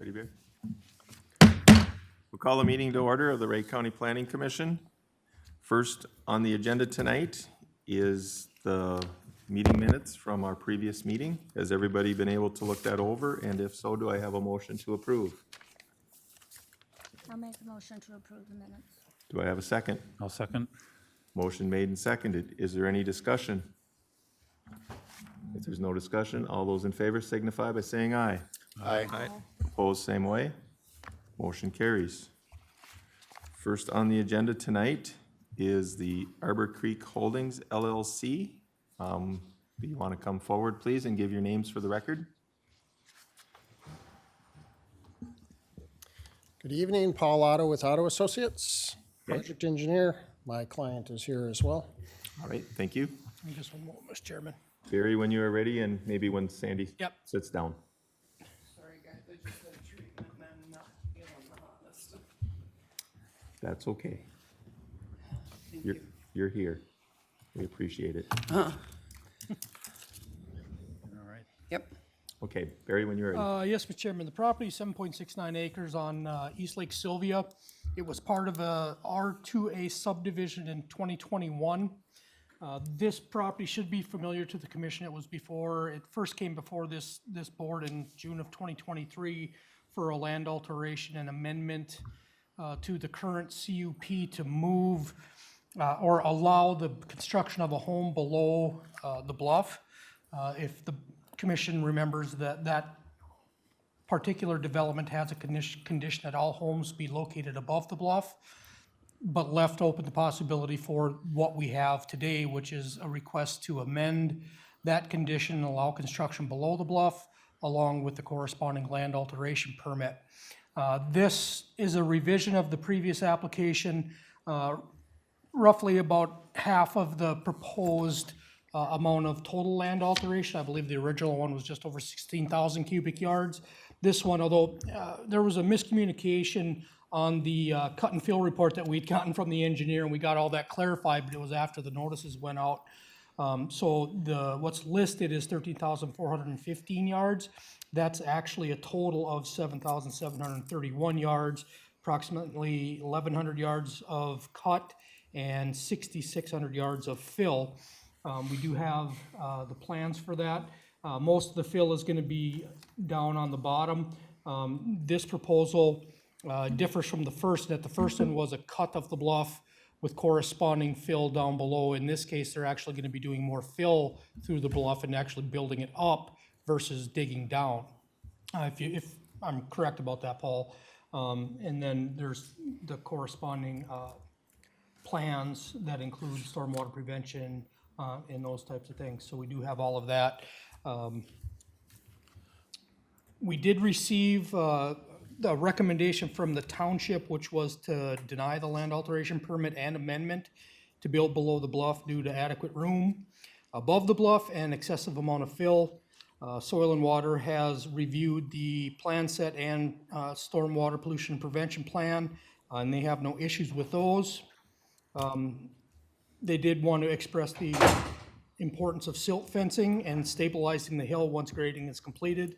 Ready, Bear? We'll call the meeting to order of the Wright County Planning Commission. First on the agenda tonight is the meeting minutes from our previous meeting. Has everybody been able to look that over? And if so, do I have a motion to approve? I'll make a motion to approve the minutes. Do I have a second? I'll second. Motion made and seconded. Is there any discussion? If there's no discussion, all those in favor signify by saying aye. Aye. Opposed, same way. Motion carries. First on the agenda tonight is the Arbor Creek Holdings LLC. Do you want to come forward, please, and give your names for the record? Good evening, Paul Otto with Otto Associates, project engineer. My client is here as well. All right, thank you. Just one moment, Mr. Chairman. Barry, when you are ready, and maybe when Sandy Yep. sits down. Sorry, guys, I just had a treatment and I'm not feeling the hottest. That's okay. Thank You're, you. you're here. We appreciate it. All right. Yep. Okay, Barry, when you're ready. Yes, Mr. Chairman, the property is 7.69 acres on East Lake Sylvia. It was part of a R2A subdivision in 2021. This property should be familiar to the commission. It first came before this board in June of 2023 for a land alteration and amendment to the current CUP to move or allow the construction of a home below the bluff. If the commission remembers that particular development has a condition that all homes be located above the bluff, but left open the possibility for what we have today, which is a request to amend that condition and allow construction below the bluff, along with the corresponding land alteration permit. This is a revision of the previous application. Roughly about half of the proposed amount of total land alteration. I believe the original one was just over 16,000 cubic yards. This one, although there was a miscommunication on the cut and fill report that we'd gotten from the engineer, and we got all that clarified, but it was after the notices went out. So what's listed is 13,415 yards. That's actually a total of 7,731 yards, approximately 1,100 yards of cut and 6,600 yards of fill. We do have the plans for that. Most of the fill is going to be down on the bottom. This proposal differs from the first, that the first one was a cut of the bluff with corresponding fill down below. In this case, they're actually going to be doing more fill through the bluff and actually building it up versus digging down. If I'm correct about that, Paul. And then there's the corresponding plans that include stormwater prevention and those types of things. So we do have all of that. We did receive the recommendation from the township, which was to deny the land alteration permit and amendment to build below the bluff due to adequate room above the bluff and excessive amount of fill. Soil and Water has reviewed the plan set and stormwater pollution prevention plan, and they have no issues with those. They did want to express the importance of silt fencing and stabilizing the hill once grading is completed.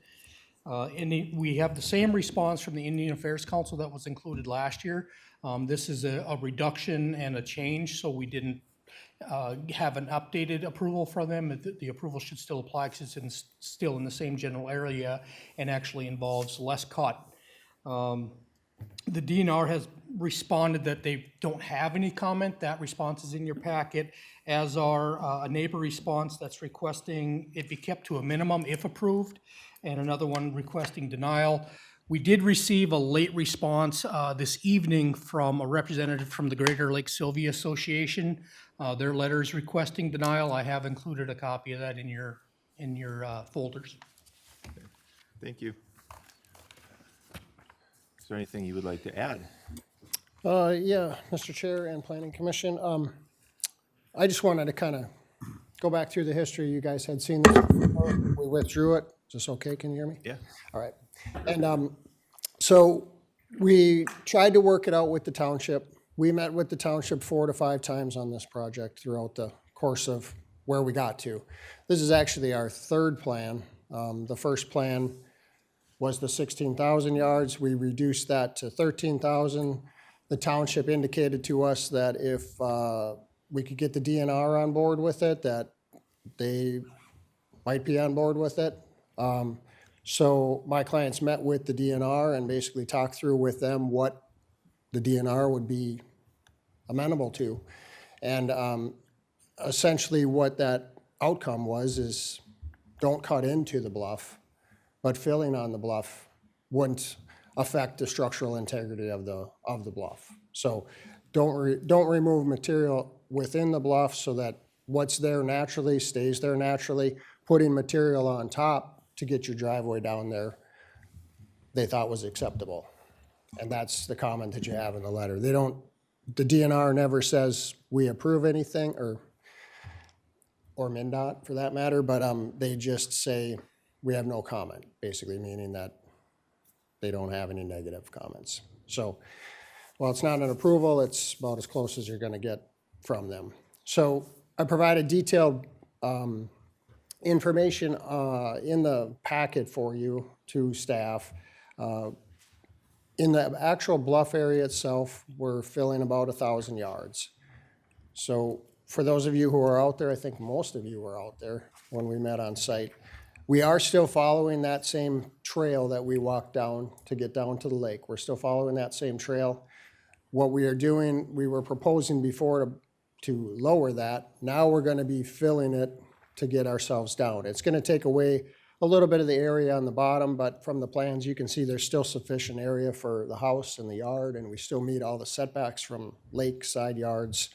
We have the same response from the Indian Affairs Council that was included last year. This is a reduction and a change, so we didn't have an updated approval from them. The approval should still apply because it's still in the same general area and actually involves less cut. The DNR has responded that they don't have any comment. That response is in your packet, as are a neighbor response that's requesting it be kept to a minimum if approved, and another one requesting denial. We did receive a late response this evening from a representative from the Greater Lake Sylvia Association. Their letter is requesting denial. I have included a copy of that in your folders. Thank you. Is there anything you would like to add? Yeah, Mr. Chair and Planning Commission. I just wanted to kind of go back through the history. You guys had seen this before. We withdrew it. Is this okay? Can you hear me? Yeah. All right. And so we tried to work it out with the township. We met with the township 4 to 5 times on this project throughout the course of where we got to. This is actually our third plan. The first plan was the 16,000 yards. We reduced that to 13,000. The township indicated to us that if we could get the DNR on board with it, that they might be on board with it. So my clients met with the DNR and basically talked through with them what the DNR would be amenable to. And essentially what that outcome was is don't cut into the bluff, but filling on the bluff wouldn't affect the structural integrity of the bluff. So don't remove material within the bluff so that what's there naturally stays there naturally. Putting material on top to get your driveway down there, they thought was acceptable. And that's the comment that you have in the letter. The DNR never says we approve anything, or MnDOT for that matter, but they just say we have no comment, basically meaning that they don't have any negative comments. So while it's not an approval, it's about as close as you're gonna get from them. So I provided detailed information in the packet for you to staff. In the actual bluff area itself, we're filling about 1,000 yards. So for those of you who are out there, I think most of you were out there when we met on site, we are still following that same trail that we walked down to get down to the lake. We're still following that same trail. What we are doing, we were proposing before to lower that. Now we're gonna be filling it to get ourselves down. It's gonna take away a little bit of the area on the bottom, but from the plans, you can see there's still sufficient area for the house and the yard, and we still meet all the setbacks from lake, side yards,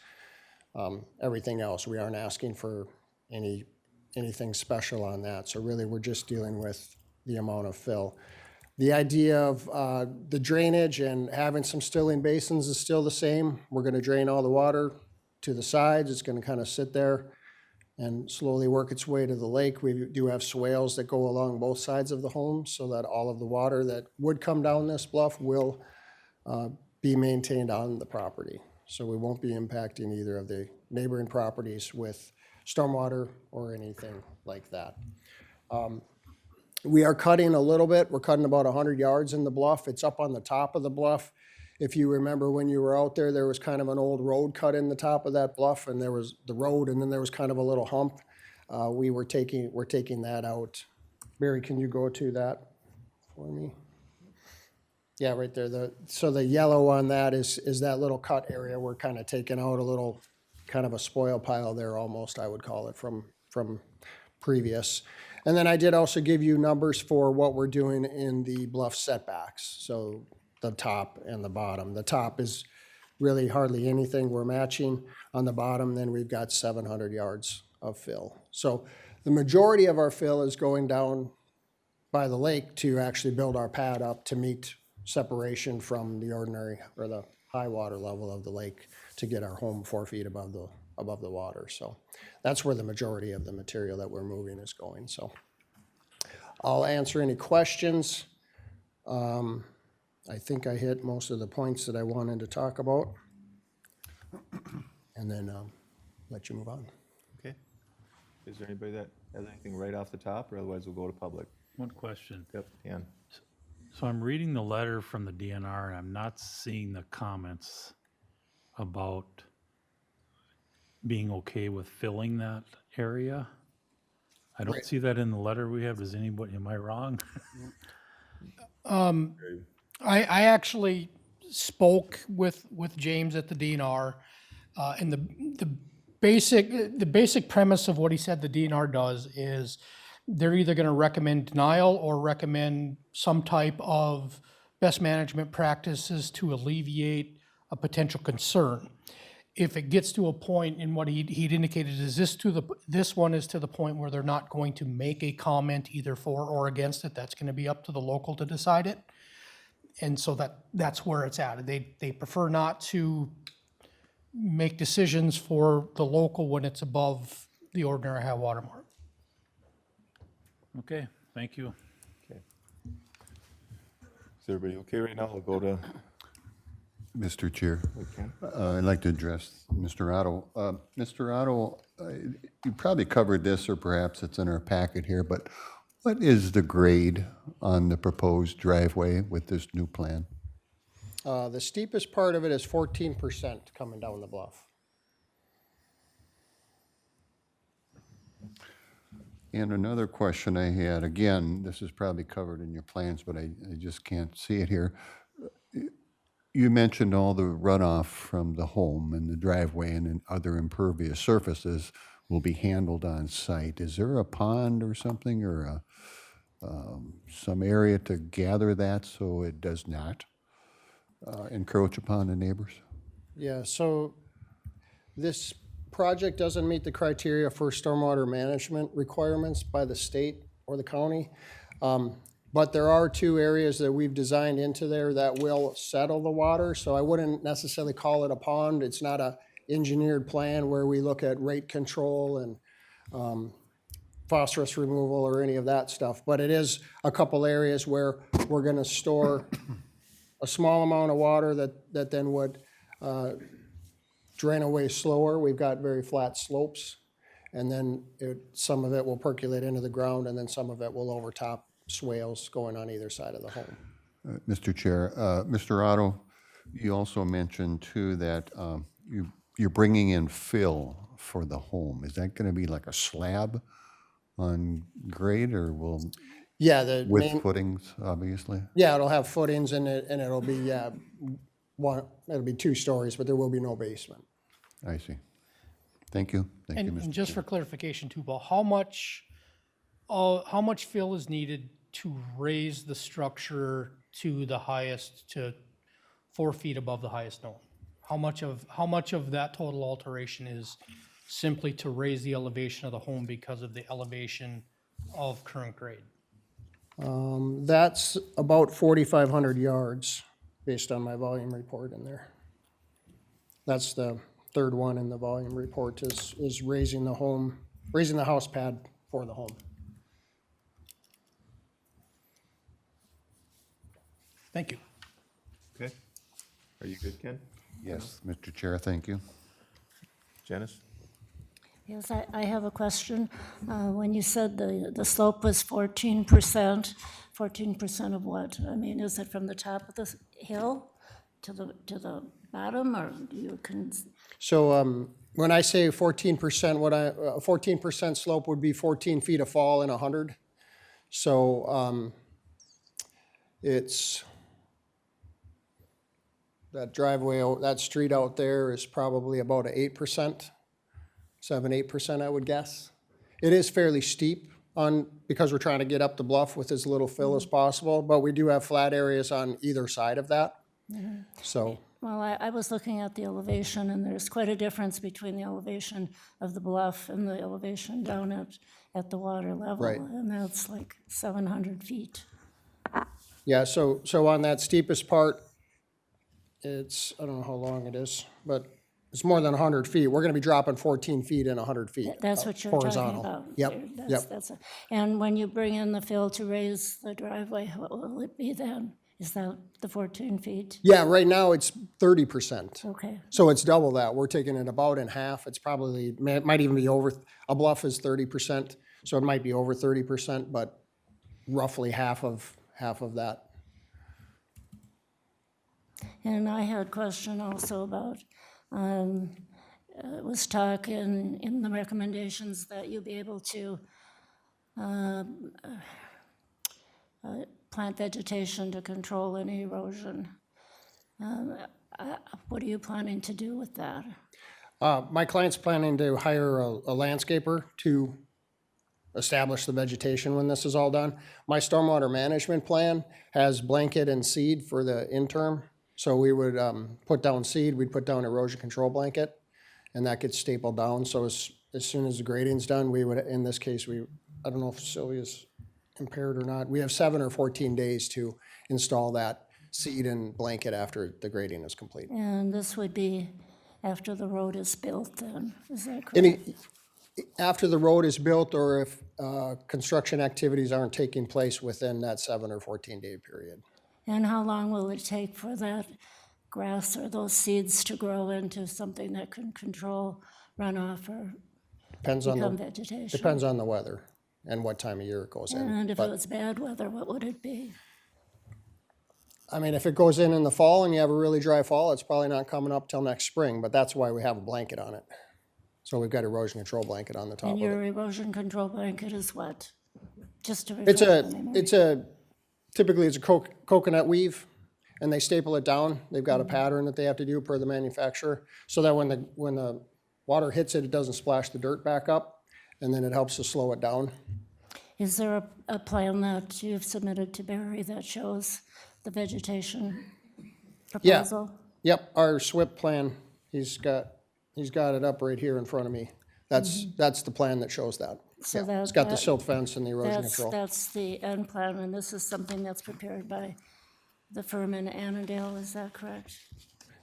everything else. We aren't asking for anything special on that. So really, we're just dealing with the amount of fill. The idea of the drainage and having some stilling basins is still the same. We're gonna drain all the water to the sides. It's gonna kind of sit there and slowly work its way to the lake. We do have swales that go along both sides of the home so that all of the water that would come down this bluff will be maintained on the property. So we won't be impacting either of the neighboring properties with stormwater or anything like that. We are cutting a little bit. We're cutting about 100 yards in the bluff. It's up on the top of the bluff. If you remember when you were out there, there was kind of an old road cut in the top of that bluff, and there was the road, and then there was kind of a little hump. We're taking that out. Barry, can you go to that for me? Yeah, right there. So the yellow on that is that little cut area. We're kind of taking out a little, kind of a spoil pile there almost, I would call it, from previous. And then I did also give you numbers for what we're doing in the bluff setbacks. So the top and the bottom. The top is really hardly anything we're matching. On the bottom, then we've got 700 yards of fill. So the majority of our fill is going down by the lake to actually build our pad up to meet separation from the ordinary or the high water level of the lake to get our home 4 feet above the water. So that's where the majority of the material that we're moving is going. So I'll answer any questions. I think I hit most of the points that I wanted to talk about. And then let you move on. Okay. Is there anybody that has anything right off the top, or otherwise we'll go to public? One question. Yep, Dan. So I'm reading the letter from the DNR, and I'm not seeing the comments about being okay with filling that area. I don't Right. see that in the letter we have. Does anybody, am I wrong? I actually spoke with James at the DNR, and the basic premise of what he said the DNR does is they're either going to recommend denial or recommend some type of best management practices to alleviate a potential concern. If it gets to a point in what he'd indicated is this one is to the point where they're not going to make a comment either for or against it. That's going to be up to the local to decide it. And so that's where it's at. They prefer not to make decisions for the local when it's above the ordinary high water mark. Okay, thank you. Okay. Is everybody okay right now? We'll go to, Mr. Chair, okay. I'd like to address Mr. Otto. Mr. Otto, you probably covered this, or perhaps it's in our packet here, but What is the grade on the proposed driveway with this new plan? The steepest part of it is 14% coming down the bluff. And another question I had, again, this is probably covered in your plans, but I just can't see it here. You mentioned all the runoff from the home and the driveway and then other impervious surfaces will be handled on site. Is there a pond or something or some area to gather that so it does not encroach upon the neighbors? Yeah, so this project doesn't meet the criteria for stormwater management requirements by the state or the county. But there are two areas that we've designed into there that will settle the water, so I wouldn't necessarily call it a pond. It's not a engineered plan where we look at rate control and phosphorus removal or any of that stuff. But it is a couple areas where we're gonna store a small amount of water that then would drain away slower. We've got very flat slopes. And then some of it will percolate into the ground and then some of it will overtop swales going on either side of the home. Mr. Chair, Mr. Otto, you also mentioned too that you're bringing in fill for the home. Is that going to be like a slab on grade or will, Yeah, the with main, footings, obviously? yeah, it'll have footings in it and it'll be it'll be 2 stories, but there will be no basement. I see. Thank you. Thank you, And Mr. just for clarification too, Paul, how much fill is needed to raise the structure to the highest, to 4 feet above the highest known? How much of that total alteration is simply to raise the elevation of the home because of the elevation of current grade? That's about 4,500 yards based on my volume report in there. That's the third one in the volume report is raising the house pad for the home. Thank you. Okay. Are you good, Ken? Yes, Mr. Chair, thank you. Janice? Yes, I have a question. When you said the slope was 14%, 14% of what? I mean, is it from the top of the hill to the bottom, or you can? So when I say 14%, 14% slope would be 14 feet of fall in 100. So it's that driveway, that street out there is probably about 8%, 7-8%, I would guess. It is fairly steep because we're trying to get up the bluff with as little fill as possible, but we do have flat areas on either side of that. So. Well, I was looking at the elevation, and there's quite a difference between the elevation of the bluff and the elevation down at the water level. Right. And that's like 700 feet. Yeah, so on that steepest part, it's, I don't know how long it is, but it's more than 100 feet. We're gonna be dropping 14 feet in 100 feet. That's what you're talking horizontal. about. Yep, yep. And when you bring in the fill to raise the driveway, what will it be then? Is that the 14 feet? Yeah, right now it's 30%. Okay, So it's double that. We're taking it about in half. It's probably, it might even be over, a bluff is 30%, so it might be over 30%, but roughly half of that. and I had a question also about, it was talk in the recommendations that you'll be able to plant vegetation to control any erosion. What are you planning to do with that? My client's planning to hire a landscaper to establish the vegetation when this is all done. My stormwater management plan has blanket and seed for the interim. So we would put down seed, we'd put down erosion control blanket, and that gets stapled down. So as soon as the grading's done, we would, in this case, I don't know if Sylvia's impaired or not, we have 7 or 14 days to install that seed and blanket after the grading is complete. And this would be after the road is built then, is that correct? Any, after the road is built or if construction activities aren't taking place within that 7 or 14-day period. And how long will it take for that grass or those seeds to grow into something that can control runoff or Depends on become the, vegetation? depends on the weather. and what time of year it goes in. And if it But, was bad weather, what would it be? I mean, if it goes in the fall and you have a really dry fall, it's probably not coming up till next spring, but that's why we have a blanket on it. So we've got erosion control blanket on the top And of it. your erosion control blanket is what? Just to It's refresh my memory. typically it's a coconut weave, and they staple it down. They've got a pattern that they have to do per the manufacturer, so that when the water hits it, it doesn't splash the dirt back up, and then it helps to slow it down. Is there a plan that you've submitted to Barry that shows the vegetation Yeah. proposal? Yep, our SWIP plan, he's got it up right here in front of me. That's the plan that shows that. So Yeah. It's got the that- silt fence and the erosion control. That's the end plan, and this is something that's prepared by the firm in Annandale, is that correct?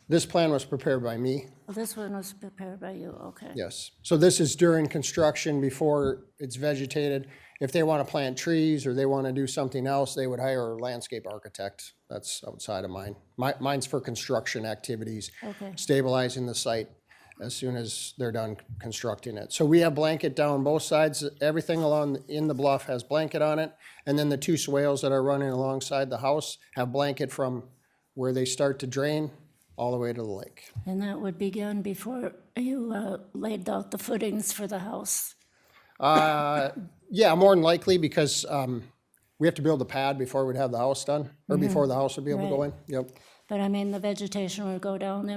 This plan was prepared by me, Well, this one was prepared by you, okay. yes. So this is during construction before it's vegetated. If they want to plant trees or they want to do something else, they would hire a landscape architect. That's outside of mine. Mine's for construction activities. Okay. Stabilizing the site as soon as they're done constructing it. So we have blanket down both sides. Everything in the bluff has blanket on it. And then the two swales that are running alongside the house have blanket from where they start to drain all the way to the lake. And that would begin before you laid out the footings for the house? Yeah, more than likely, because we have to build a pad before we'd have the house done, or before the house would be able to go in. Yep. But I mean, the vegetation would go down,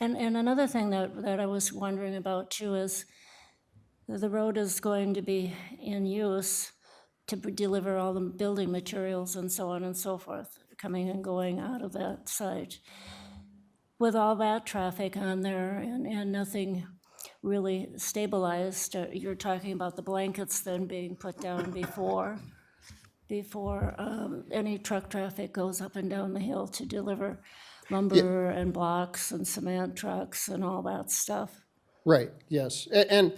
and another thing that I was wondering about too is the road is going to be in use to deliver all the building materials and so on and so forth, coming and going out of that site. With all that traffic on there and nothing really stabilized, you're talking about the blankets then being put down before any truck traffic goes up and down the hill to deliver lumber and blocks and cement trucks and all that stuff. Right, yes. And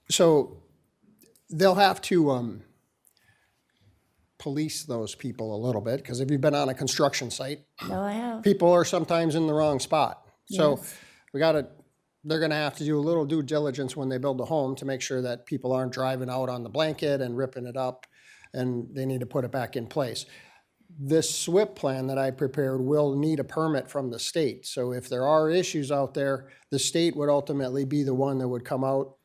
so they'll have to police those people a little bit, because if you've been on a construction site, No, I have. people are sometimes in the wrong spot. So Yes. they're gonna have to do a little due diligence when they build a home to make sure that people aren't driving out on the blanket and ripping it up, and they need to put it back in place. This SWIP plan that I prepared will need a permit from the state. So if there are issues out there, the state would ultimately be the one that would come out.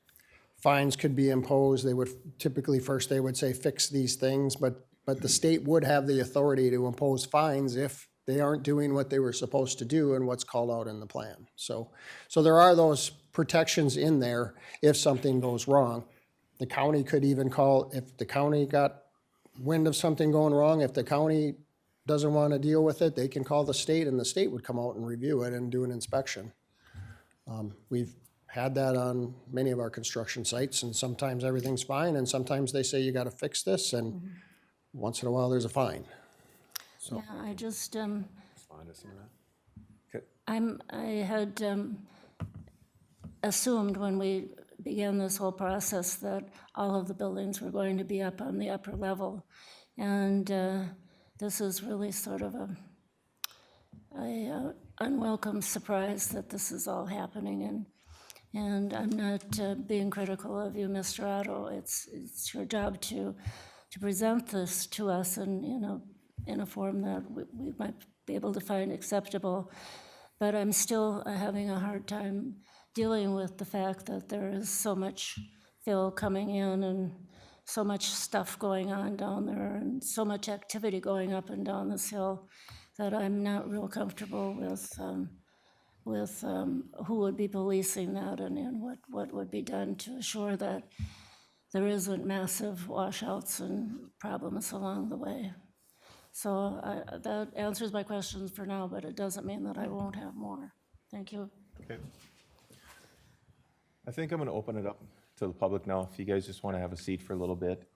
Fines could be imposed. They would typically, first they would say, fix these things, but the state would have the authority to impose fines if they aren't doing what they were supposed to do and what's called out in the plan. So there are those protections in there if something goes wrong. The county could even call, if the county got wind of something going wrong, if the county doesn't want to deal with it, they can call the state, and the state would come out and review it and do an inspection. We've had that on many of our construction sites, and sometimes everything's fine, and sometimes they say you got to fix this, and once in a while there's a fine. Yeah, I just, I had assumed when we began this whole process that all of the buildings were going to be up on the upper level. And this is really sort of a unwelcome surprise that this is all happening. And I'm not being critical of you, Mr. Otto. It's your job to present this to us in a form that we might be able to find acceptable. But I'm still having a hard time dealing with the fact that there is so much fill coming in and so much stuff going on down there and so much activity going up and down this hill that I'm not real comfortable with who would be policing that and what would be done to assure that there isn't massive washouts and problems along the way. So that answers my questions for now, but it doesn't mean that I won't have more. Thank you. Okay. I think I'm going to open it up to the public now, if you guys just want to have a seat for a little bit.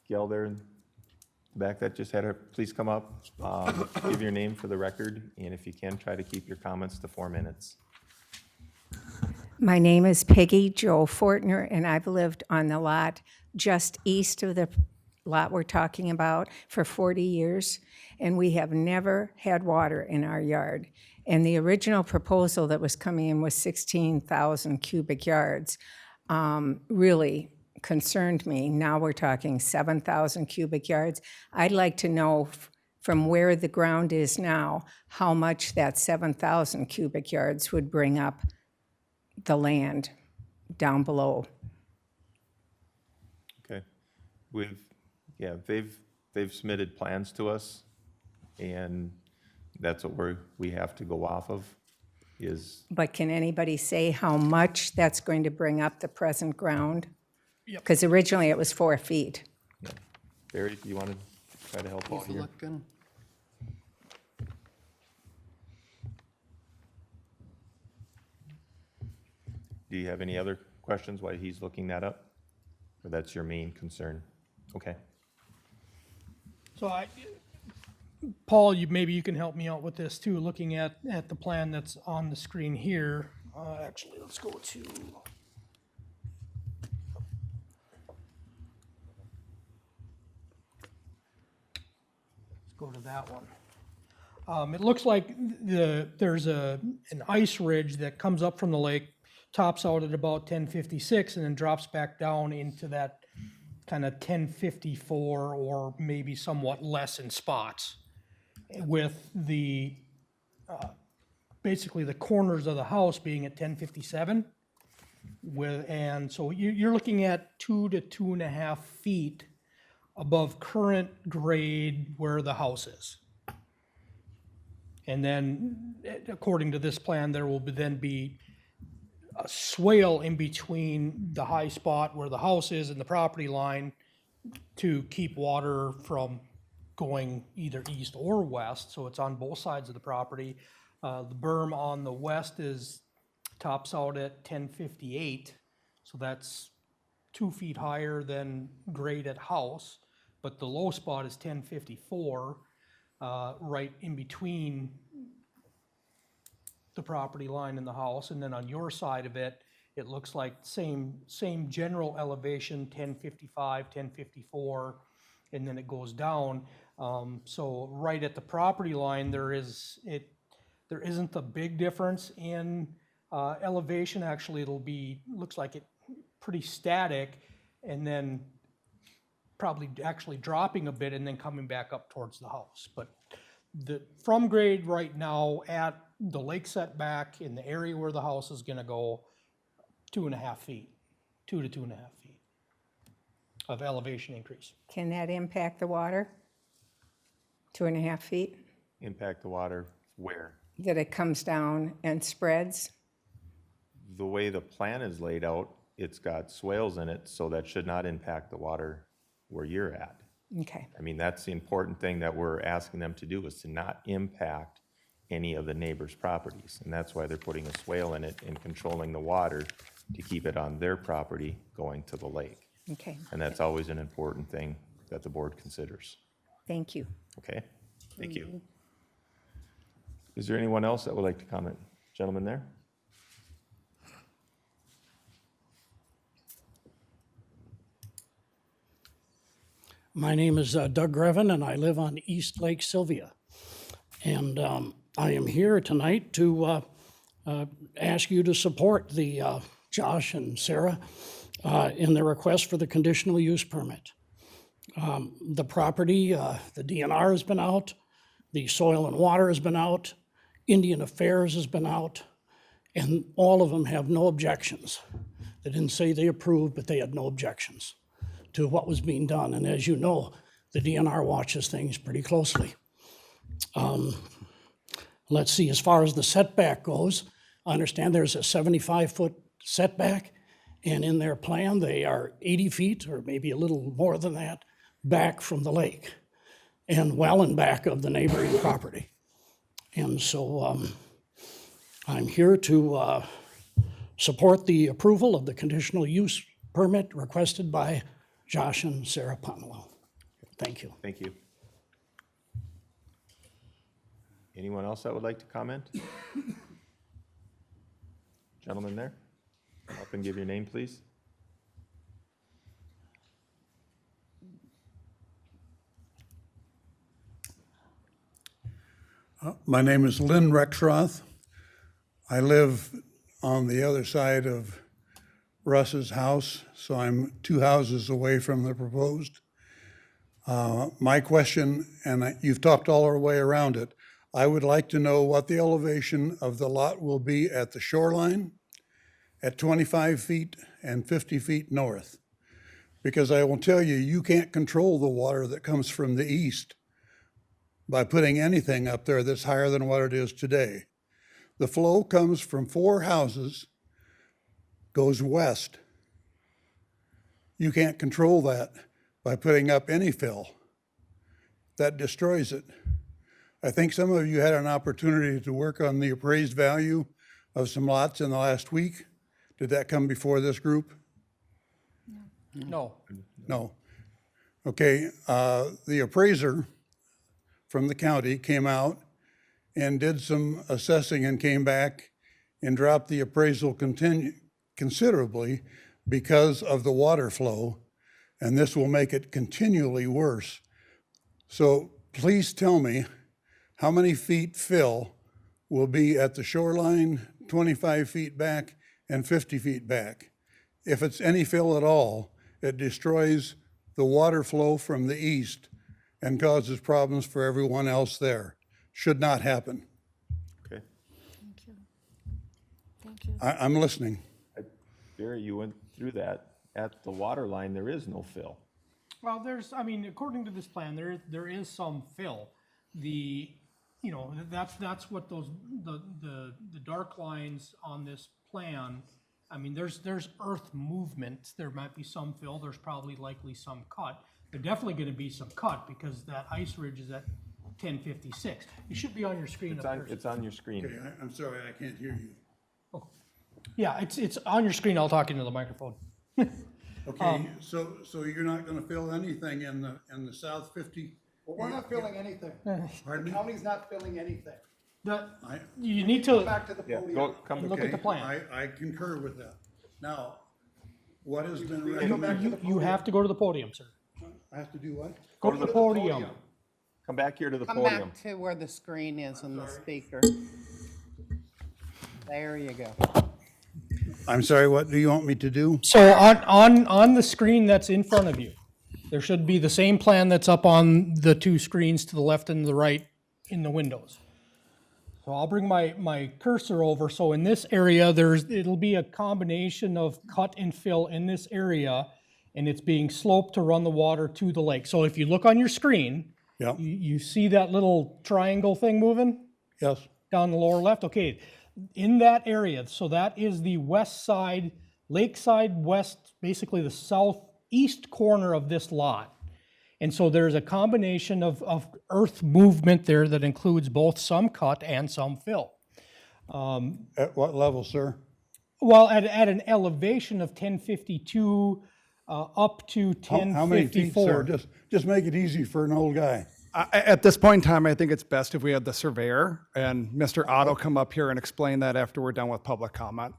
Gal there in the back that just had her, please come up, give your name for the record, and if you can, try to keep your comments to 4 minutes. My name is Peggy Jo Fortner, and I've lived on the lot just east of the lot we're talking about for 40 years, and we have never had water in our yard. And the original proposal that was coming in was 16,000 cubic yards. really concerned me. Now we're talking 7,000 cubic yards. I'd like to know from where the ground is now, how much that 7,000 cubic yards would bring up the land down below. Okay. They've submitted plans to us, and that's what we have to go off of, is, But can anybody say how much that's going to bring up the present ground? Yep. Because originally it was 4 feet. yeah. Barry, do you want to try to help out He's here? looking. Do you have any other questions while he's looking that up? Or that's your main concern? Okay. So Paul, maybe you can help me out with this too, looking at the plan that's on the screen here. Actually, let's go to. Let's go to that one. It looks like there's an ice ridge that comes up from the lake, tops out at about 1056, and then drops back down into that kind of 1054 or maybe somewhat less in spots, with the basically the corners of the house being at 1057. And so you're looking at 2 to 2.5 feet above current grade where the house is. And then, according to this plan, there will then be a swale in between the high spot where the house is and the property line to keep water from going either east or west, so it's on both sides of the property. The berm on the west tops out at 1058, so that's 2 feet higher than grade at house, but the low spot is 1054, right in between the property line and the house. And then on your side of it, it looks like same general elevation, 1055, 1054, and then it goes down. So right at the property line, there isn't a big difference in elevation. Actually, looks like it pretty static, and then probably actually dropping a bit and then coming back up towards the house. But from grade right now at the lake setback in the area where the house is gonna go, 2.5 feet, 2 to 2.5 feet of elevation increase. Can that impact the water? 2.5 feet? Impact the water where? That it comes down and spreads? The way the plan is laid out, it's got swales in it, so that should not impact the water where you're at. Okay. I mean, that's the important thing that we're asking them to do, is to not impact any of the neighbors' properties. And that's why they're putting a swale in it and controlling the water to keep it on their property going to the lake. Okay. And that's always an important thing that the board considers. Thank you. Okay? Thank you. Is there anyone else that would like to comment? Gentleman there? My name is Doug Grevin, and I live on East Lake Sylvia. And I am here tonight to ask you to support the Josh and Sarah in their request for the conditional use permit. The property, the DNR has been out, the Soil and Water has been out, Indian Affairs has been out, and all of them have no objections. They didn't say they approved, but they had no objections to what was being done. And as you know, the DNR watches things pretty closely. Let's see, as far as the setback goes, I understand there's a 75-foot setback, and in their plan, they are 80 feet, or maybe a little more than that, back from the lake, and well in back of the neighboring property. And so I'm here to support the approval of the conditional use permit requested by Josh and Sarah Pomelo. Thank you. Thank you. Anyone else that would like to comment? Gentleman there? Up and give your name, please. My name is Lynn Rexroth. I live on the other side of Russ's house, so I'm 2 houses away from the proposed. My question, and you've talked all our way around it, I would like to know what the elevation of the lot will be at the shoreline at 25 feet and 50 feet north. Because I will tell you, you can't control the water that comes from the east by putting anything up there that's higher than what it is today. The flow comes from 4 houses, goes west. You can't control that by putting up any fill. That destroys it. I think some of you had an opportunity to work on the appraised value of some lots in the last week. Did that come before this group? No. No. Okay, the appraiser from the county came out and did some assessing and came back and dropped the appraisal considerably because of the water flow, and this will make it continually worse. So please tell me how many feet fill will be at the shoreline, 25 feet back and 50 feet back. If it's any fill at all, it destroys the water flow from the east and causes problems for everyone else there. Should not happen. Okay. Thank you. Thank you. I'm listening. Barry, you went through that. At the water line, there is no fill. Well, I mean, according to this plan, there is some fill. That's what the dark lines on this plan, I mean, there's earth movement. There might be some fill, there's probably likely some cut. There's definitely gonna be some cut because that ice ridge is at 1056. It should be on your screen up there. It's on your screen. Okay, I'm sorry, I can't hear you. Yeah, it's on your screen, I'll talk into the microphone. Okay, so you're not gonna fill anything in the south 50? Well, we're not filling anything. Pardon me? The county's not filling anything. You need to Back to the Yeah, podium. come, look at the plan. I concur with that. Now, what has been recommended? You have to go to the podium, sir. I have to do what? Go to the podium. come back here to the Come podium. back to where the screen is on the speaker. There you go. I'm sorry, what do you want me to do? So on the screen that's in front of you, there should be the same plan that's up on the 2 screens to the left and the right in the windows. So I'll bring my cursor over. So in this area, it'll be a combination of cut and fill in this area, and it's being sloped to run the water to the lake. So if you look on your screen, Yeah, you see that little triangle thing moving yes, down the lower left? Okay, in that area, so that is the west side, lakeside west, basically the southeast corner of this lot. And so there's a combination of earth movement there that includes both some cut and some fill. at what level, sir? Well, at an elevation of 1052 up to How many feet, sir? 1054. Just make it easy for an old guy. At this point in time, I think it's best if we had the surveyor and Mr. Otto come up here and explain that after we're done with public comment.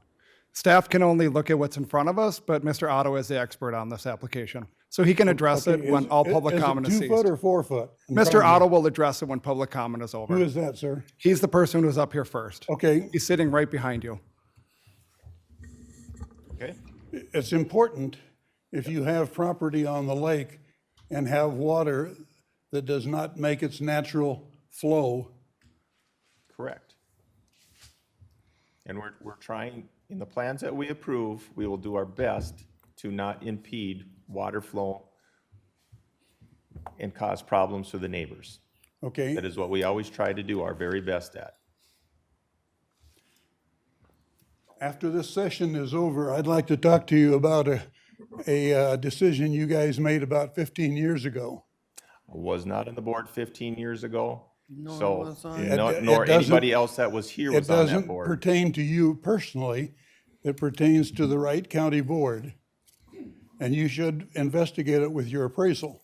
Staff can only look at what's in front of us, but Mr. Otto is the expert on this application. So he can address it Okay, when all public comment is Is it 2 foot ceased. or 4 foot? Mr. Otto will address it when public comment is Who over. is that, sir? He's the person who's up here first. Okay, He's sitting right behind you. Okay, it's important if you have property on the lake and have water that does not make its natural flow. correct. And we're trying, in the plans that we approve, we will do our best to not impede water flow and cause problems for the neighbors. Okay, That is what we always try to do our very best at. after this session is over, I'd like to talk to you about a decision you guys made about 15 years ago. I was not on the board 15 years ago, Nor so, was I. nor It doesn't- anybody else that was here It was on that doesn't board. pertain to you personally, it pertains to the Wright County Board. And you should investigate it with your appraisal,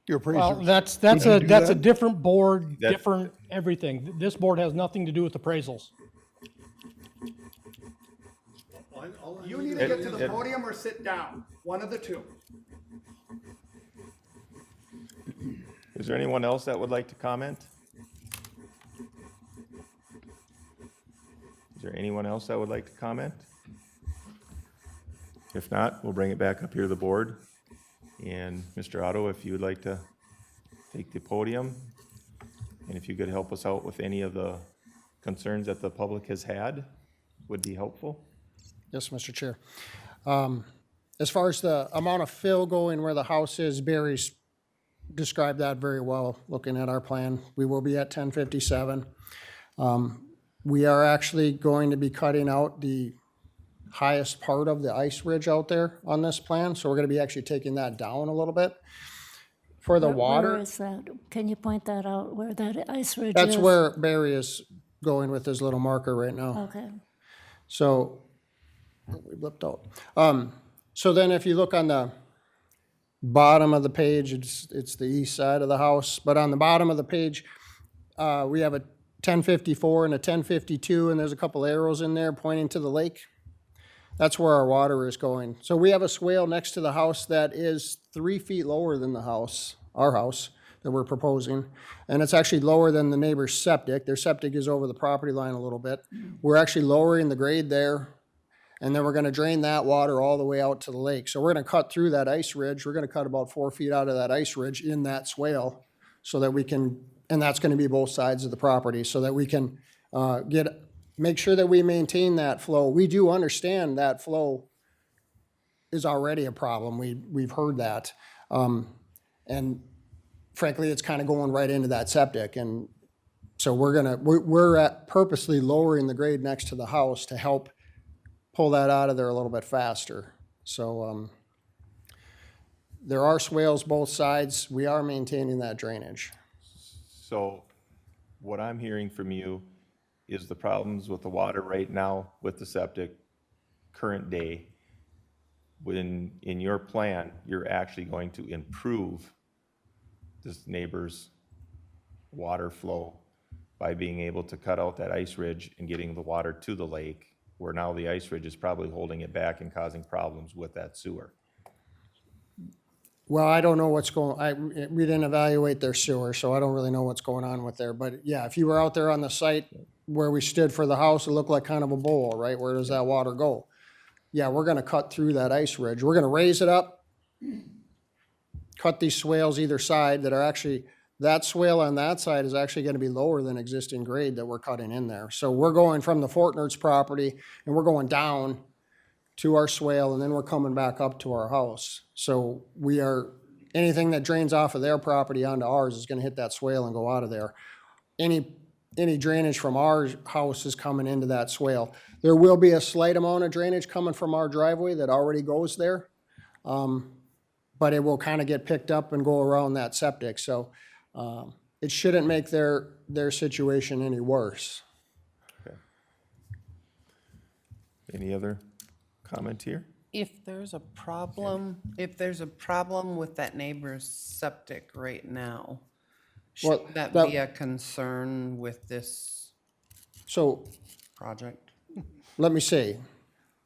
your Well, appraisers. that's Would you a do that's a that? different board, That- different everything. This board has nothing to do with appraisals. You need to get to the podium or sit down, one of the two. Is there anyone else that would like to comment? Is there anyone else that would like to comment? If not, we'll bring it back up here to the board. And Mr. Otto, if you would like to take the podium, and if you could help us out with any of the concerns that the public has had, would be helpful. Yes, Mr. Chair. As far as the amount of fill going where the house is, Barry's described that very well, looking at our plan. We will be at 1057. We are actually going to be cutting out the highest part of the ice ridge out there on this plan, so we're gonna be actually taking that down a little bit. For the Where water, is that? Can you point that out, where that ice ridge is? that's where Barry is going with his little marker right now. Okay. So, we blipped out. So then if you look on the bottom of the page, it's the east side of the house, but on the bottom of the page, we have a 1054 and a 1052, and there's a couple arrows in there pointing to the lake. That's where our water is going. So we have a swale next to the house that is 3 feet lower than the house, our house, that we're proposing. And it's actually lower than the neighbor's septic. Their septic is over the property line a little bit. We're actually lowering the grade there, and then we're gonna drain that water all the way out to the lake. So we're gonna cut through that ice ridge. We're gonna cut about 4 feet out of that ice ridge in that swale so that we can, and that's gonna be both sides of the property, so that we can make sure that we maintain that flow. We do understand that flow is already a problem. We've heard that. And frankly, it's kind of going right into that septic. And so we're purposely lowering the grade next to the house to help pull that out of there a little bit faster. So there are swales both sides. We are maintaining that drainage. So what I'm hearing from you is the problems with the water right now with the septic, current day. When in your plan, you're actually going to improve this neighbor's water flow by being able to cut out that ice ridge and getting the water to the lake, where now the ice ridge is probably holding it back and causing problems with that sewer. Well, I don't know what's we didn't evaluate their sewer, so I don't really know what's going on with there. But yeah, if you were out there on the site where we stood for the house, it looked like kind of a bowl, right? Where does that water go? Yeah, we're gonna cut through that ice ridge. We're gonna raise it up, cut these swales either side that are actually, that swale on that side is actually gonna be lower than existing grade that we're cutting in there. So we're going from the Fortner's property and we're going down to our swale, and then we're coming back up to our house. So anything that drains off of their property onto ours is gonna hit that swale and go out of there. Any drainage from our house is coming into that swale. There will be a slight amount of drainage coming from our driveway that already goes there. But it will kind of get picked up and go around that septic. So it shouldn't make their situation any worse. Okay. Any other comment here? If there's a problem with that neighbor's septic right now, Well, should that that- be a concern with this So project? let me see.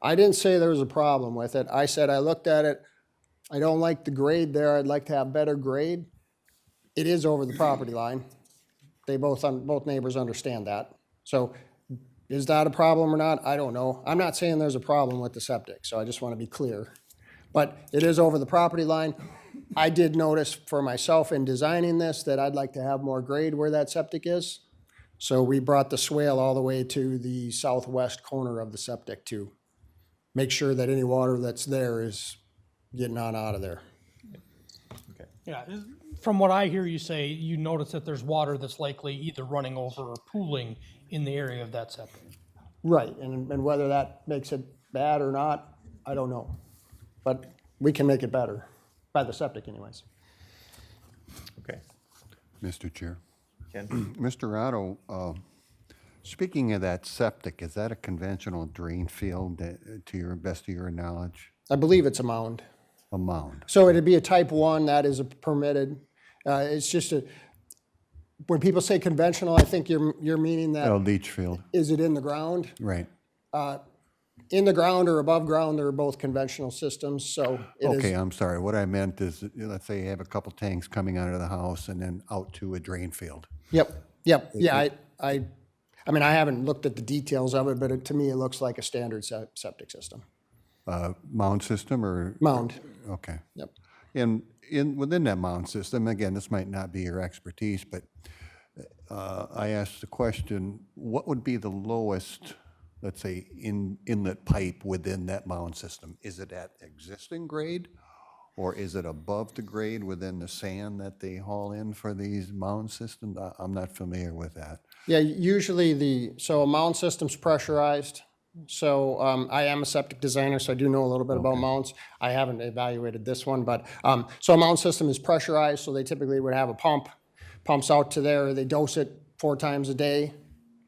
I didn't say there was a problem with it. I said I looked at it. I don't like the grade there. I'd like to have better grade. It is over the property line. They both neighbors understand that. So is that a problem or not? I don't know. I'm not saying there's a problem with the septic, so I just want to be clear. But it is over the property line. I did notice for myself in designing this that I'd like to have more grade where that septic is. So we brought the swale all the way to the southwest corner of the septic to make sure that any water that's there is getting on out of there. Okay. Yeah, from what I hear you say, you notice that there's water that's likely either running over or pooling in the area of that septic. Right, and whether that makes it bad or not, I don't know. But we can make it better, by the septic anyways. Okay. Mr. Chair. Ken? Mr. Otto, speaking of that septic, is that a conventional drain field to your best of your knowledge? I believe it's a mound. A mound? So it'd be a type 1, that is permitted. It's just when people say conventional, I think you're meaning A that, leach field, is it in the ground? right. In the ground or above ground, they're both conventional systems, so it is. Okay, I'm sorry. What I meant is, let's say you have a couple tanks coming out of the house and then out to a drain field. Yep, yeah, I mean, I haven't looked at the details of it, but to me, it looks like a standard septic system. mound system or? Mound. Okay. Yep. And within that mound system, again, this might not be your expertise, but I asked the question, what would be the lowest, let's say, inlet pipe within that mound system? Is it at existing grade? Or is it above the grade within the sand that they haul in for these mound systems? I'm not familiar with that. Yeah, usually so a mound system's pressurized. So I am a septic designer, so I do know a little bit about mounds. I haven't evaluated this one, but so a mound system is pressurized, so they typically would have a pump, pumps out to there, they dose it 4 times a day,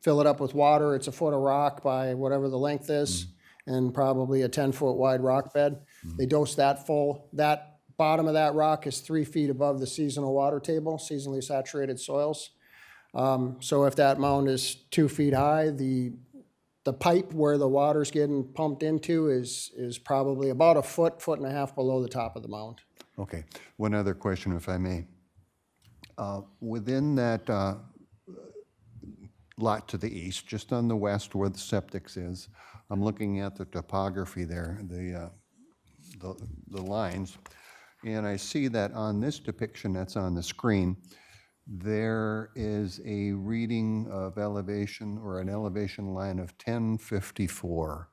fill it up with water, it's a foot of rock by whatever the length is, and probably a 10-foot wide rock bed. They dose that full. That bottom of that rock is 3 feet above the seasonal water table, seasonally saturated soils. So if that mound is 2 feet high, the pipe where the water's getting pumped into is probably about a foot, foot and a half below the top of the mound. Okay, one other question, if I may. Within that lot to the east, just on the west where the septics is, I'm looking at the topography there, the lines, and I see that on this depiction that's on the screen, there is a reading of elevation or an elevation line of 1054.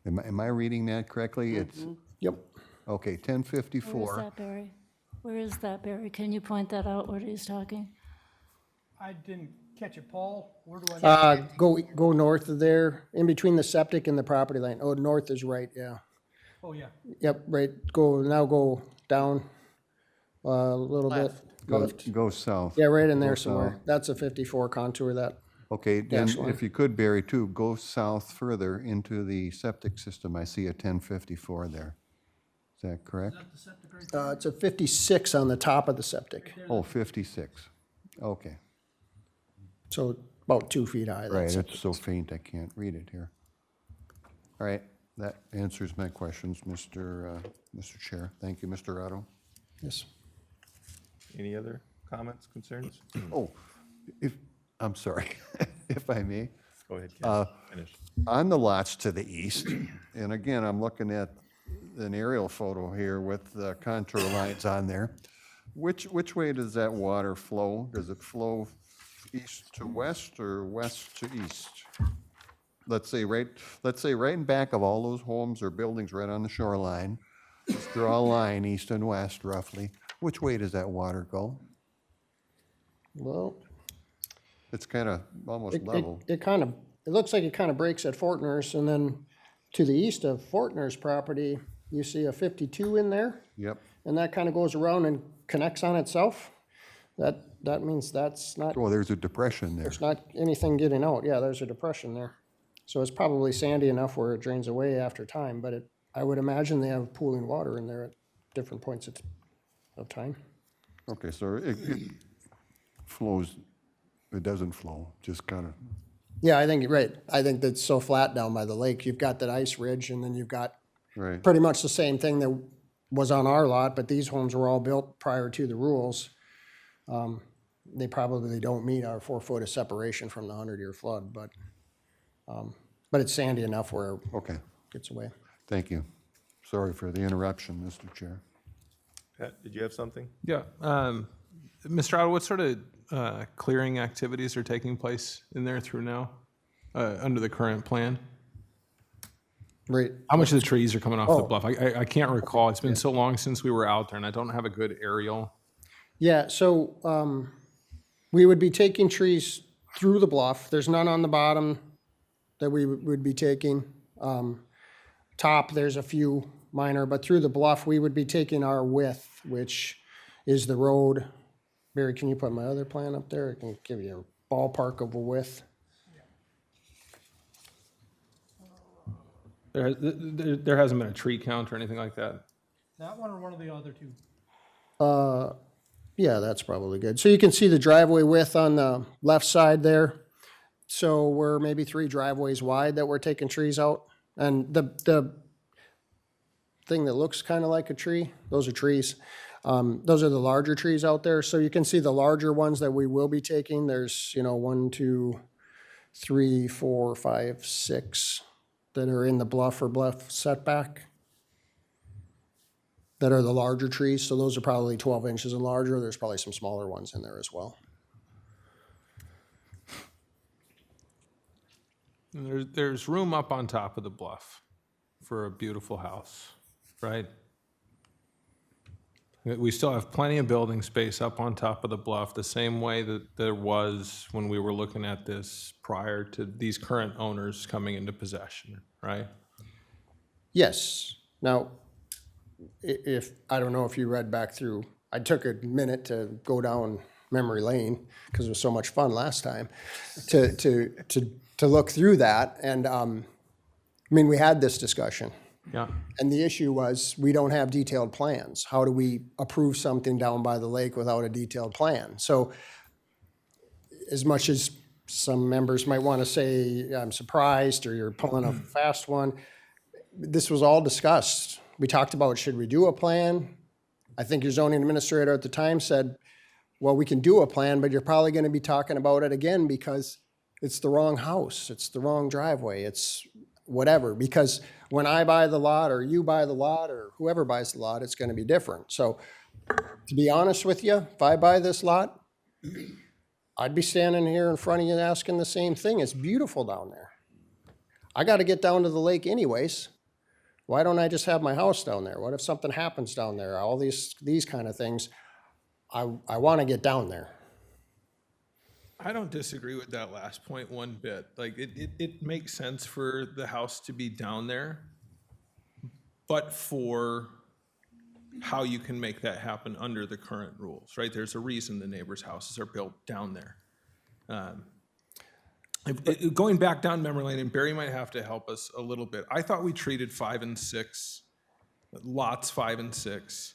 Am I reading that correctly? It's Yep. okay, Where is 1054. that, Barry? Where is that, Barry? Can you point that out where he's talking? I didn't catch it, Paul. Where do I? Go north of there, in between the septic and the property line. Oh, north is right, yeah. Oh, yeah. Yep, right, go down a little bit. Go south. Yeah, right in there Go somewhere. south. That's a 54 contour that. Okay, then Dash line. if you could, Barry, too, go south further into the septic system. I see a 1054 there. Is that correct? It's a 56 on the top of the septic, Oh, 56. Okay, so about 2 feet high. right, That's it's so faint I can't read it here. All right, that answers my questions, Mr. Chair. Thank you, Mr. Otto. Yes. Any other comments, concerns? Oh, I'm sorry, if I may. Go ahead, Ken. Finish. On the lots to the east, and again, I'm looking at an aerial photo here with the contour lines on there. Which way does that water flow? Does it flow east to west or west to east? Let's say right in back of all those homes or buildings right on the shoreline. Let's draw a line east and west roughly. Which way does that water go? Well, It's kind of almost level. it looks like it kind of breaks at Fortner's, and then to the east of Fortner's property, you see a 52 in there, Yep. and that kind of goes around and connects on itself. That means that's not, Oh, there's a depression there. there's not anything getting out. Yeah, there's a depression there. So it's probably sandy enough where it drains away after time, but I would imagine they have pooling water in there at different points of time. Okay, so it flows, it doesn't flow, just kind of, Yeah, I think you're right. I think that's so flat down by the lake. You've got that ice ridge, and then you've got right. pretty much the same thing that was on our lot, but these homes were all built prior to the rules. They probably don't meet our 4 foot of separation from the 100-year flood, but it's sandy enough where it Okay, gets away. thank you. Sorry for the interruption, Mr. Chair. Pat, did you have something? Yeah. Mr. Otto, what sort of clearing activities are taking place in there through now, under the current plan? Right. How much of the trees are coming off the Oh. bluff? I can't recall. It's been so long since we were out there, and I don't have a good aerial. Yeah, so we would be taking trees through the bluff. There's none on the bottom that we would be taking. Top, there's a few minor, but through the bluff, we would be taking our width, which is the road. Barry, can you put my other plan up there? I can give you a ballpark of a width. There hasn't been a tree count or anything like that. That one or one of the other two? Yeah, that's probably good. So you can see the driveway width on the left side there. So we're maybe 3 driveways wide that we're taking trees out. And the thing that looks kind of like a tree, those are trees. Those are the larger trees out there. So you can see the larger ones that we will be taking. There's, 1, 2, 3, 4, 5, 6, that are in the bluff or bluff setback that are the larger trees. So those are probably 12 inches and larger. There's probably some smaller ones in there as well. And there's room up on top of the bluff for a beautiful house, right? We still have plenty of building space up on top of the bluff, the same way that there was when we were looking at this prior to these current owners coming into possession, right? Yes. Now, if, I don't know if you read back through, I took a minute to go down memory lane because it was so much fun last time to look through that. And, I mean, we had this discussion. Yeah. And the issue was, we don't have detailed plans. How do we approve something down by the lake without a detailed plan? So as much as some members might want to say, I'm surprised, or you're pulling a fast one, this was all discussed. We talked about, should we do a plan? I think your zoning administrator at the time said, well, we can do a plan, but you're probably going to be talking about it again because it's the wrong house, it's the wrong driveway, it's whatever. Because when I buy the lot, or you buy the lot, or whoever buys the lot, it's going to be different. So to be honest with you, if I buy this lot, I'd be standing here in front of you asking the same thing. It's beautiful down there. I got to get down to the lake anyways. Why don't I just have my house down there? What if something happens down there? All these kind of things. I want to get down there. I don't disagree with that last point one bit. Like, it makes sense for the house to be down there, but for how you can make that happen under the current rules, right? There's a reason the neighbors' houses are built down there. Going back down memory lane, and Barry might have to help us a little bit. I thought we treated 5 and 6, lots 5 and 6,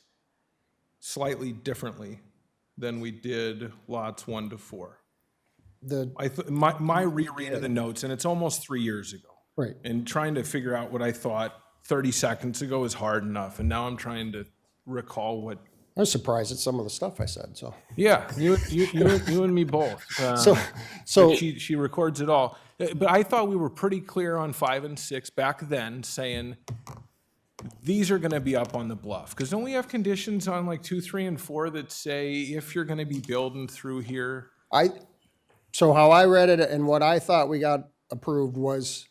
slightly differently than we did lots 1 to 4. My reread of the notes, and it's almost 3 years ago. Right. And trying to figure out what I thought 30 seconds ago is hard enough, and now I'm trying to recall what. I was surprised at some of the stuff I said, so. Yeah, you and me both. So She records it all. But I thought we were pretty clear on 5 and 6 back then, saying these are going to be up on the bluff. Because don't we have conditions on like 2, 3, and 4 that say if you're going to be building through here? So how I read it and what I thought we got approved was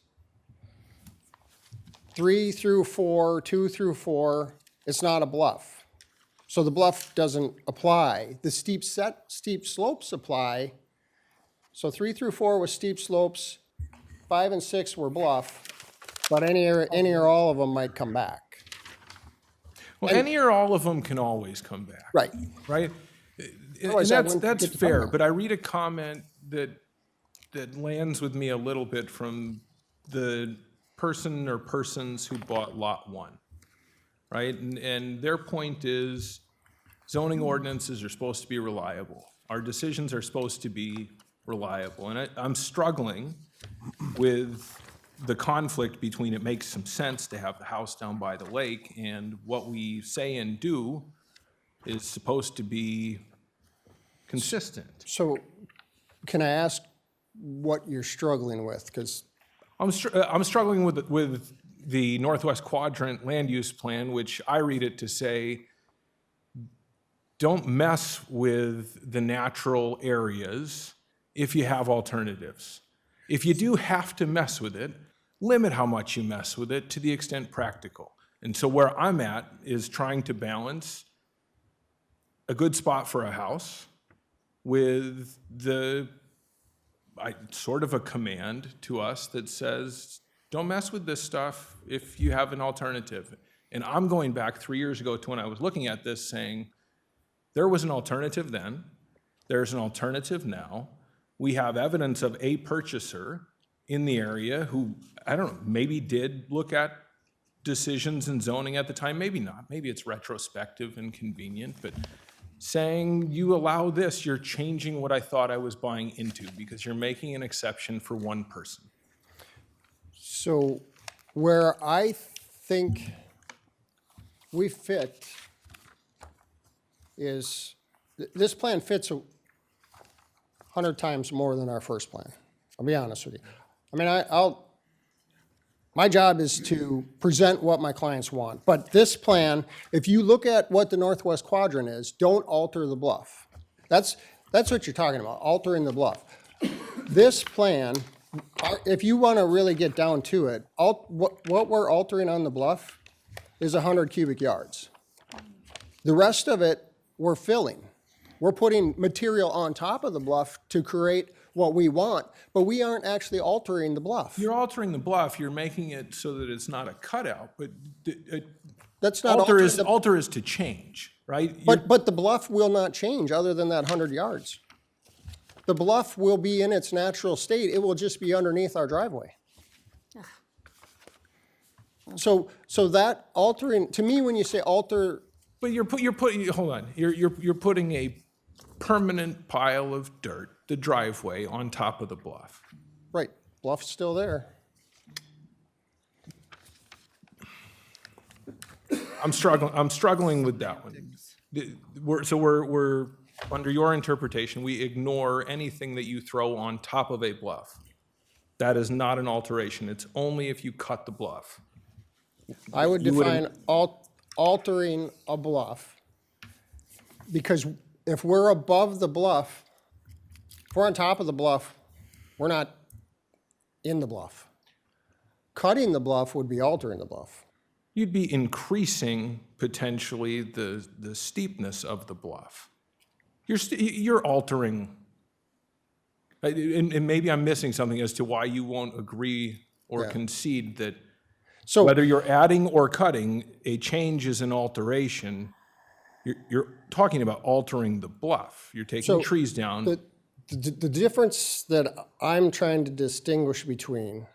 3 through 4, 2 through 4, it's not a bluff. So the bluff doesn't apply. The steep slopes apply. So 3 through 4 was steep slopes, 5 and 6 were bluff, but any or all of them might come back. Well, any or all of them can always come back. Right. Right? And Otherwise, I wouldn't that's get the fair, comment. but I read a comment that lands with me a little bit from the person or persons who bought lot 1, right? And their point is zoning ordinances are supposed to be reliable. Our decisions are supposed to be reliable. And I'm struggling with the conflict between it makes some sense to have the house down by the lake and what we say and do is supposed to be consistent. So can I ask what you're struggling with? Because I'm struggling with the Northwest Quadrant land use plan, which I read it to say, don't mess with the natural areas if you have alternatives. If you do have to mess with it, limit how much you mess with it to the extent practical. And so where I'm at is trying to balance a good spot for a house with sort of a command to us that says, don't mess with this stuff if you have an alternative. And I'm going back 3 years ago to when I was looking at this saying, there was an alternative then, there's an alternative now. We have evidence of a purchaser in the area who, I don't know, maybe did look at decisions in zoning at the time, maybe not. Maybe it's retrospective and convenient, but saying you allow this, you're changing what I thought I was buying into because you're making an exception for one person. So where I think we fit is, this plan fits 100 times more than our first plan. I'll be honest with you. I mean, My job is to present what my clients want. But this plan, if you look at what the northwest quadrant is, don't alter the bluff. That's what you're talking about, altering the bluff. This plan, if you want to really get down to it, what we're altering on the bluff is 100 cubic yards. The rest of it, we're filling. We're putting material on top of the bluff to create what we want, but we aren't actually altering the bluff. You're altering the bluff, you're making it so that it's not a cutout, but That's not alter altering is, the, alter is to change, right? but the bluff will not change other than that 100 yards. The bluff will be in its natural state. It will just be underneath our driveway. So that altering, to me, when you say alter, But you're putting, hold on, you're putting a permanent pile of dirt, the driveway, on top of the bluff. right, bluff's still there. I'm struggling with that one. We're under your interpretation, we ignore anything that you throw on top of a bluff. That is not an alteration. It's only if you cut the bluff. I would You wouldn't- define altering a bluff, because if we're above the bluff, if we're on top of the bluff, we're not in the bluff. Cutting the bluff would be altering the bluff. You'd be increasing potentially the steepness of the bluff. You're altering, and maybe I'm missing something as to why you won't agree or concede that So whether you're adding or cutting, a change is an alteration. You're talking about altering the bluff. You're taking So trees down. the difference that I'm trying to distinguish between,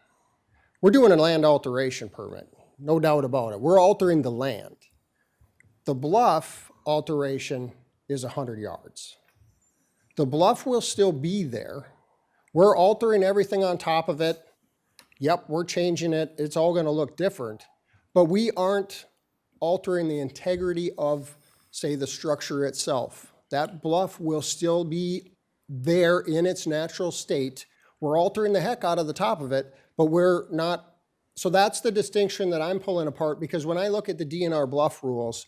we're doing a land alteration permit, no doubt about it. We're altering the land. The bluff alteration is 100 yards. The bluff will still be there. We're altering everything on top of it. Yep, we're changing it. It's all going to look different. But we aren't altering the integrity of, say, the structure itself. That bluff will still be there in its natural state. We're altering the heck out of the top of it, but we're not. So that's the distinction that I'm pulling apart, because when I look at the DNR bluff rules,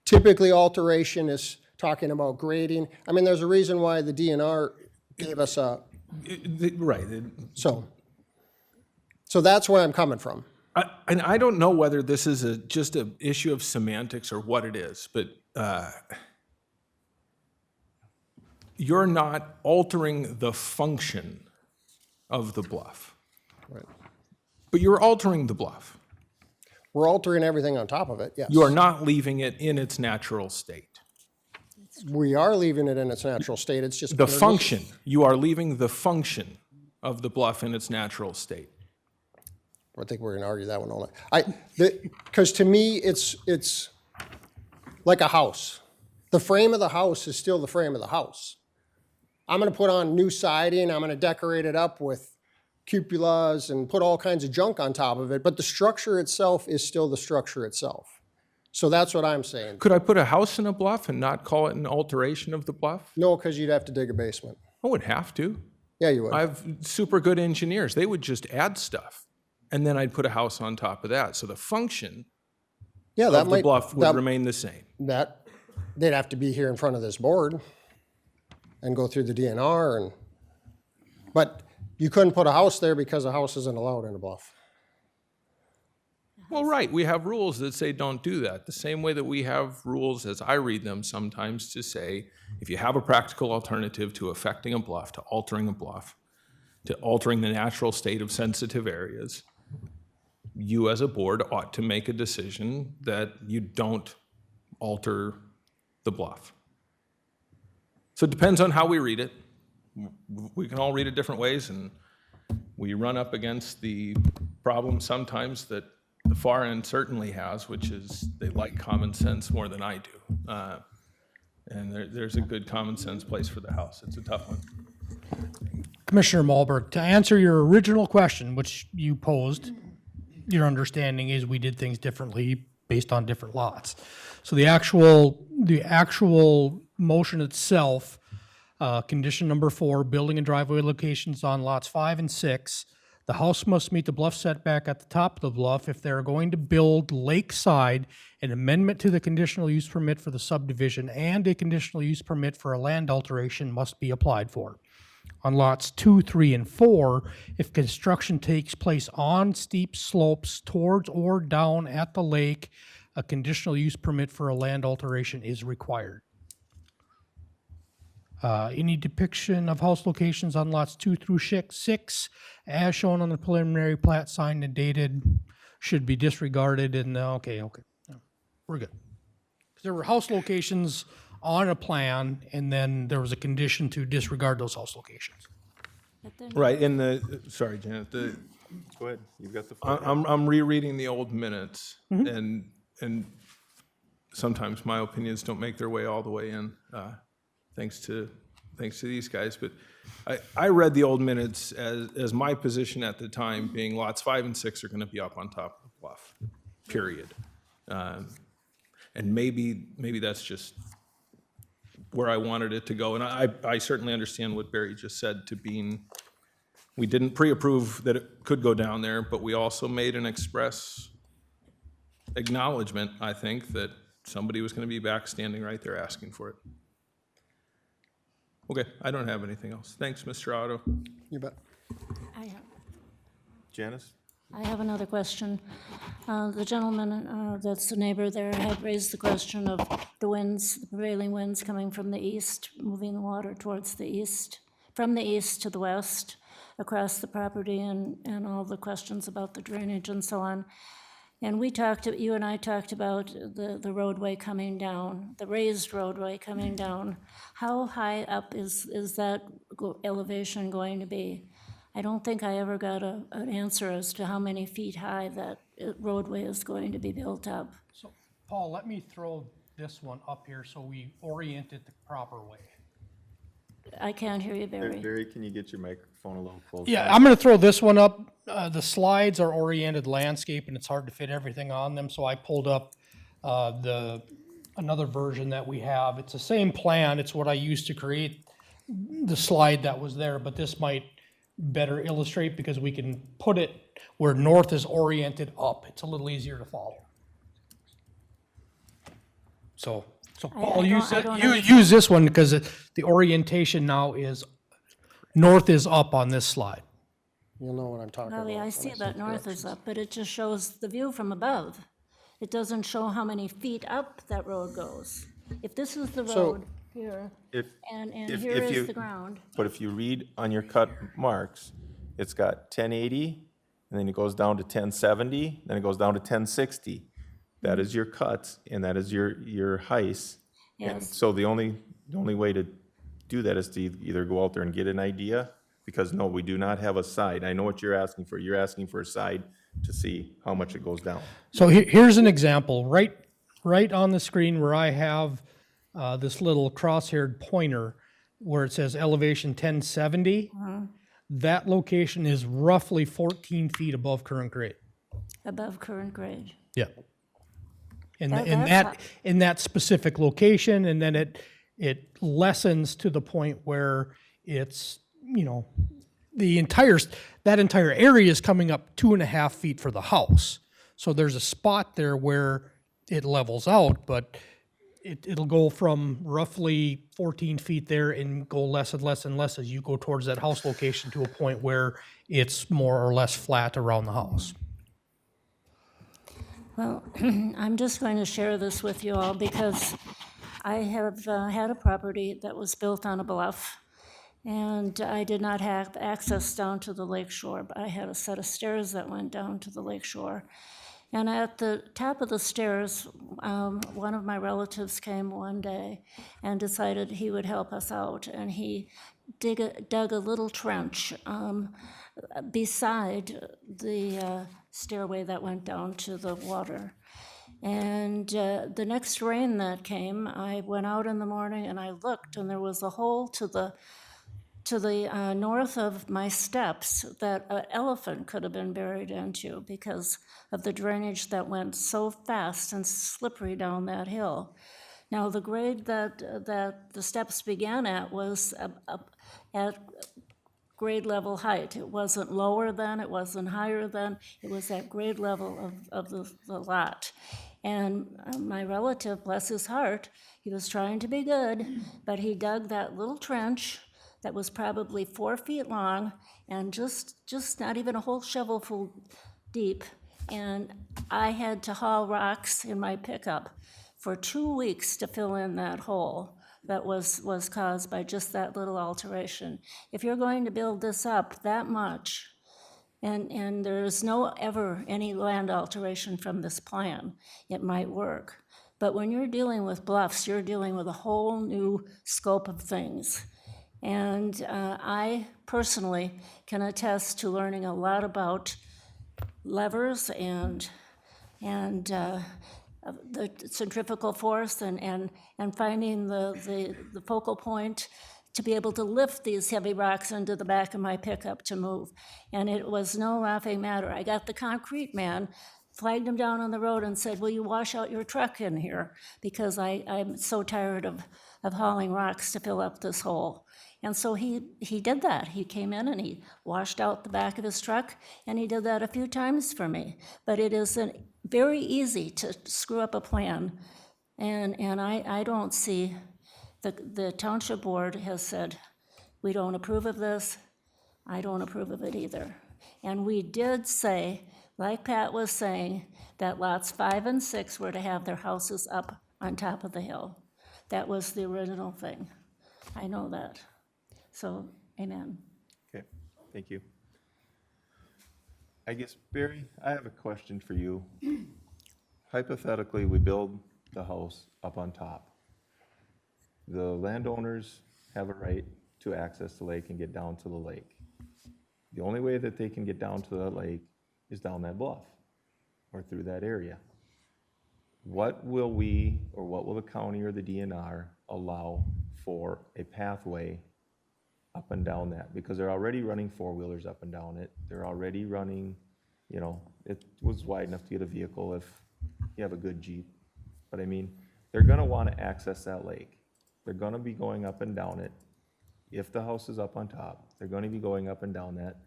typically alteration is talking about grading. I mean, there's a reason why the DNR gave us a, Right. so that's where I'm coming from. And I don't know whether this is just an issue of semantics or what it is, but you're not altering the function of the bluff. Right. But you're altering the bluff. We're altering everything on top of it, yes. You are not leaving it in its natural state. We are leaving it in its natural state, it's just. The underneath. function, you are leaving the function of the bluff in its natural state. I think we're gonna argue that one all night. Because to me, it's like a house. The frame of the house is still the frame of the house. I'm gonna put on new siding, I'm gonna decorate it up with cupolas and put all kinds of junk on top of it, but the structure itself is still the structure itself. So that's what I'm saying. Could I put a house in a bluff and not call it an alteration of the bluff? No, because you'd have to dig a basement. I would have to. Yeah, you would. I have super good engineers. They would just add stuff. And then I'd put a house on top of that. So the function Yeah, that of the might, bluff would remain the same. that, they'd have to be here in front of this board and go through the DNR but you couldn't put a house there because a house isn't allowed in a bluff. Well, right, we have rules that say don't do that. The same way that we have rules, as I read them sometimes, to say, if you have a practical alternative to affecting a bluff, to altering a bluff, to altering the natural state of sensitive areas, you as a board ought to make a decision that you don't alter the bluff. So it depends on how we read it. We can all read it different ways, and we run up against the problem sometimes that the far end certainly has, which is they like common sense more than I do. And there's a good common sense place for the house. It's a tough one. Commissioner Malberg, to answer your original question, which you posed, your understanding is we did things differently based on different lots. So the actual motion itself, condition number 4, building and driveway locations on lots 5 and 6 The house must meet the bluff setback at the top of the bluff if they're going to build lakeside. An amendment to the conditional use permit for the subdivision and a conditional use permit for a land alteration must be applied for. On lots 2, 3, and 4, if construction takes place on steep slopes towards or down at the lake, a conditional use permit for a land alteration is required. Any depiction of house locations on lots 2 through 6, as shown on the preliminary plat signed and dated, should be disregarded. And okay, yeah, we're good. 'Cause there were house locations on a plan, and then there was a condition to disregard those house locations. But then- Right, in sorry, Janet, Go ahead, you've got the floor. I'm rereading the old minutes, and sometimes my opinions don't make their way all the way in, thanks to these guys. But I read the old minutes as my position at the time being lots 5 and 6 are going to be up on top of the bluff, period. And maybe that's just where I wanted it to go. And I certainly understand what Barry just said to being, we didn't pre-approve that it could go down there, but we also made an express acknowledgement, I think, that somebody was going to be back standing right there asking for it. Okay, I don't have anything else. Thanks, Mr. Otto. You bet. Janice? I have another question. The gentleman that's the neighbor there had raised the question of the winds, the prevailing winds coming from the east, moving the water towards the east, from the east to the west, across the property, and all the questions about the drainage and so on. And you and I talked about the roadway coming down, the raised roadway coming down. How high up is that elevation going to be? I don't think I ever got an answer as to how many feet high that roadway is going to be built up. So, Paul, let me throw this one up here so we orient it the proper way. I can't hear you, Barry. Barry, can you get your microphone a little closer? Yeah, I'm gonna throw this one up. The slides are oriented landscape and it's hard to fit everything on them, so I pulled up another version that we have. It's the same plan, it's what I used to create the slide that was there, but this might better illustrate because we can put it where north is oriented up. It's a little easier to follow. So Paul, use this one because the orientation now is north is up on this slide. You'll know what I'm talking about. Well, yeah, I see that north is up, but it just shows the view from above. It doesn't show how many feet up that road goes. If this is the road here, If, and if- here if you- is the ground, But if you read on your cut marks, it's got 1080, and then it goes down to 1070, then it goes down to 1060. That is your cuts, and that is your heights. And Yes. so the only way to do that is to either go out there and get an idea, because no, we do not have a side. I know what you're asking for. You're asking for a side to see how much it goes down. So here's an example, right on the screen where I have this little cross-haired pointer where it says elevation 1070. That location is roughly 14 feet above current grade. above current grade. Yeah. In That's that specific location, and then it lessens to the point where it's, that entire area is coming up 2.5 feet for the house. So there's a spot there where it levels out, but it'll go from roughly 14 feet there and go less and less and less as you go towards that house location to a point where it's more or less flat around the house. Well, I'm just going to share this with you all because I have had a property that was built on a bluff, and I did not have access down to the lake shore, but I had a set of stairs that went down to the lake shore. And at the top of the stairs, one of my relatives came one day and decided he would help us out, and he dug a little trench beside the stairway that went down to the water. And the next rain that came, I went out in the morning and I looked, and there was a hole to the north of my steps that an elephant could have been buried into because of the drainage that went so fast and slippery down that hill. Now, the grade that the steps began at was at grade level height. It wasn't lower than, it wasn't higher than, it was that grade level of the lot. And my relative, bless his heart, he was trying to be good, but he dug that little trench that was probably 4 feet long and just not even a whole shovelful deep. And I had to haul rocks in my pickup for 2 weeks to fill in that hole that was caused by just that little alteration. If you're going to build this up that much, and there's no ever any land alteration from this plan, it might work. But when you're dealing with bluffs, you're dealing with a whole new scope of things. And I personally can attest to learning a lot about levers and the centrifugal force and finding the focal point to be able to lift these heavy rocks into the back of my pickup to move. And it was no laughing matter. I got the concrete man, flagged him down on the road and said, will you wash out your truck in here? Because I'm so tired of hauling rocks to fill up this hole. And so he did that. He came in and he washed out the back of his truck, and he did that a few times for me. But it is very easy to screw up a plan. And I don't see, the township board has said, we don't approve of this. I don't approve of it either. And we did say, like Pat was saying, that lots 5 and 6 were to have their houses up on top of the hill. That was the original thing. I know that. So, amen. Okay, thank you. I guess, Barry, I have a question for you. Hypothetically, we build the house up on top. The landowners have a right to access the lake and get down to the lake. The only way that they can get down to the lake is down that bluff or through that area. What will we, or what will the county or the DNR allow for a pathway up and down that? Because they're already running four-wheelers up and down it. They're already running, it was wide enough to get a vehicle if you have a good Jeep. But I mean, they're gonna wanna access that lake. They're gonna be going up and down it. If the house is up on top, they're gonna be going up and down that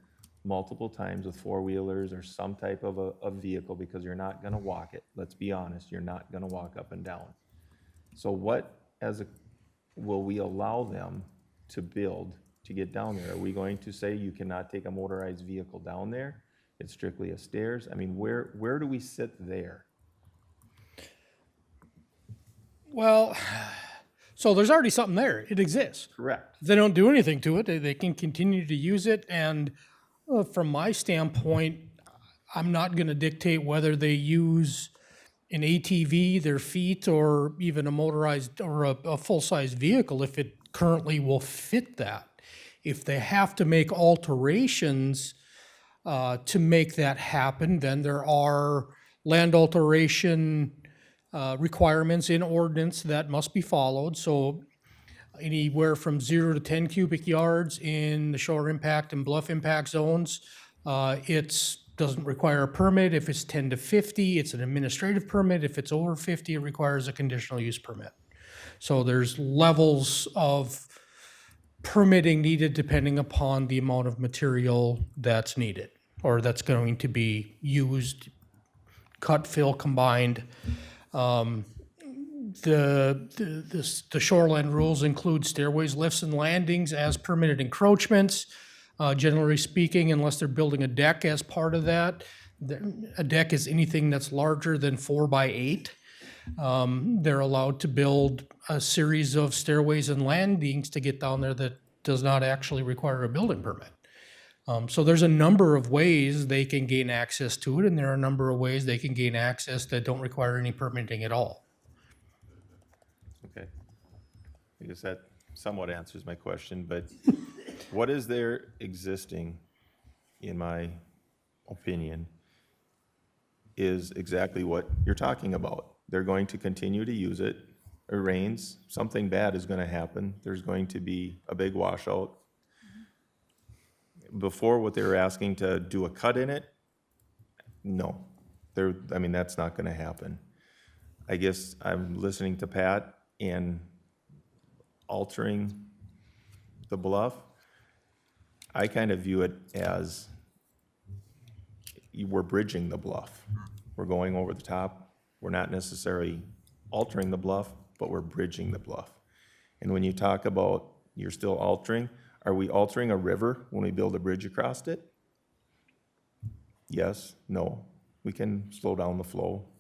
multiple times with four-wheelers or some type of a vehicle, because you're not gonna walk it. Let's be honest, you're not gonna walk up and down. So will we allow them to build to get down there? Are we going to say you cannot take a motorized vehicle down there? It's strictly a stairs? I mean, where do we sit there? Well, so there's already something there. It exists. Correct. If they don't do anything to it, they can continue to use it. And from my standpoint, I'm not going to dictate whether they use an ATV, their feet, or even a motorized or a full-size vehicle if it currently will fit that. If they have to make alterations to make that happen, then there are land alteration requirements in ordinance that must be followed. So anywhere from 0 to 10 cubic yards in the shore impact and bluff impact zones, it doesn't require a permit. If it's 10 to 50, it's an administrative permit. If it's over 50, it requires a conditional use permit. So there's levels of permitting needed depending upon the amount of material that's needed or that's going to be used, cut, fill, combined. The shoreline rules include stairways, lifts, and landings as permitted encroachments. Generally speaking, unless they're building a deck as part of that, a deck is anything that's larger than 4 by 8. They're allowed to build a series of stairways and landings to get down there that does not actually require a building permit. So there's a number of ways they can gain access to it, and there are a number of ways they can gain access that don't require any permitting at all. Okay. I guess that somewhat answers my question, but what is there existing, in my opinion, is exactly what you're talking about. They're going to continue to use it. It rains, something bad is going to happen. There's going to be a big washout. Before, what they were asking to do a cut in it, no. That's not going to happen. I guess I'm listening to Pat and altering the bluff. I kind of view it as we're bridging the bluff. We're going over the top. We're not necessarily altering the bluff, but we're bridging the bluff. And when you talk about you're still altering, are we altering a river when we build a bridge across it? Yes, no. We can slow down the flow,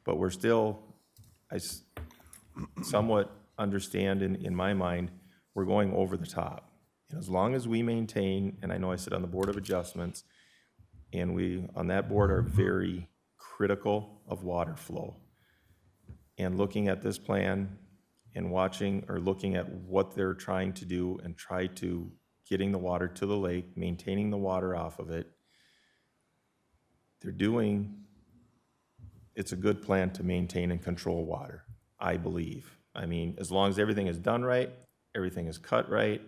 but we're still, somewhat understand in my mind, we're going over the top. And as long as we maintain, and I know I sit on the Board of Adjustments, and we, on that board, are very critical of water flow. And looking at this plan and watching or looking at what they're trying to do and try to getting the water to the lake, maintaining the water off of it, they're doing, it's a good plan to maintain and control water, I believe. I mean, as long as everything is done right, everything is cut right,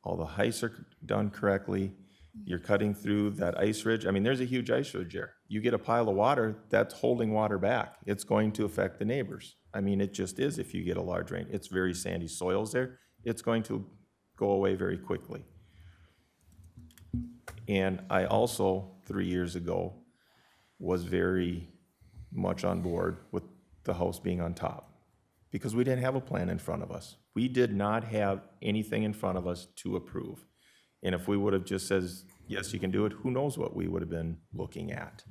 all the heights are done correctly, you're cutting through that ice ridge. I mean, there's a huge ice ridge there. You get a pile of water, that's holding water back. It's going to affect the neighbors. I mean, it just is if you get a large rain. It's very sandy soils there. It's going to go away very quickly. And I also, 3 years ago, was very much on board with the house being on top because we didn't have a plan in front of us. We did not have anything in front of us to approve. And if we would have just says, yes, you can do it, who knows what we would have been looking at.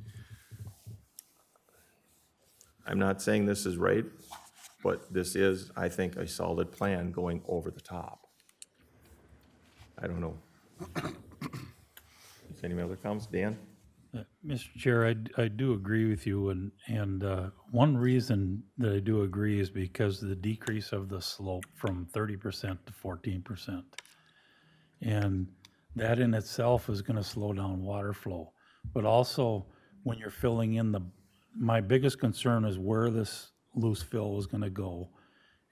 I'm not saying this is right, but this is, I think, a solid plan going over the top. I don't know. Is any other comments? Dan? Mr. Chair, I do agree with you, and one reason that I do agree is because of the decrease of the slope from 30% to 14%. And that in itself is gonna slow down water flow. But also, when you're filling in my biggest concern is where this loose fill is gonna go.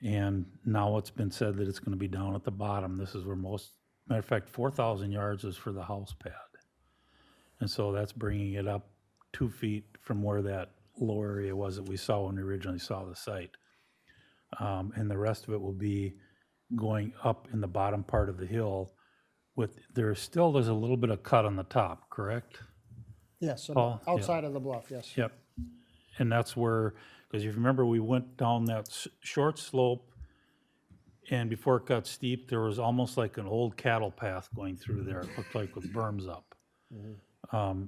And now it's been said that it's gonna be down at the bottom. This is where matter of fact, 4,000 yards is for the house pad. And so that's bringing it up 2 feet from where that low area was that we saw when we originally saw the site. And the rest of it will be going up in the bottom part of the hill there's a little bit of cut on the top, correct? Yes, Paul? Yeah. outside of the bluff, yes. Yep. And that's where, because if you remember, we went down that short slope, and before it got steep, there was almost like an old cattle path going through there. It looked like with berms up,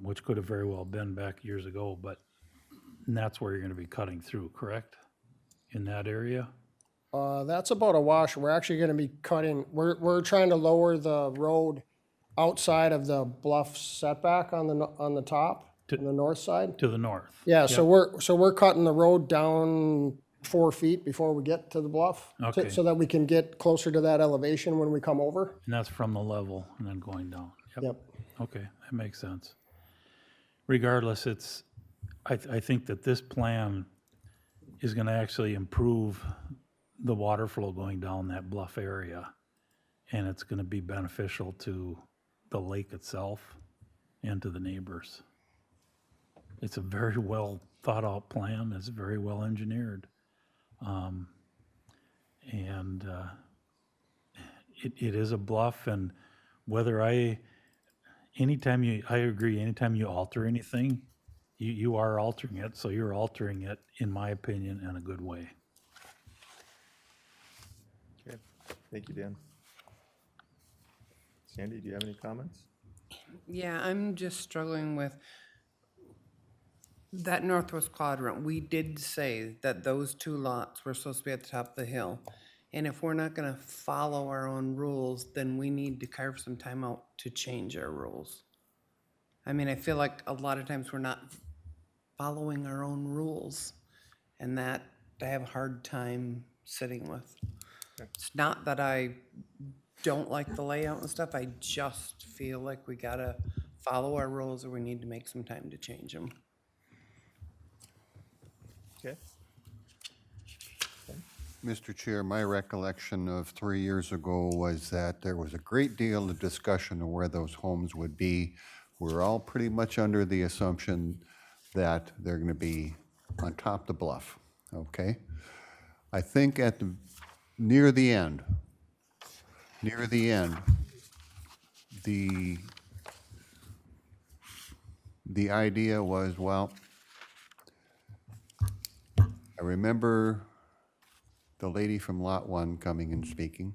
which could have very well been back years ago, and that's where you're going to be cutting through, correct? In that area? That's about a wash. We're actually gonna be cutting, we're trying to lower the road outside of the bluff setback on the top, on the north side. To the north. Yeah, so we're cutting the road down 4 feet before we get to the bluff. Okay. So that we can get closer to that elevation when we come over. And that's from the level and then going down. Yep. Okay, that makes sense. Regardless, I think that this plan is gonna actually improve the water flow going down that bluff area. And it's gonna be beneficial to the lake itself and to the neighbors. It's a very well thought out plan. It's very well engineered. It is a bluff, and whether I agree, anytime you alter anything, you are altering it, so you're altering it, in my opinion, in a good way. Okay, thank you, Dan. Sandy, do you have any comments? Yeah, I'm just struggling with that northwest quadrant. We did say that those 2 lots were supposed to be at the top of the hill. And if we're not gonna follow our own rules, then we need to carve some time out to change our rules. I mean, I feel like a lot of times we're not following our own rules, and that I have a hard time sitting with. It's not that I don't like the layout and stuff, I just feel like we gotta follow our rules or we need to make some time to change them. Okay. Mr. Chair, my recollection of 3 years ago was that there was a great deal of discussion of where those homes would be. We're all pretty much under the assumption that they're going to be on top of the bluff, okay? I think near the end, the idea was, well, I remember the lady from Lot 1 coming and speaking.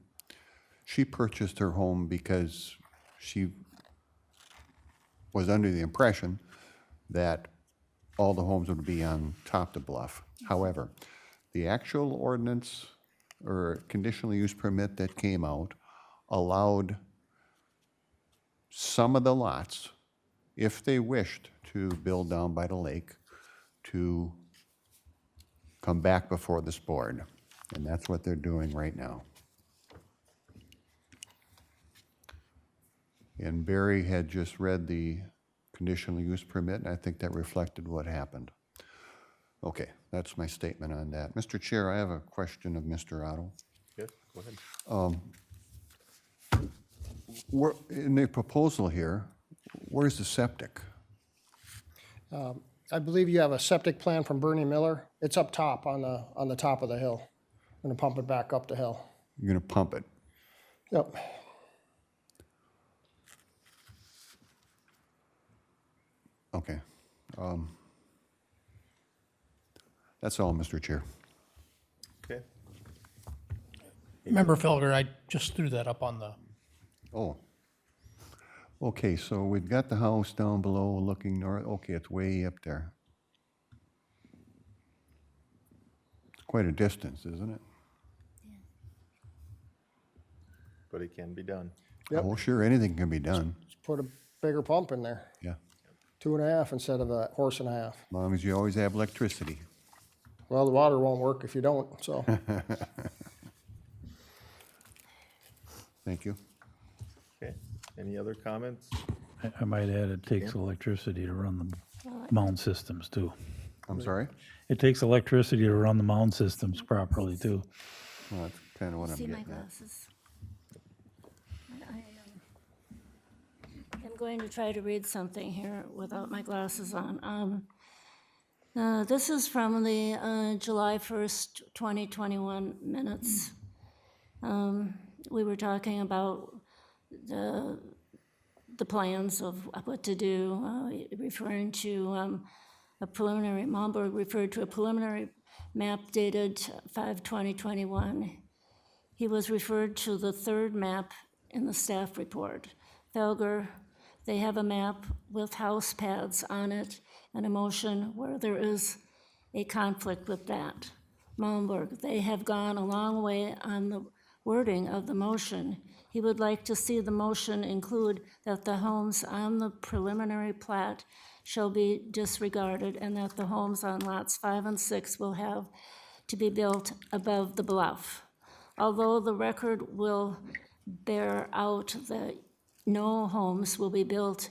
She purchased her home because she was under the impression that all the homes would be on top of the bluff. However, the actual ordinance or conditional use permit that came out allowed some of the lots, if they wished to build down by the lake, to come back before this board. And that's what they're doing right now. And Barry had just read the conditional use permit, and I think that reflected what happened. Okay, that's my statement on that. Mr. Chair, I have a question of Mr. Otto. Yes, go ahead. In the proposal here, where's the septic? I believe you have a septic plan from Bernie Miller. It's up top on the top of the hill. I'm gonna pump it back up the hill. You're gonna pump it. Yep. Okay. That's all, Mr. Chair. Okay. Member Felger, I just threw that up on the, Oh. Okay, so we've got the house down below looking north. Okay, it's way up there. It's quite a distance, isn't it? But it can be done. Yep. Oh, sure, anything can be done. Just put a bigger pump in there, Yeah, 2.5 instead of a horse and a half. as long as you always have electricity. Well, the water won't work if you don't, so. Thank you. Okay. Any other comments? I might add, it takes electricity to run the mound systems too. I'm sorry? It takes electricity to run the mound systems properly too. Well, that's kind of what I'm See my getting at. glasses? I'm going to try to read something here without my glasses on. This is from the July 1st, 2021 minutes. We were talking about the plans of what to do, referring to a preliminary, Malmberg referred to a preliminary map dated 5/2021. He was referred to the third map in the staff report. Felger, they have a map with house pads on it and a motion where there is a conflict with that. Malmberg, they have gone a long way on the wording of the motion. He would like to see the motion include that the homes on the preliminary plat shall be disregarded and that the homes on lots 5 and 6 will have to be built above the bluff. Although the record will bear out that no homes will be built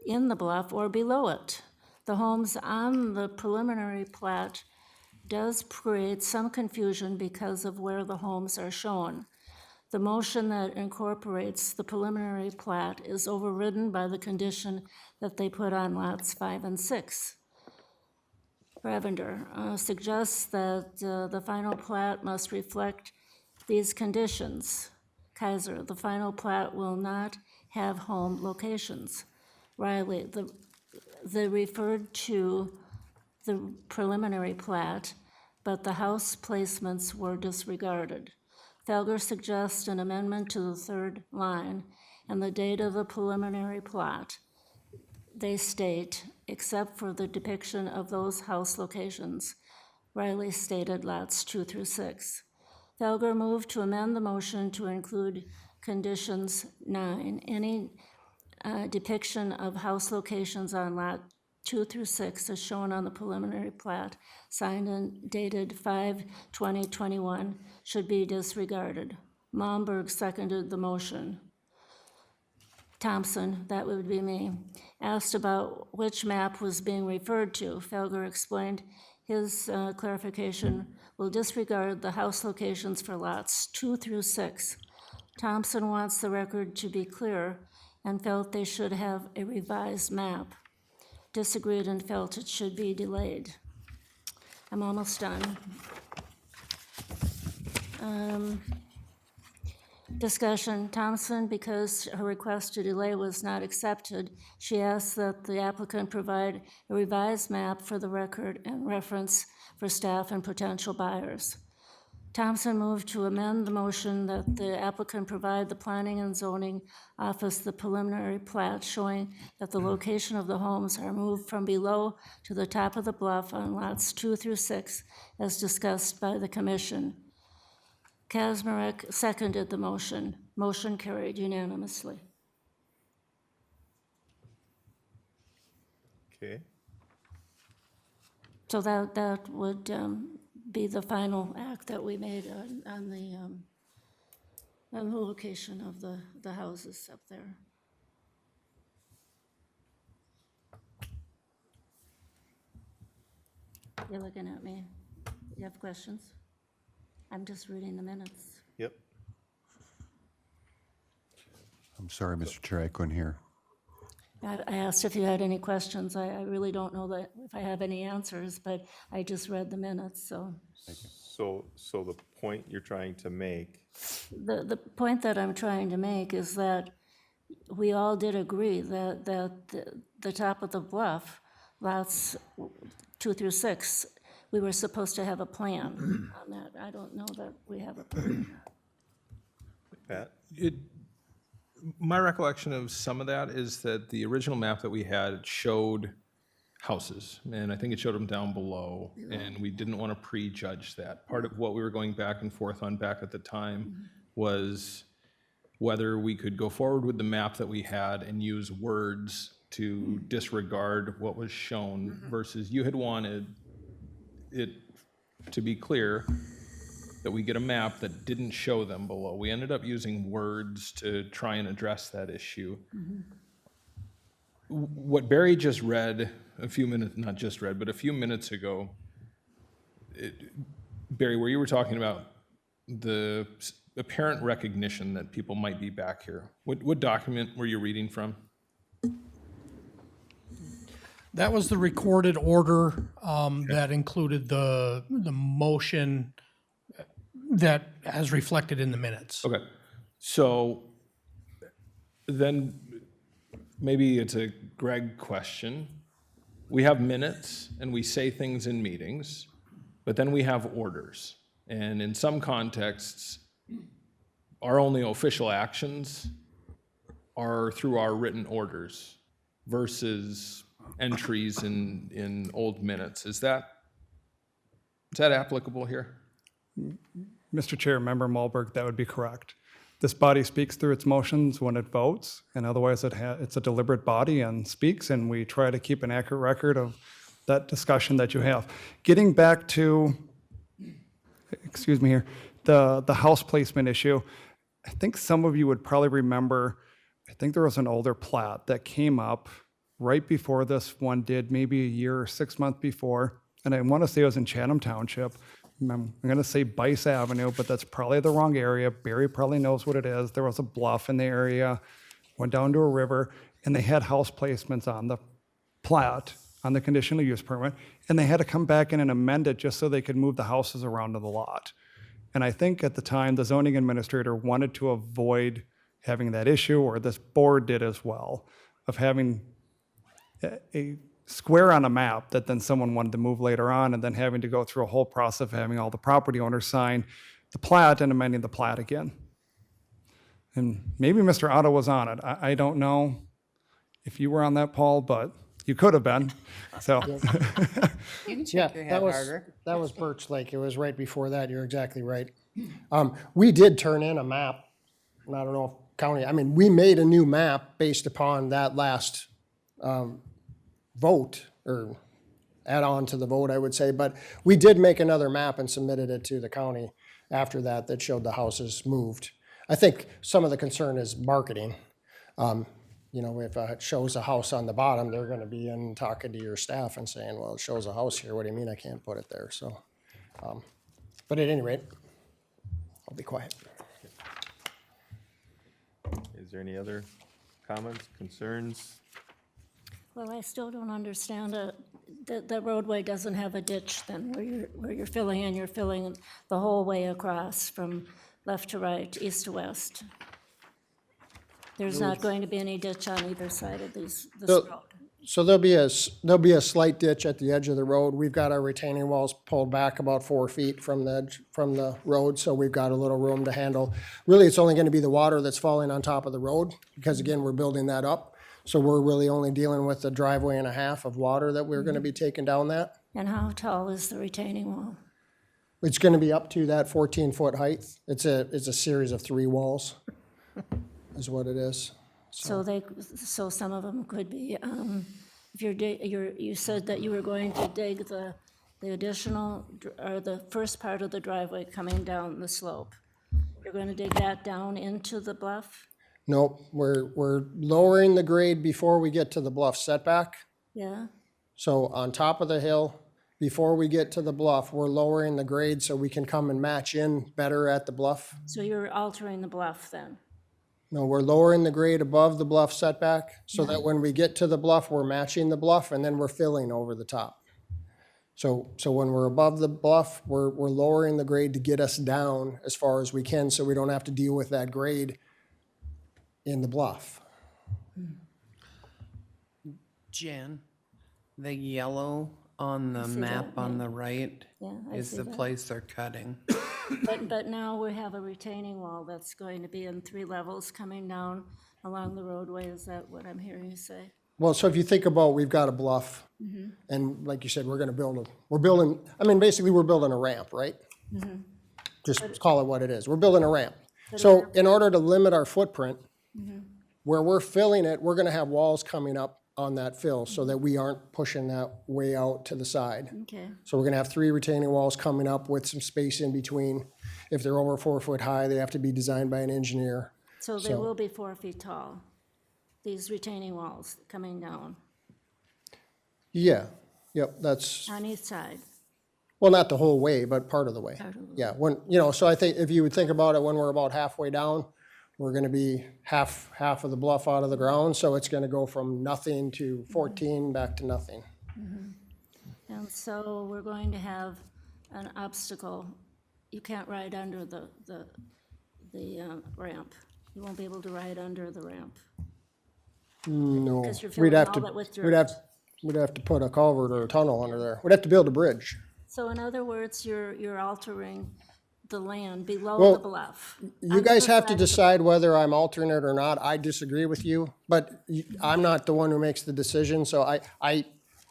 in the bluff or below it, the homes on the preliminary plat does create some confusion because of where the homes are shown. The motion that incorporates the preliminary plat is overridden by the condition that they put on lots 5 and 6. Ravender suggests that the final plat must reflect these conditions. Kaiser, the final plat will not have home locations. Riley, they referred to the preliminary plat, but the house placements were disregarded. Felger suggests an amendment to the third line and the date of the preliminary plat. They state, except for the depiction of those house locations, Riley stated lots 2 through 6. Felger moved to amend the motion to include conditions 9. Any depiction of house locations on lot 2 through 6 as shown on the preliminary plat, signed and dated 5/2021, should be disregarded. Momberg seconded the motion. Thompson, that would be me, asked about which map was being referred to. Felger explained his clarification will disregard the house locations for lots 2 through 6. Thompson wants the record to be clear and felt they should have a revised map. Disagreed and felt it should be delayed. I'm almost done. Discussion, Thompson, because her request to delay was not accepted, she asked that the applicant provide a revised map for the record and reference for staff and potential buyers. Thompson moved to amend the motion that the applicant provide the Planning and Zoning Office the preliminary plat showing that the location of the homes are moved from below to the top of the bluff on lots 2 through 6, as discussed by the commission. Kazmarek seconded the motion. Motion carried unanimously. Okay. So that would be the final act that we made on the location of the houses up there. You're looking at me. You have questions? I'm just reading the minutes. Yep. I'm sorry, Mr. Chair, I couldn't hear. I asked if you had any questions. I really don't know that if I have any answers, but I just read the minutes, so. So the point you're trying to make, The point that I'm trying to make is that we all did agree that the top of the bluff, lots 2 through 6, we were supposed to have a plan on that. I don't know that we have a plan. Pat? My recollection of some of that is that the original map that we had showed houses, and I think it showed them down below, and we didn't want to prejudge that. Part of what we were going back and forth on back at the time was whether we could go forward with the map that we had and use words to disregard what was shown versus you had wanted it to be clear that we get a map that didn't show them below. We ended up using words to try and address that issue. What Barry just read a few minutes, not just read, but a few minutes ago, Barry, where you were talking about the apparent recognition that people might be back here, what document were you reading from? That was the recorded order that included the motion that as reflected in the minutes. Okay, so then maybe it's a Greg question. We have minutes and we say things in meetings, but then we have orders. And in some contexts, our only official actions are through our written orders versus entries in old minutes. Is that applicable here? Mr. Chair, Member Malberg, that would be correct. This body speaks through its motions when it votes, and otherwise it's a deliberate body and speaks, and we try to keep an accurate record of that discussion that you have. Getting back to, excuse me here, the house placement issue, I think some of you would probably remember, I think there was an older plat that came up right before this one did, maybe a year or 6 months before, and I want to say it was in Chatham Township. I'm going to say Bice Avenue, but that's probably the wrong area. Barry probably knows what it is. There was a bluff in the area, went down to a river, and they had house placements on the plat, on the conditional use permit, and they had to come back in and amend it just so they could move the houses around to the lot. And I think at the time, the zoning administrator wanted to avoid having that issue, or this board did as well, of having a square on a map that then someone wanted to move later on, and then having to go through a whole process of having all the property owners sign the plat and amending the plat again. And maybe Mr. Otto was on it. I don't know if you were on that, Paul, but you could have been, so. You can Yeah, shake your head harder. that was Birch Lake. It was right before that. You're exactly right. We did turn in a map, and I don't know if county, I mean, we made a new map based upon that last vote, or add on to the vote, I would say. But we did make another map and submitted it to the county after that, that showed the houses moved. I think some of the concern is marketing. You know, if it shows a house on the bottom, they're gonna be in talking to your staff and saying, well, it shows a house here, what do you mean I can't put it there? So, but at any rate, I'll be quiet. Is there any other comments, concerns? Well, I still don't understand, the roadway doesn't have a ditch then, where you're filling in, you're filling the whole way across from left to right, east to west. There's not going to be any ditch on either side of this road. So there'll be a slight ditch at the edge of the road. We've got our retaining walls pulled back about 4 feet from the road, so we've got a little room to handle. Really, it's only gonna be the water that's falling on top of the road, because again, we're building that up. So we're really only dealing with a driveway and a half of water that we're gonna be taking down that. And how tall is the retaining wall? It's gonna be up to that 14-foot height. It's a series of 3 walls, is what it is. So some of them could be, if you said that you were going to dig the additional, or the first part of the driveway coming down the slope. You're going to dig that down into the bluff? Nope, we're lowering the grade before we get to the bluff setback. Yeah? So on top of the hill, before we get to the bluff, we're lowering the grade so we can come and match in better at the bluff. So you're altering the bluff then? No, we're lowering the grade above the bluff setback so that when we get to the bluff, we're matching the bluff and then we're filling over the top. So when we're above the bluff, we're lowering the grade to get us down as far as we can so we don't have to deal with that grade in the bluff. Jen, the yellow on the see map that, on the right Yeah, I is see the that. place they're cutting. But now we have a retaining wall that's going to be in 3 levels coming down along the roadway. Is that what I'm hearing you say? Well, so if you think about, we've got a bluff, and like you said, we're building a ramp, right? Just call it what it is. We're building a ramp. So in order to limit our footprint, where we're filling it, we're gonna have walls coming up on that fill so that we aren't pushing that way out to the side. Okay, So we're gonna have 3 retaining walls coming up with some space in between. If they're over 4 foot high, they have to be designed by an engineer. so they will be 4 feet tall, these retaining walls coming down Yeah, yep, that's, on each side. well, not the whole way, but part of the way. Part of the Yeah, so I think if you would think about it, when we're about halfway down, we're gonna be half of the bluff out of the ground, so it's gonna go from nothing to 14 back to nothing. And so we're going to have an obstacle. You can't ride under the ramp. You won't be able to ride under the ramp. No, Because you're we'd filling have all to, that with we'd dirt. have to put a culvert or a tunnel under there. We'd have to build a bridge. So in other words, you're altering the land below Well, the bluff. You guys have to decide whether I'm altering it or not. I disagree with you, but I'm not the one who makes the decision, so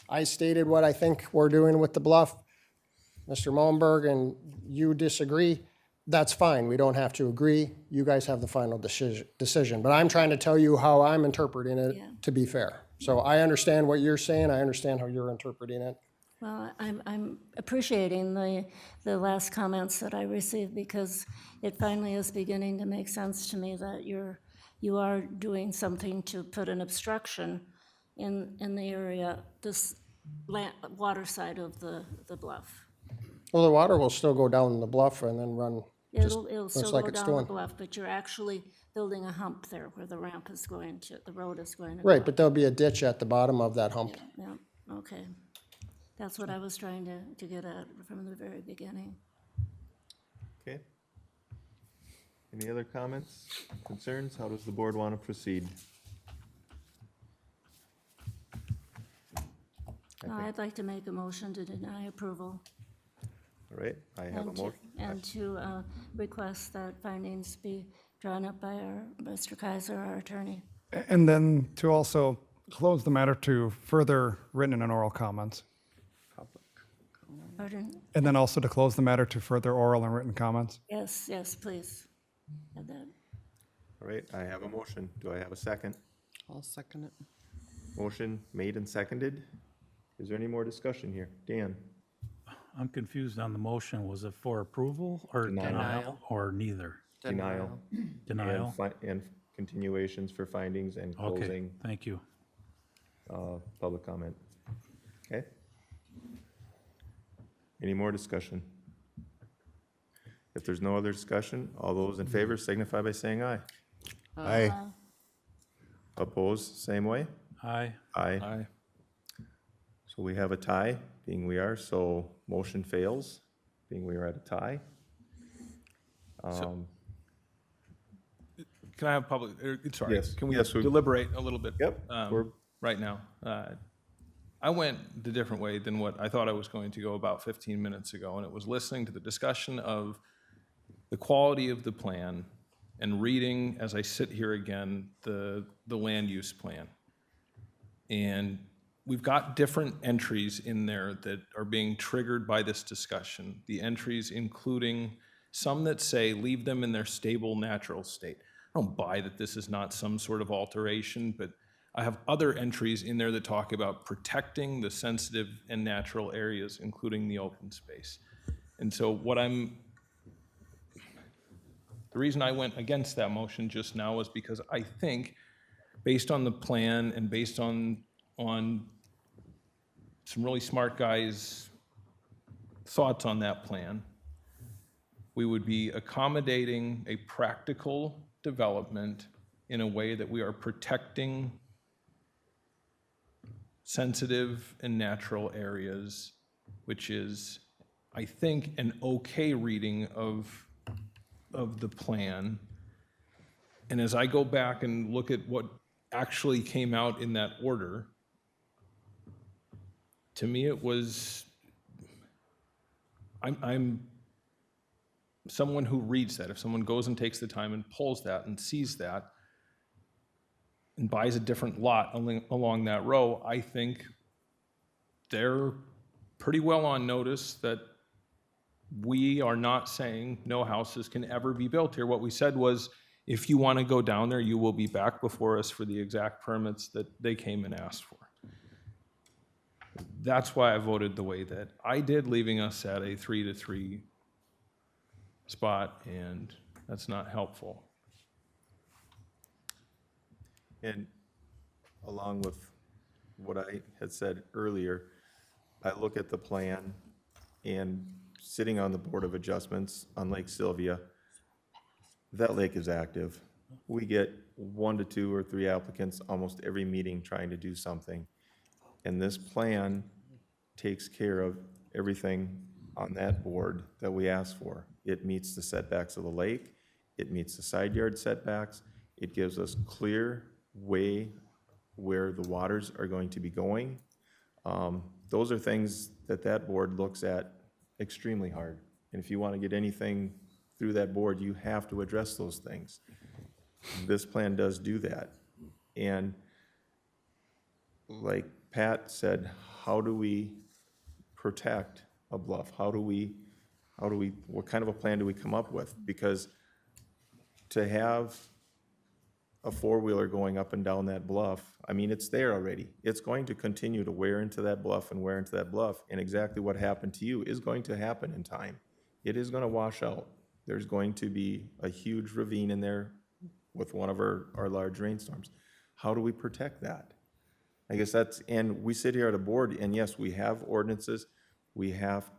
I stated what I think we're doing with the bluff. Mr. Mullenberg and you disagree, that's fine. We don't have to agree. You guys have the final decision. But I'm trying to tell you how I'm interpreting it to be fair. So I understand what you're saying. I understand how you're interpreting it. Well, I'm appreciating the last comments that I received because it finally is beginning to make sense to me that you are doing something to put an obstruction in the area, this water side of the bluff. Well, the water will still go down the bluff and then run just It'll just still like go it's down the doing. bluff, but you're actually building a hump there where the ramp is going to, the road is going to go. Right, but there'll be a ditch at the bottom of that hump. Yeah, okay. That's what I was trying to get at from the very beginning. Okay. Any other comments, concerns? How does the board want to proceed? I'd like to make a motion to deny approval All right, I have a and to, motion. and to request that findings be drawn up by Mr. Kaiser, our attorney. And then to also close the matter to further written and oral comments. Pardon? And then also to close the matter to further oral and written comments. Yes, please. Add that. All right, I have a motion. Do I have a second? I'll second it. Motion made and seconded. Is there any more discussion here? Dan? I'm confused on the motion. Was it for approval or Denial. denial or neither? Denial. Denial? And continuations for findings and Okay, closing, thank you. public comment. Okay? Any more discussion? If there's no other discussion, all those in favor signify by saying aye. Aye. Opposed, same way? Aye. Aye. Aye. So we have a tie, being we are, so motion fails, being we are at a tie. can I have public, sorry, Yes, can we yes, we- deliberate a little bit? Yep, we're- Right now. I went the different way than what I thought I was going to go about 15 minutes ago, and it was listening to the discussion of the quality of the plan and reading, as I sit here again, the land use plan. And we've got different entries in there that are being triggered by this discussion. The entries including some that say leave them in their stable natural state. I don't buy that this is not some sort of alteration, but I have other entries in there that talk about protecting the sensitive and natural areas, including the open space. And so the reason I went against that motion just now was because I think, based on the plan and based on some really smart guys' thoughts on that plan, we would be accommodating a practical development in a way that we are protecting sensitive and natural areas, which is, I think, an okay reading of the plan. And as I go back and look at what actually came out in that order, to me it was, I'm someone who reads that. If someone goes and takes the time and pulls that and sees that and buys a different lot along that row, I think they're pretty well on notice that we are not saying no houses can ever be built here. What we said was, if you want to go down there, you will be back before us for the exact permits that they came and asked for. That's why I voted the way that I did, leaving us at a 3-3 spot, and that's not helpful. And along with what I had said earlier, I look at the plan, and sitting on the Board of Adjustments on Lake Sylvia, that lake is active. We get 1 to 2 or 3 applicants almost every meeting trying to do something. And this plan takes care of everything on that board that we ask for. It meets the setbacks of the lake, it meets the side yard setbacks, it gives us clear way where the waters are going to be going. Those are things that that board looks at extremely hard. And if you want to get anything through that board, you have to address those things. This plan does do that. And like Pat said, how do we protect a bluff? What kind of a plan do we come up with? Because to have a four-wheeler going up and down that bluff, I mean, it's there already. It's going to continue to wear into that bluff and wear into that bluff, and exactly what happened to you is going to happen in time. It is gonna wash out. There's going to be a huge ravine in there with one of our large rainstorms. How do we protect that? I guess that's, and we sit here at a board, and yes, we have ordinances, we have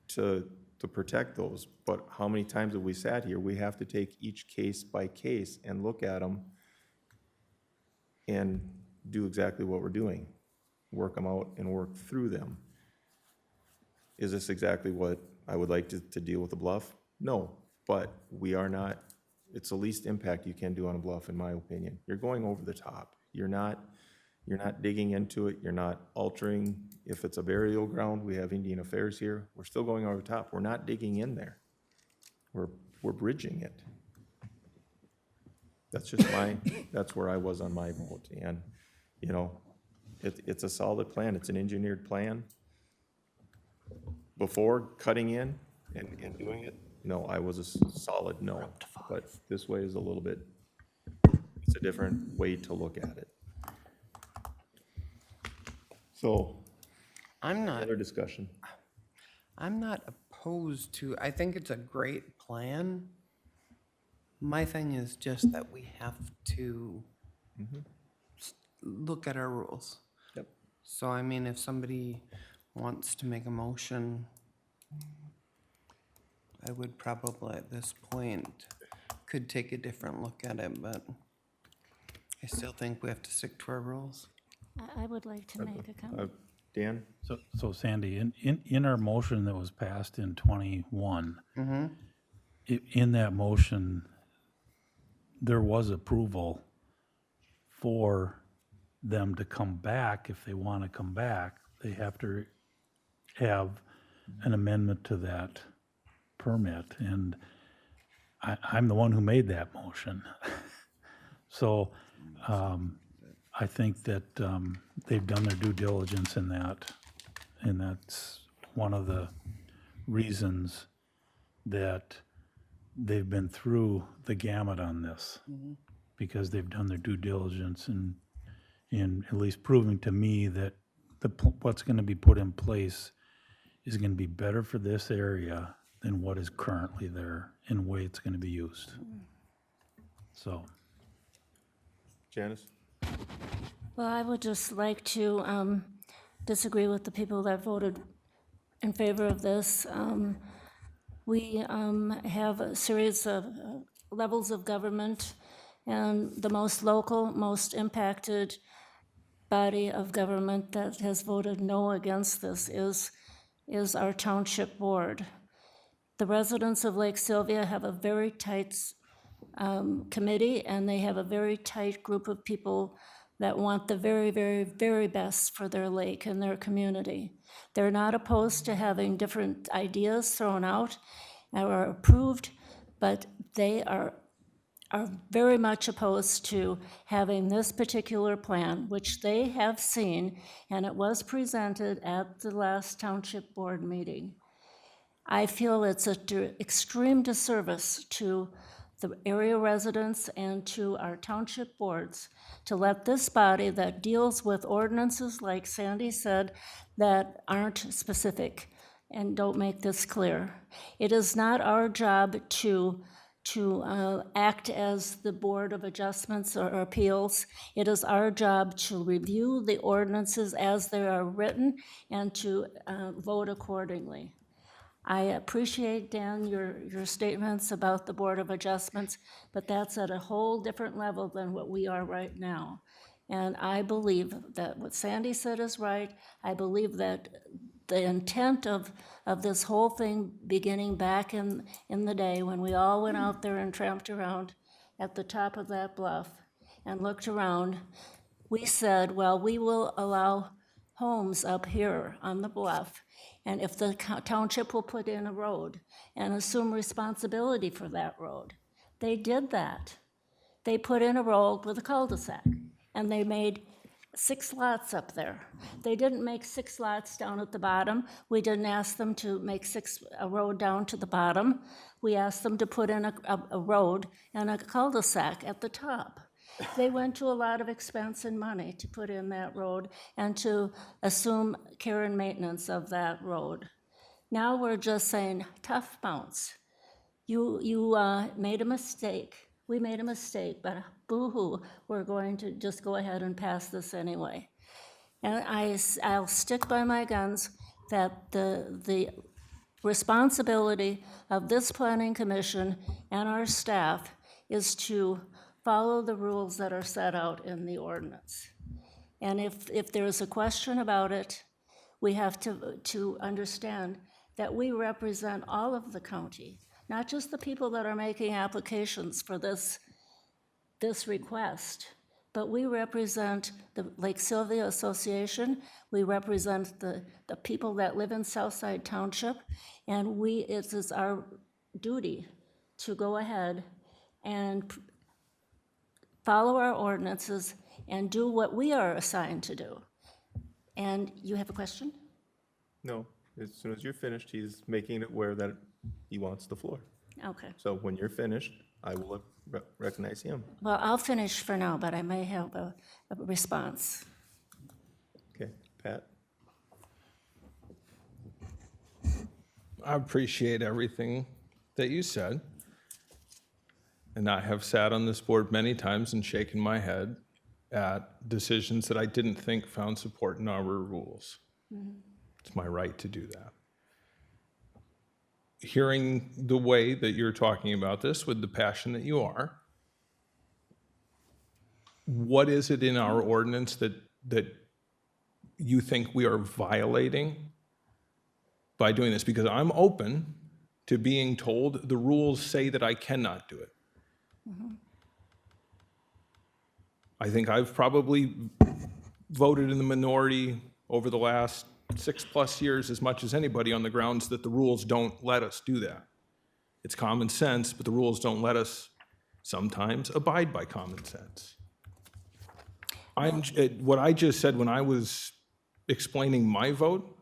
to protect those, but how many times have we sat here? We have to take each case by case and look at them and do exactly what we're doing, work them out and work through them. Is this exactly what I would like to deal with a bluff? No, but we are not, it's the least impact you can do on a bluff, in my opinion. You're going over the top. You're not digging into it, you're not altering. If it's a burial ground, we have Indian Affairs here, we're still going over the top. We're not digging in there. We're bridging it. That's just that's where I was on my vote. And, you know, it's a solid plan, it's an engineered plan. Before cutting in and doing it, no, I was a solid no. But this way is a little bit, it's a different way to look at it. So, other discussion. I'm not opposed to, I think it's a great plan. My thing is just that we have to look at our rules. Yep. So, I mean, if somebody wants to make a motion, I would probably at this point could take a different look at it, but I still think we have to stick to our rules. I would like to make a comment. Dan? So Sandy, in our motion that was passed in '21, in that motion, there was approval for them to come back. If they want to come back, they have to have an amendment to that permit. And I'm the one who made that motion. So I think that they've done their due diligence in that. And that's one of the reasons that they've been through the gamut on this. Because they've done their due diligence in at least proving to me that what's going to be put in place is going to be better for this area than what is currently there and the way it's going to be used. So, Janice? Well, I would just like to disagree with the people that voted in favor of this. We have a series of levels of government, and the most local, most impacted body of government that has voted no against this is our township board. The residents of Lake Sylvia have a very tight committee, and they have a very tight group of people that want the very, very, very best for their lake and their community. They're not opposed to having different ideas thrown out or approved, but they are very much opposed to having this particular plan, which they have seen, and it was presented at the last township board meeting. I feel it's an extreme disservice to the area residents and to our township boards to let this body that deals with ordinances, like Sandy said, that aren't specific and don't make this clear. It is not our job to act as the Board of Adjustments or Appeals. It is our job to review the ordinances as they are written and to vote accordingly. I appreciate, Dan, your statements about the Board of Adjustments, but that's at a whole different level than what we are right now. And I believe that what Sandy said is right. I believe that the intent of this whole thing beginning back in the day when we all went out there and tramped around at the top of that bluff and looked around, we said, well, we will allow homes up here on the bluff, and if the township will put in a road and assume responsibility for that road. They did that. They put in a road with a cul-de-sac, and they made 6 lots up there. They didn't make 6 lots down at the bottom. We didn't ask them to make a road down to the bottom. We asked them to put in a road and a cul-de-sac at the top. They went to a lot of expense and money to put in that road and to assume care and maintenance of that road. Now we're just saying, tough bounce. You made a mistake. We made a mistake, but boo-hoo, we're going to just go ahead and pass this anyway. And I'll stick by my guns that the responsibility of this planning commission and our staff is to follow the rules that are set out in the ordinance. And if there's a question about it, we have to understand that we represent all of the county, not just the people that are making applications for this request, but we represent the Lake Sylvia Association, we represent the people that live in Southside Township, and it is our duty to go ahead and follow our ordinances and do what we are assigned to do. And you have a question? No, as soon as you're finished, he's making it where that he wants the floor. Okay. So when you're finished, I will recognize him. Well, I'll finish for now, but I may have a response. Okay, Pat? I appreciate everything that you said. And I have sat on this board many times and shaken my head at decisions that I didn't think found support in our rules. It's my right to do that. Hearing the way that you're talking about this with the passion that you are, what is it in our ordinance that you think we are violating by doing this? Because I'm open to being told the rules say that I cannot do it. I think I've probably voted in the minority over the last 6+ years as much as anybody on the grounds that the rules don't let us do that. It's common sense, but the rules don't let us sometimes abide by common sense. What I just said when I was explaining my vote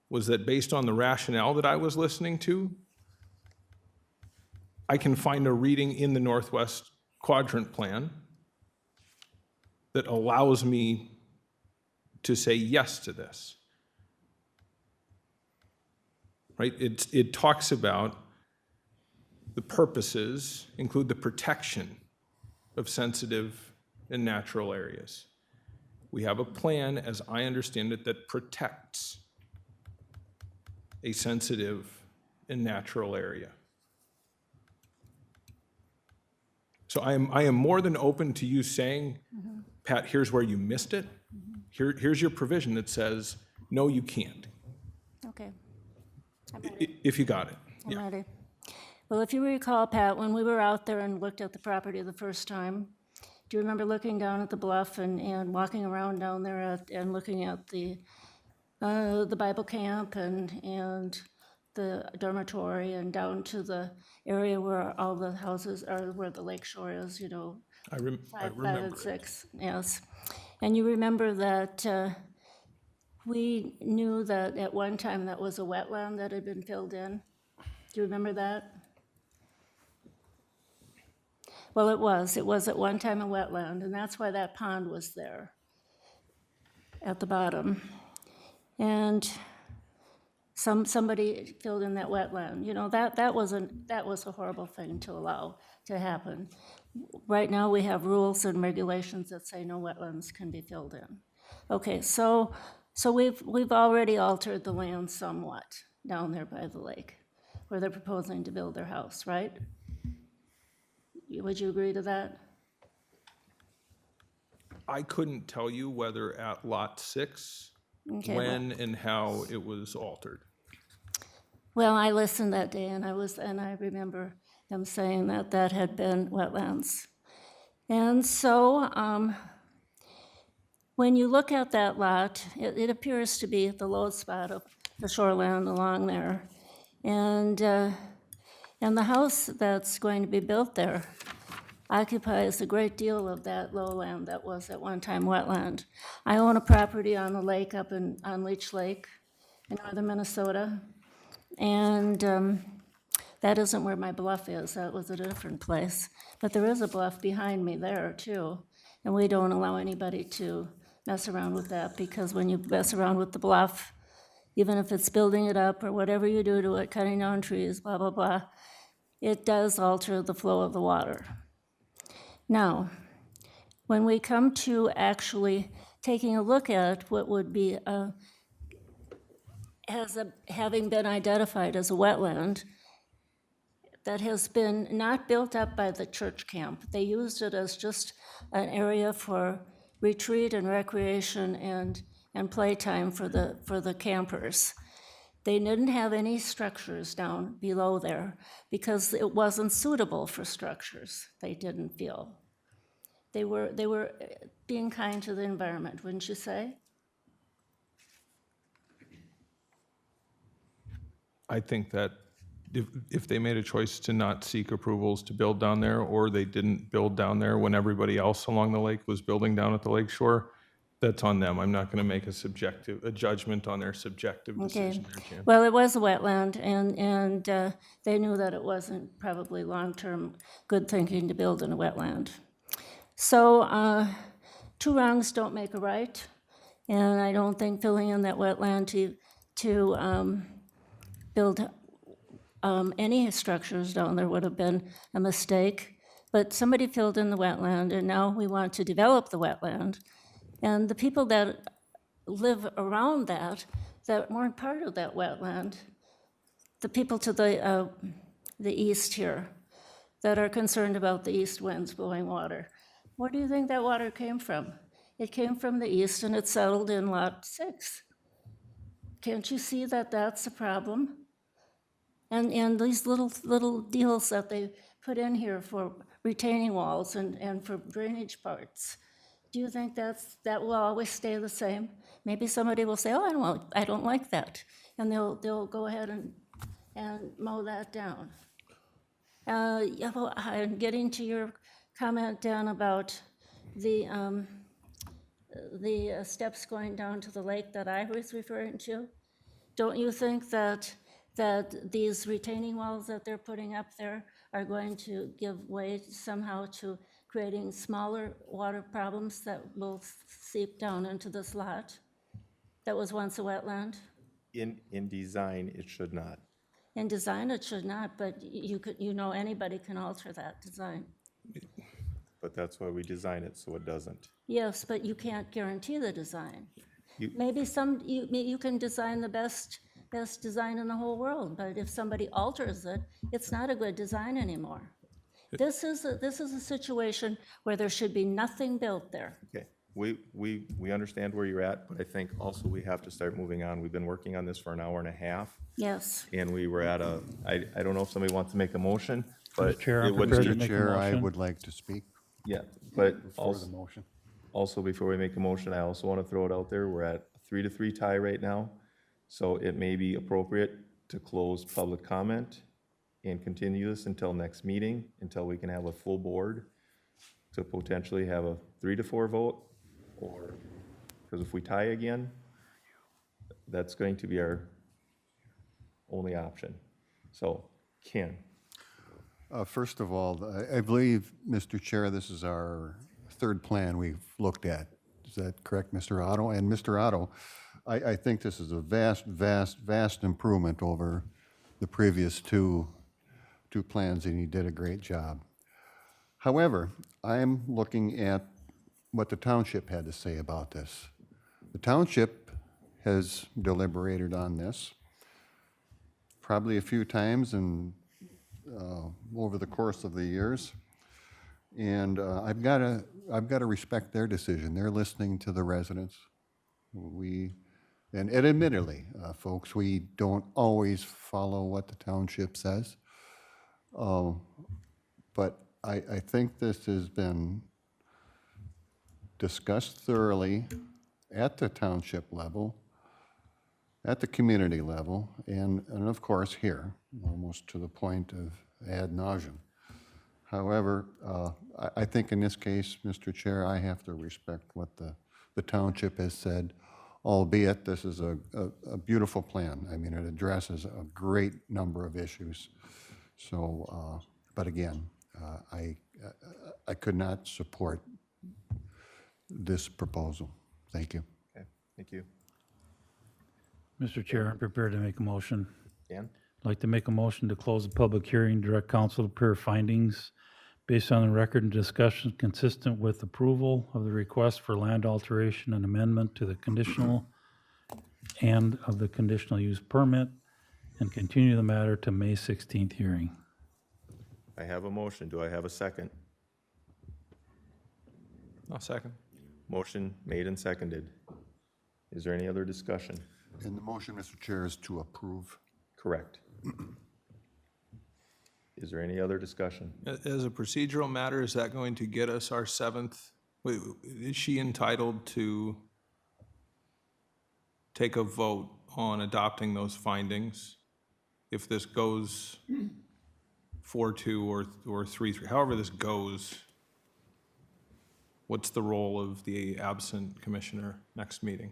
was that based on the rationale that I was listening to, I can find a reading in the Northwest Quadrant Plan that allows me to say yes to this. Right? It talks about the purposes include the protection of sensitive and natural areas. We have a plan, as I understand it, that protects a sensitive and natural area. So I am more than open to you saying, Pat, here's where you missed it. Here's your provision that says, no, you can't, Okay, if you got it. I'm ready. Well, if you recall, Pat, when we were out there and looked at the property the first time, do you remember looking down at the bluff and walking around down there and looking at the Bible camp and the dormitory and down to the area where all the houses are, where the lake shore is, you know, I five remember and it. 6, yes. And you remember that we knew that at one time that was a wetland that had been filled in? Do you remember that? Well, it was at one time a wetland, and that's why that pond was there at the bottom. And somebody filled in that wetland. You know, that was a horrible thing to allow to happen. Right now, we have rules and regulations that say no wetlands can be filled in. Okay, so we've already altered the land somewhat down there by the lake, where they're proposing to build their house, right? Would you agree to that? I couldn't tell you whether at Lot 6, Okay, when and how it was altered. Well, I listened that day, and I remember them saying that that had been wetlands. And so, when you look at that lot, it appears to be the lowest spot of the shoreland along there. And the house that's going to be built there occupies a great deal of that lowland that was at one time wetland. I own a property on the lake up on Leech Lake in northern Minnesota, and that isn't where my bluff is. That was a different place. But there is a bluff behind me there, too, and we don't allow anybody to mess around with that, because when you mess around with the bluff, even if it's building it up or whatever you do to it, cutting down trees, blah, blah, blah, it does alter the flow of the water. Now, when we come to actually taking a look at what would be having been identified as a wetland that has been not built up by the church camp, they used it as just an area for retreat and recreation and playtime for the campers. They didn't have any structures down below there because it wasn't suitable for structures, they didn't feel. They were being kind to the environment, wouldn't you say? I think that if they made a choice to not seek approvals to build down there, or they didn't build down there when everybody else along the lake was building down at the lake shore, that's on them. I'm not going to make a judgment on their subjective decision there, Jan. Well, it was a wetland, and they knew that it wasn't probably long-term good thinking to build in a wetland. So 2 wrongs don't make a right, and I don't think filling in that wetland to build any structures down there would have been a mistake. But somebody filled in the wetland, and now we want to develop the wetland. And the people that live around that weren't part of that wetland, the people to the east here that are concerned about the east winds blowing water, where do you think that water came from? It came from the east, and it settled in Lot 6. Can't you see that that's a problem? And these little deals that they put in here for retaining walls and for drainage parts, do you think that will always stay the same? Maybe somebody will say, oh, I don't like that, and they'll go ahead and mow that down. Yeah, well, I'm getting to your comment, Dan, about the steps going down to the lake that I was referring to. Don't you think that these retaining walls that they're putting up there are going to give way somehow to creating smaller water problems that will seep down into this lot that was once a wetland? In design, it should not. In design, it should not, but anybody can alter that design. But that's why we design it, so it doesn't. Yes, but you can't guarantee the design. You- Maybe you can design the best design in the whole world, but if somebody alters it, it's not a good design anymore. This is a situation where there should be nothing built there. Okay, we understand where you're at, but I think also we have to start moving on. We've been working on this for an hour and a half, Yes. and we were at I don't know if somebody wants to make a motion, but Chair, I'm it wouldn't prepared to be- make a Chair, I motion. would like to speak Yeah, but for the motion. also before we make a motion, I also want to throw it out there, we're at a 3-3 tie right now. So it may be appropriate to close public comment and continue this until next meeting, until we can have a full board to potentially have a 3-4 vote, or, because if we tie again, that's going to be our only option. So, Ken, First of all, I believe, Mr. Chair, this is our third plan we've looked at. Is that correct, Mr. Otto? And Mr. Otto, I think this is a vast improvement over the previous two plans, and you did a great job. However, I'm looking at what the township had to say about this. The township has deliberated on this probably a few times and over the course of the years. And I've got to respect their decision. They're listening to the residents. And admittedly, folks, we don't always follow what the township says. But I think this has been discussed thoroughly at the township level, at the community level, and of course here, almost to the point of ad nauseum. However, I think in this case, Mr. Chair, I have to respect what the township has said, albeit this is a beautiful plan. I mean, it addresses a great number of issues. So, but again, I could not support this proposal. Thank you. okay, thank you. Mr. Chair, I'm prepared to make a motion. Dan? I'd like to make a motion to close the public hearing, direct council to prepare findings based on the record and discussion consistent with approval of the request for land alteration and amendment to the conditional and of the conditional use permit, and continue the matter to May 16th hearing. I have a motion. Do I have a second? I'll second. Motion made and seconded. Is there any other discussion? And the motion, Mr. Chair, is to approve. Correct. Is there any other discussion? As a procedural matter, is that going to get us our seventh? Is she entitled to take a vote on adopting those findings? If this goes 4-2 or 3-3, however this goes, what's the role of the absent commissioner next meeting?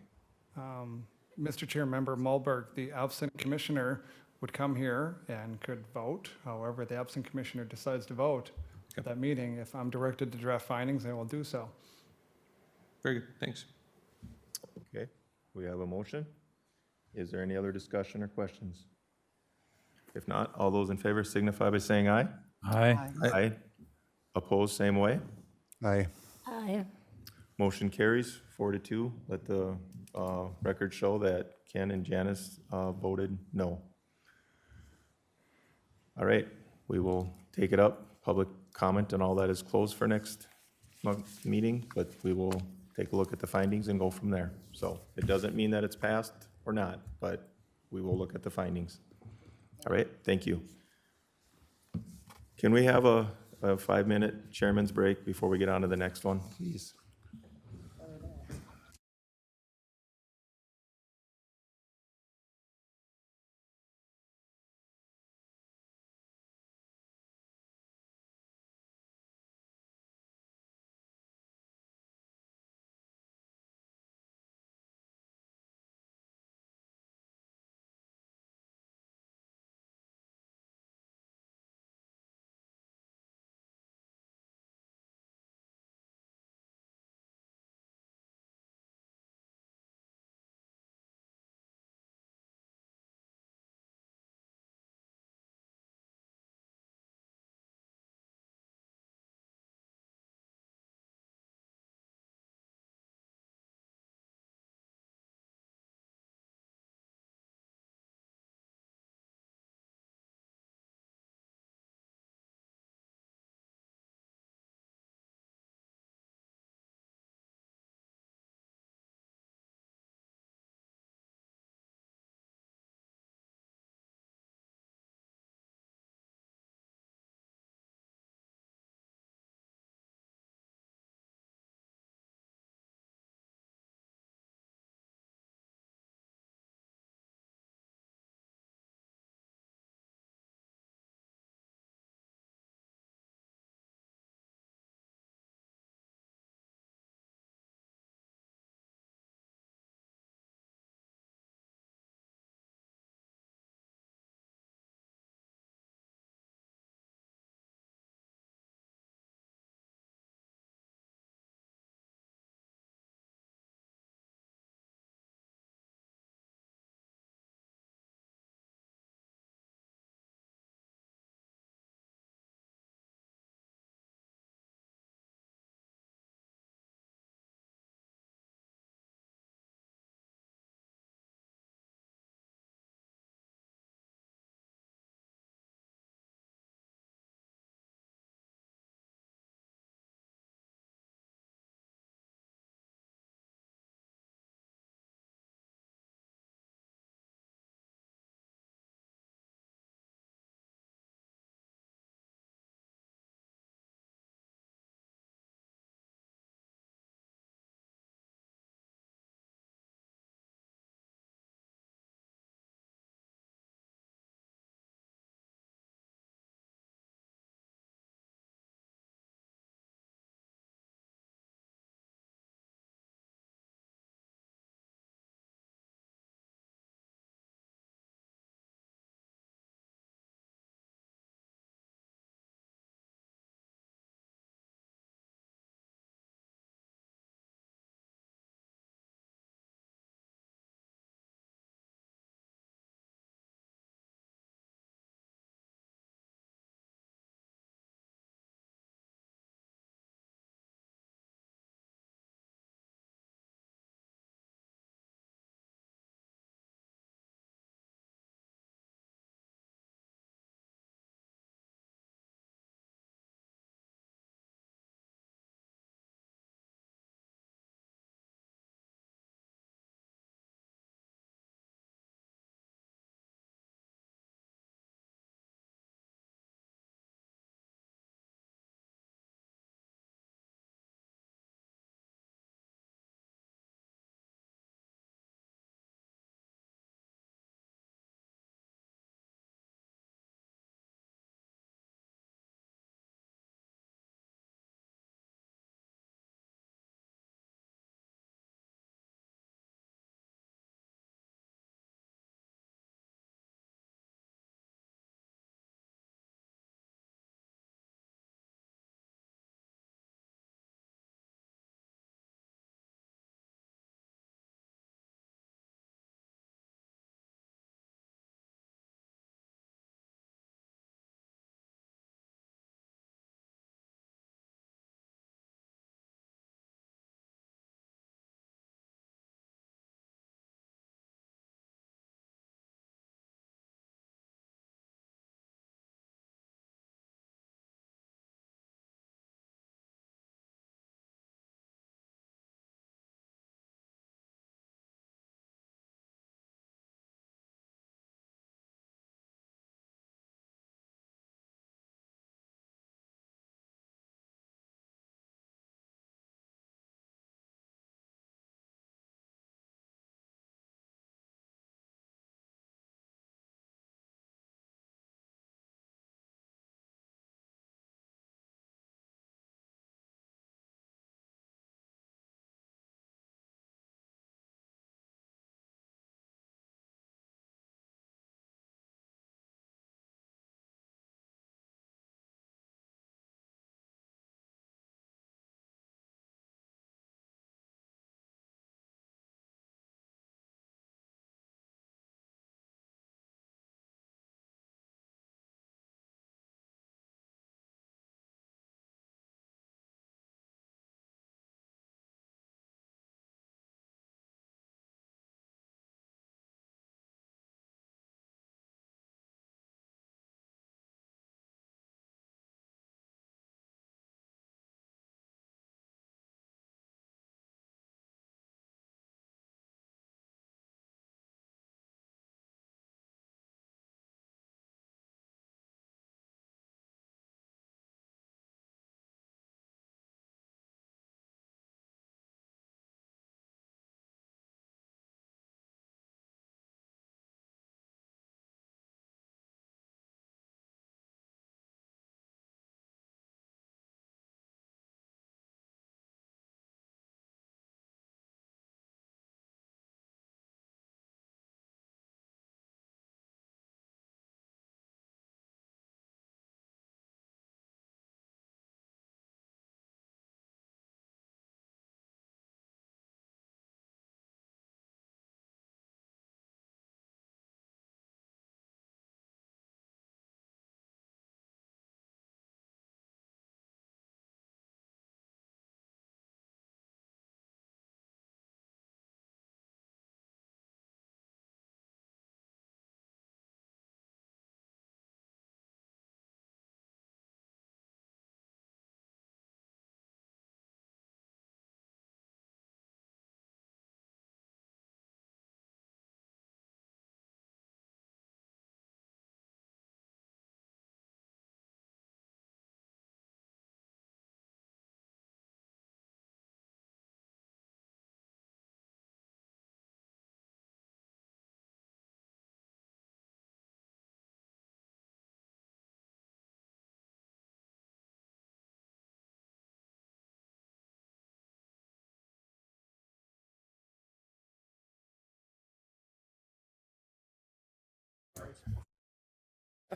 Mr. Chair, Member Mulberg, the absent commissioner would come here and could vote. However, the absent commissioner decides to vote at that meeting. If I'm directed to draft findings, I will do so. Very good, thanks. Okay, we have a motion. Is there any other discussion or questions? If not, all those in favor signify by saying aye. Aye. Aye. Opposed, same way. Aye. Aye. Motion carries 4-2. Let the record show that Ken and Janice voted no. All right, we will take it up. Public comment and all that is closed for next month's meeting, but we will take a look at the findings and go from there. So it doesn't mean that it's passed or not, but we will look at the findings. All right, thank you. Can we have a 5-minute chairman's break before we get on to the next one, please?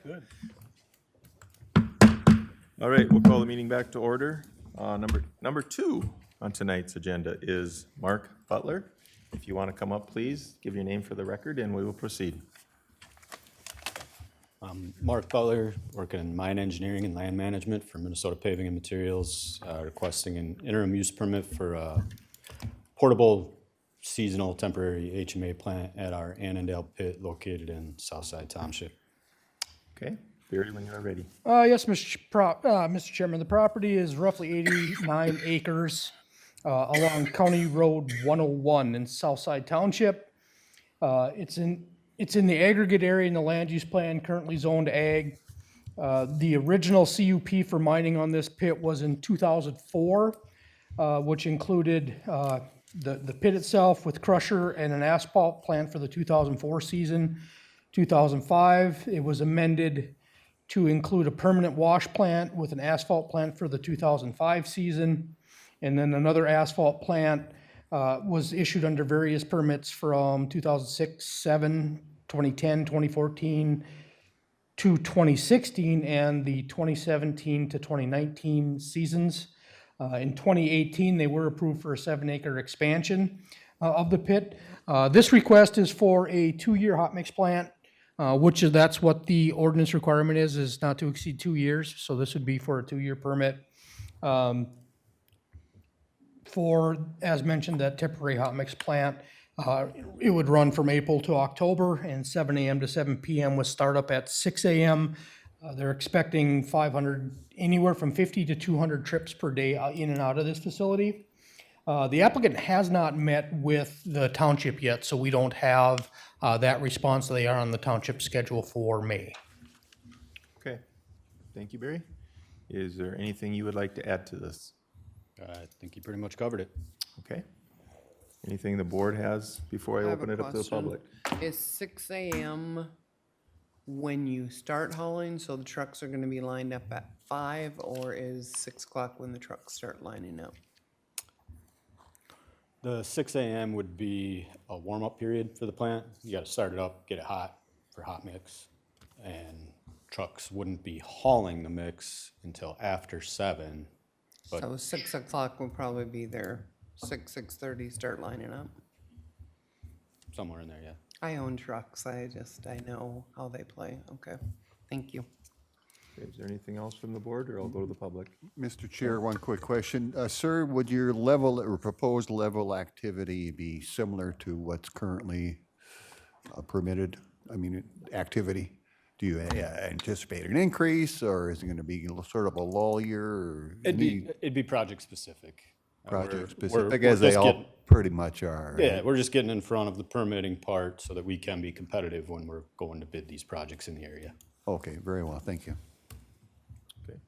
Good. All right, we'll call the meeting back to order. Number 2 on tonight's agenda is Mark Butler. If you want to come up, please, give your name for the record, and we will proceed. Mark Butler, working in mine engineering and land management for Minnesota Paving and Materials, requesting an interim use permit for a portable seasonal temporary HMA plant at our Annandale pit located in Southside Township. Okay, Barry, when you are ready. Yes, Mr. Chairman, the property is roughly 89 acres along County Road 101 in Southside Township. It's in the aggregate area in the land use plan, currently zoned ag. The original CUP for mining on this pit was in 2004, which included the pit itself with crusher and an asphalt plant for the 2004 season. 2005, it was amended to include a permanent wash plant with an asphalt plant for the 2005 season. And then another asphalt plant was issued under various permits from 2006, 7, 2010, 2014 to 2016, and the 2017 to 2019 seasons. In 2018, they were approved for a 7-acre expansion of the pit. This request is for a 2-year hot mix plant, that's what the ordinance requirement is not to exceed 2 years. So this would be for a 2-year permit. For, as mentioned, that temporary hot mix plant, it would run from April to October and 7 a.m. to 7 p.m. with startup at 6 a.m. They're expecting anywhere from 50 to 200 trips per day in and out of this facility. The applicant has not met with the township yet, so we don't have that response. They are on the township schedule for May. Okay, thank you, Barry. Is there anything you would like to add to this? I think you pretty much covered it. Okay. Anything the board has before I I have open a it up to the question. public? Is 6 a.m. when you start hauling, so the trucks are gonna be lined up at 5, or is 6 o'clock when the trucks start lining up? The 6 a.m. would be a warm-up period for the plant. You got to start it up, get it hot for hot mix, and trucks wouldn't be hauling the mix until after 7. But So 6 o'clock will probably be there, 6:30, start lining up. somewhere in there, yeah. I own trucks, I know how they play, okay, thank you. Okay, is there anything else from the board, or I'll go to the public? Mr. Chair, one quick question. Sir, would your level or proposed level activity be similar to what's currently permitted? I mean, activity? Do you anticipate an increase, or is it going to be sort of a lull year? Or It'd be project specific. project We're specific, as they just all getting- pretty much are? Yeah, we're just getting in front of the permitting part so that we can be competitive when we're going to bid these projects in the area. Okay, very well, thank you. Okay.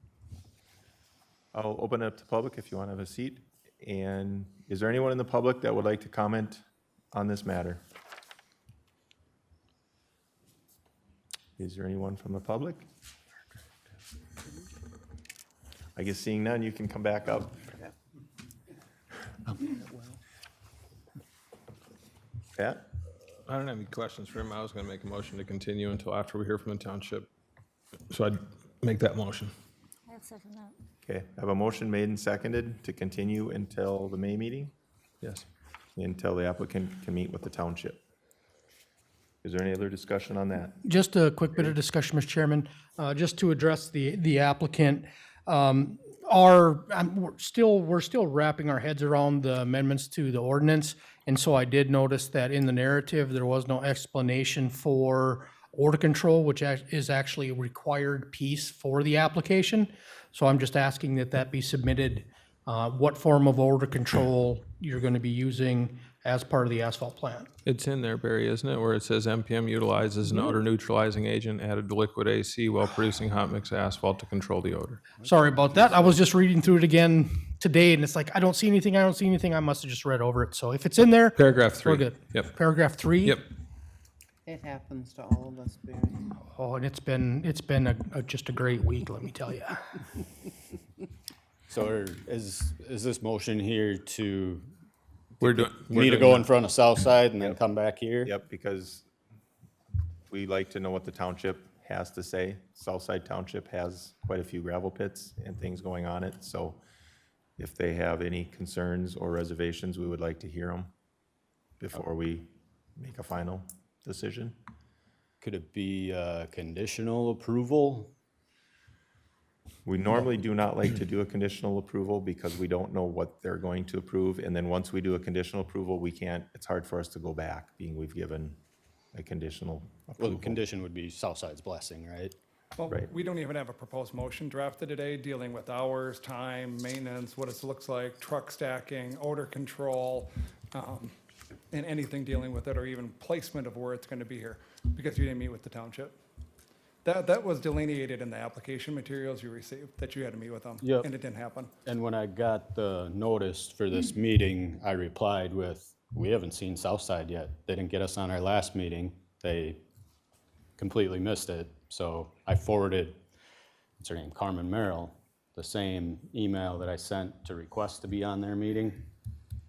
I'll open it up to public if you want to have a seat. And is there anyone in the public that would like to comment on this matter? Is there anyone from the public? I guess seeing none, you can come back up. Pat? I don't have any questions for him. I was going to make a motion to continue until after we hear from the township. So I'd make that motion. I'll second that. Okay, I have a motion made and seconded to continue until the May meeting, Yes. until the applicant can meet with the township. Is there any other discussion on that? Just a quick bit of discussion, Mr. Chairman, just to address the applicant. We're still wrapping our heads around the amendments to the ordinance. And so I did notice that in the narrative, there was no explanation for odor control, which is actually a required piece for the application. So I'm just asking that that be submitted, what form of odor control you're going to be using as part of the asphalt plant. It's in there, Barry, isn't it, where it says MPM utilizes an odor neutralizing agent added to liquid AC while producing hot mix asphalt to control the odor. Sorry about that. I was just reading through it again today, and it's like, I don't see anything. I must have just read over it. So if it's in there, Paragraph 3. we're good. Yep. Paragraph 3? Yep. It happens to all of us, Barry. Oh, and it's been just a great week, let me tell you. So is this motion here to, We're doing. we need to go in front of Southside and then come back here? Yep, because we like to know what the township has to say. Southside Township has quite a few gravel pits and things going on it, so if they have any concerns or reservations, we would like to hear them before we make a final decision. Could it be conditional approval? We normally do not like to do a conditional approval because we don't know what they're going to approve, and then once we do a conditional approval, we can't, it's hard for us to go back, being we've given a conditional Well, approval. the condition would be Southside's blessing, right? Well, Right. we don't even have a proposed motion drafted today dealing with hours, time, maintenance, what it looks like, truck stacking, odor control, and anything dealing with it, or even placement of where it's gonna be here, because you didn't meet with the township. That was delineated in the application materials you received, that you had to meet with them. Yep. And it didn't happen. And when I got the notice for this meeting, I replied with, we haven't seen Southside yet. They didn't get us on our last meeting. They completely missed it. So I forwarded, what's her name, Carmen Merrill, the same email that I sent to request to be on their meeting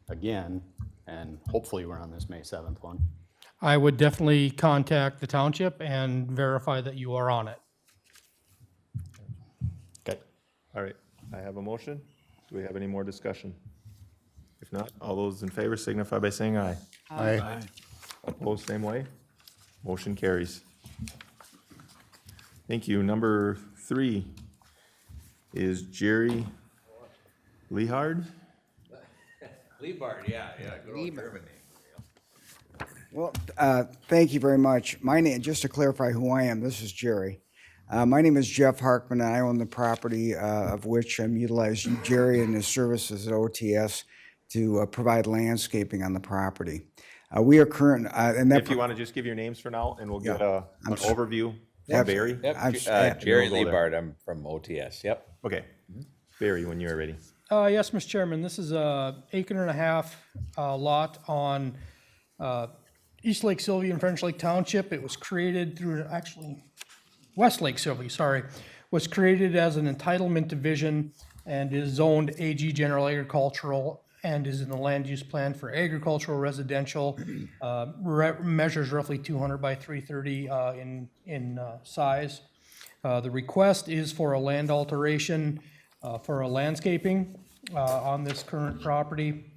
again, and hopefully we're on this May 7th one. I would definitely contact the township and verify that you are on it. Okay. All right, I have a motion. Do we have any more discussion? If not, all those in favor signify by saying aye. Aye. Opposed, same way. Motion carries. Thank you. Number 3 is Jerry Lehard. Liebard, yeah, good old German name. Well, thank you very much. My name, just to clarify who I am, this is Jerry. My name is Jeff Harkman, and I own the property of which I'm utilizing Jerry and his services at OTS to provide landscaping on the property. We are current, and that. If you want to just give your names for now, and we'll get Yeah. an overview Yep. from Barry. Yep, Jerry We'll go there. Liebard, I'm from OTS, yep. Okay. Barry, when you're ready. Yes, Mr. Chairman, this is a acre and a half lot on East Lake Sylvia and French Lake Township. It was created through, actually, West Lake Sylvia, sorry, was created as an entitlement division and is zoned AG General Agricultural and is in the land use plan for agricultural residential. Measures roughly 200 by 330 in size. The request is for a land alteration for a landscaping on this current property.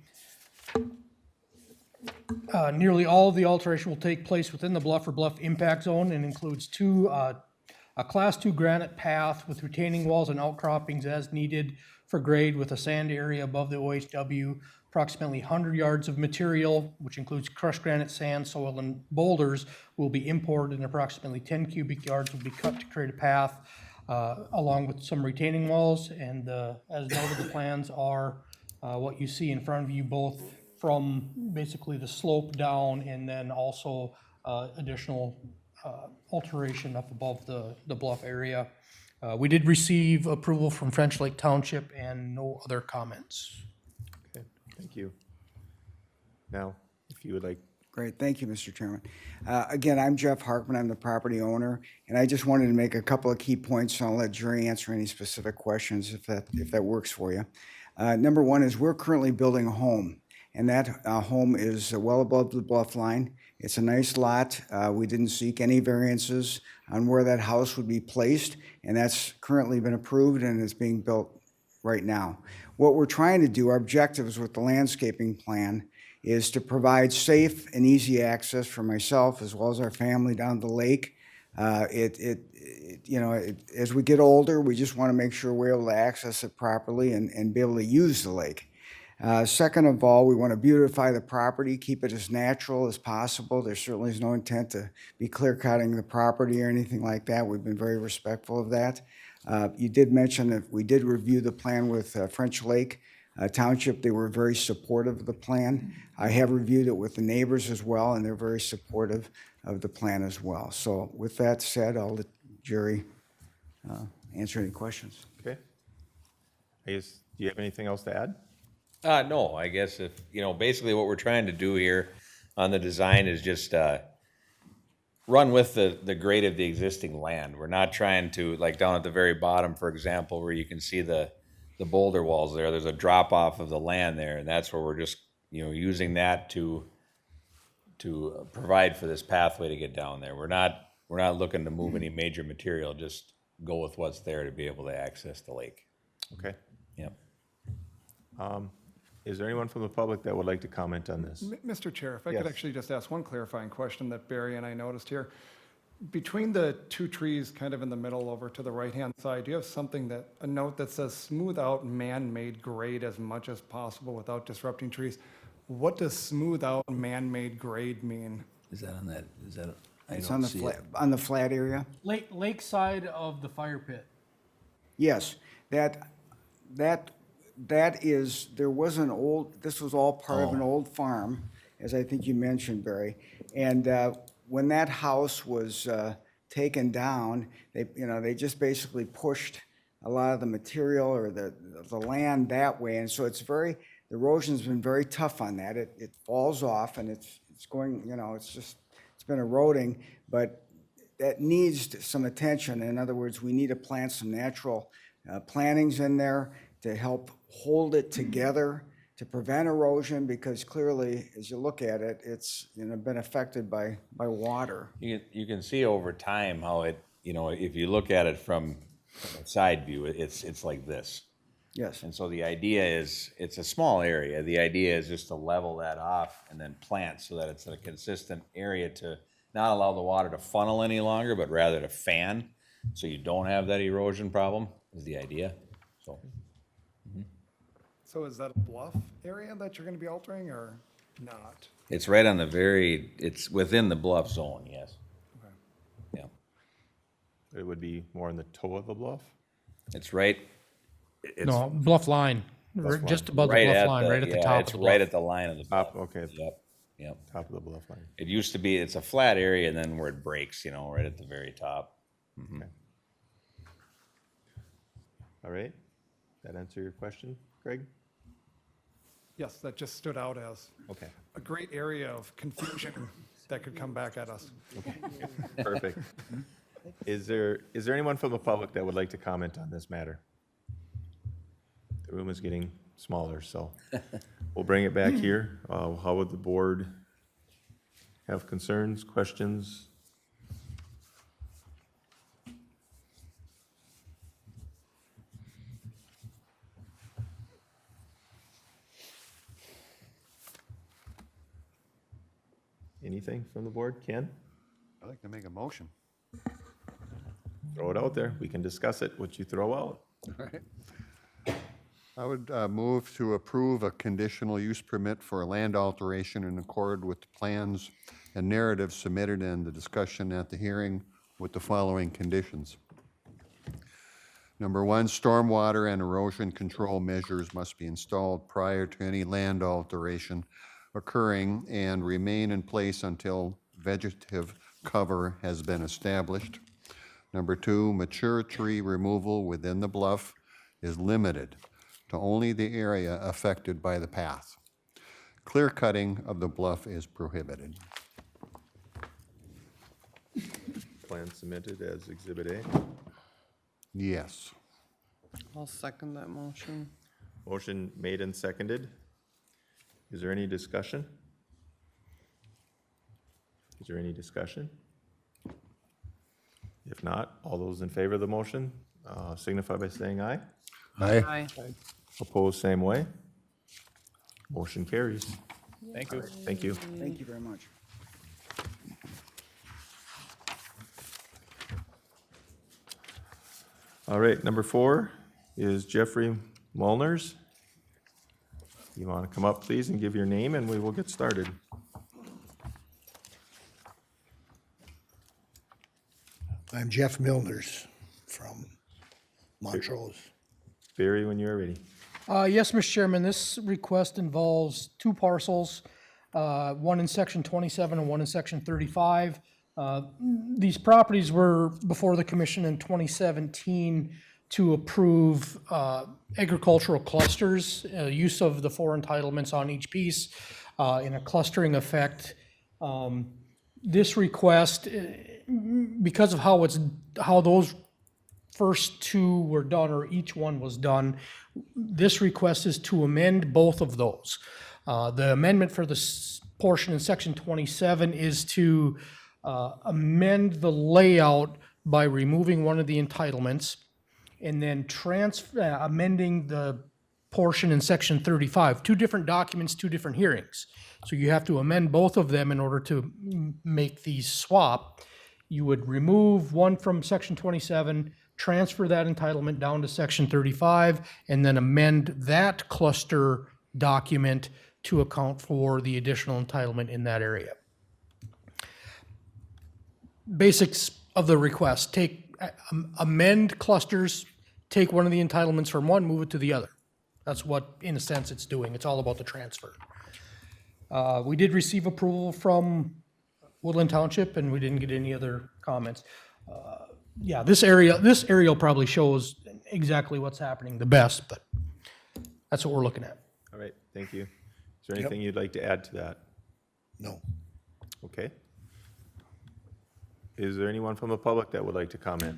Nearly all of the alteration will take place within the bluff or bluff impact zone and includes a Class 2 granite path with retaining walls and outcroppings as needed for grade with a sand area above the OHW, approximately 100 yards of material, which includes crushed granite, sand, soil, and boulders, will be imported, and approximately 10 cubic yards will be cut to create a path, along with some retaining walls. And as noted, the plans are what you see in front of you, both from basically the slope down and then also additional alteration up above the bluff area. We did receive approval from French Lake Township and no other comments. Okay, thank you. Now, if you would like. Great, thank you, Mr. Chairman. Again, I'm Jeff Harkman, I'm the property owner, and I just wanted to make a couple of key points, and I'll let Jerry answer any specific questions if that works for you. Number one is we're currently building a home, and that home is well above the bluff line. It's a nice lot. We didn't seek any variances on where that house would be placed, and that's currently been approved and is being built right now. What we're trying to do, our objectives with the landscaping plan, is to provide safe and easy access for myself as well as our family down the lake. As we get older, we just want to make sure we're able to access it properly and be able to use the lake. Second of all, we want to beautify the property, keep it as natural as possible. There certainly is no intent to be clear-cutting the property or anything like that. We've been very respectful of that. You did mention that we did review the plan with French Lake Township. They were very supportive of the plan. I have reviewed it with the neighbors as well, and they're very supportive of the plan as well. So with that said, I'll let Jerry answer any questions. Okay. I guess, do you have anything else to add? No, I guess basically what we're trying to do here on the design is just run with the grade of the existing land. We're not trying to, like down at the very bottom, for example, where you can see the boulder walls there, there's a drop off of the land there, and that's where we're just, using that to provide for this pathway to get down there. We're not we're not looking to move any major material, just go with what's there to be able to access the lake. Okay. Yep. Is there anyone from the public that would like to comment on this? Mr. Chair, if I could Yes. actually just ask one clarifying question that Barry and I noticed here. Between the two trees kind of in the middle over to the right-hand side, do you have something a note that says smooth out man-made grade as much as possible without disrupting trees? What does smooth out man-made grade mean? Is that on that, It's on the flat area? Lakeside of the fire pit. Yes, that is, there was this was all part of an old farm, as I think you mentioned, Barry. And when that house was taken down, they just basically pushed a lot of the material or the land that way. And so the erosion's been very tough on that. It falls off and it's going, it's been eroding, but that needs some attention. In other words, we need to plant some natural plantings in there to help hold it together, to prevent erosion, because clearly, as you look at it, it's been affected by water. You can see over time how it, if you look at it from a side view, it's like this. Yes. And so the idea is, it's a small area. The idea is just to level that off and then plant so that it's a consistent area to not allow the water to funnel any longer, but rather to fan, so you don't have that erosion problem, is the idea. So is that a bluff area that you're going to be altering or not? It's right on it's within the bluff zone, yes. Okay. Yeah. It would be more on the toe of the bluff? It's right. No, bluff line, just above the right bluff line, right at the top of the It's right at bluff. the line of the bluff. Top, okay. Yep. Top of the bluff line. It used to be, it's a flat area, and then where it breaks, right at the very top. Okay. All right. That answer your question, Greg? Yes, that just stood out as Okay. a great area of confusion that could come back at us. Perfect. Is there anyone from the public that would like to comment on this matter? The room is getting smaller, so we'll bring it back here. How would the board have concerns, questions? Anything from the board? Ken? I'd like to make a motion. Throw it out there. We can discuss it, what you throw out. I would move to approve a conditional use permit for a land alteration in accord with the plans and narrative submitted in the discussion at the hearing with the following conditions. Number one, stormwater and erosion control measures must be installed prior to any land alteration occurring and remain in place until vegetative cover has been established. Number two, mature tree removal within the bluff is limited to only the area affected by the path. Clear cutting of the bluff is prohibited. Plan submitted as Exhibit A. Yes. I'll second that motion. Motion made and seconded. Is there any discussion? Is there any discussion? If not, all those in favor of the motion signify by saying aye. Aye. Opposed, same way. Motion carries. Thank you. Thank you. Thank you very much. All right, number 4 is Jeffrey Molners. You want to come up, please, and give your name, and we will get started. I'm Jeff Milners from Montrose. Barry, when you're ready. Yes, Mr. Chairman, this request involves two parcels, one in section 27 and one in section 35. These properties were before the commission in 2017 to approve agricultural clusters, use of the 4 entitlements on each piece in a clustering effect. This request, because of how those first 2 were done, or each one was done, this request is to amend both of those. The amendment for the portion in section 27 is to amend the layout by removing one of the entitlements and then amending the portion in section 35, two different documents, two different hearings. So you have to amend both of them in order to make these swap. You would remove one from section 27, transfer that entitlement down to section 35, and then amend that cluster document to account for the additional entitlement in that area. Basics of the request: amend clusters, take one of the entitlements from one, move it to the other. That's what, in a sense, it's doing. It's all about the transfer. We did receive approval from Woodland Township, and we didn't get any other comments. Yeah, this aerial probably shows exactly what's happening the best, but that's what we're looking at. All right, thank you. Is there anything you'd like to add to that? No. Okay. Is there anyone from the public that would like to comment?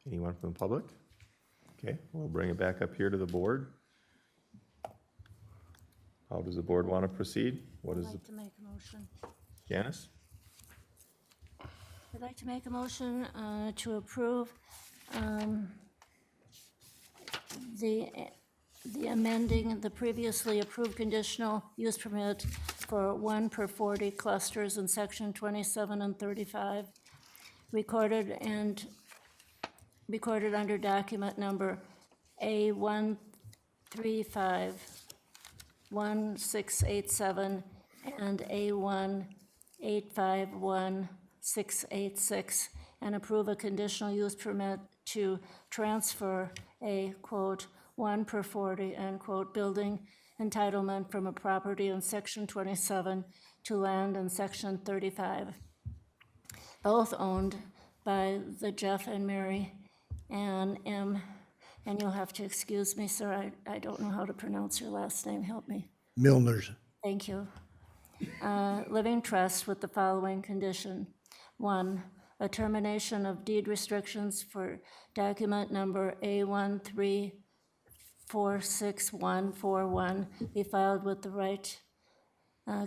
Anyone from the public? Okay, we'll bring it back up here to the board. How does the board want to proceed? What is I'd the, like to make a motion. Janice? I'd like to make a motion to approve the amending the previously approved conditional use permit for 1 per 40 clusters in section 27 and 35, recorded under document number A1351687 and A1851686, and approve a conditional use permit to transfer a, quote, 1 per 40, end quote, building entitlement from a property in section 27 to land in section 35, both owned by the Jeff and Mary Ann M. And you'll have to excuse me, sir, I don't know how to pronounce your last name, help me. Milners. Thank you. Living trust with the following condition. 1, a termination of deed restrictions for document number A1346141 be filed with the Wright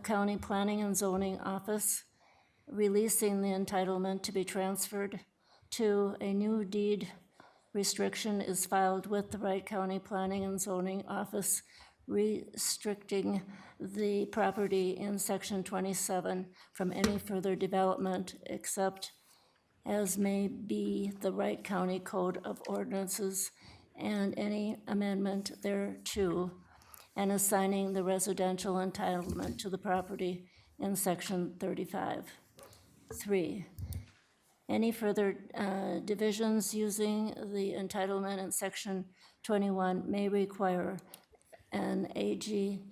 County Planning and Zoning Office, releasing the entitlement to be transferred. 2, a new deed restriction is filed with the Wright County Planning and Zoning Office, restricting the property in section 27 from any further development except as may be the Wright County Code of Ordinances and any amendment thereto, and assigning the residential entitlement to the property in section 35. 3, any further divisions using the entitlement in section 21 may require an AG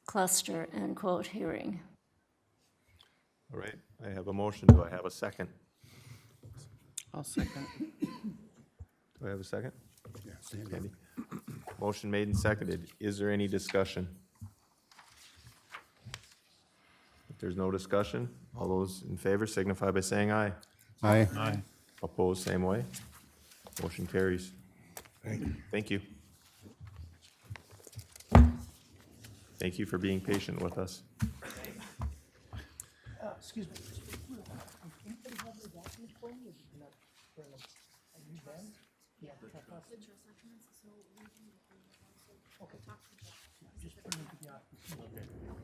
cluster, end quote, hearing. All right, I have a motion. Do I have a second? I'll second. Do I have a second? Andy? Motion made and seconded. Is there any discussion? If there's no discussion, all those in favor signify by saying aye. Aye. Aye. Opposed, same way. Motion carries. Thank you. Thank you for being patient with us. Excuse me.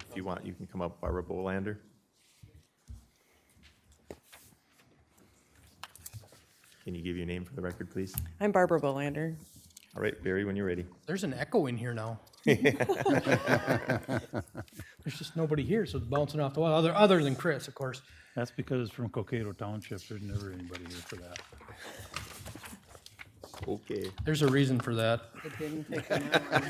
If you want, you can come up, Barbara Bolander. Can you give your name for the record, please? I'm Barbara Bolander. All right, Barry, when you're ready. There's an echo in here now. There's just nobody here, so it's bouncing off the wall, other than Chris, of course. That's because it's from Cokato Township. There's never anybody here for that. Okay. There's a reason for that. It didn't take an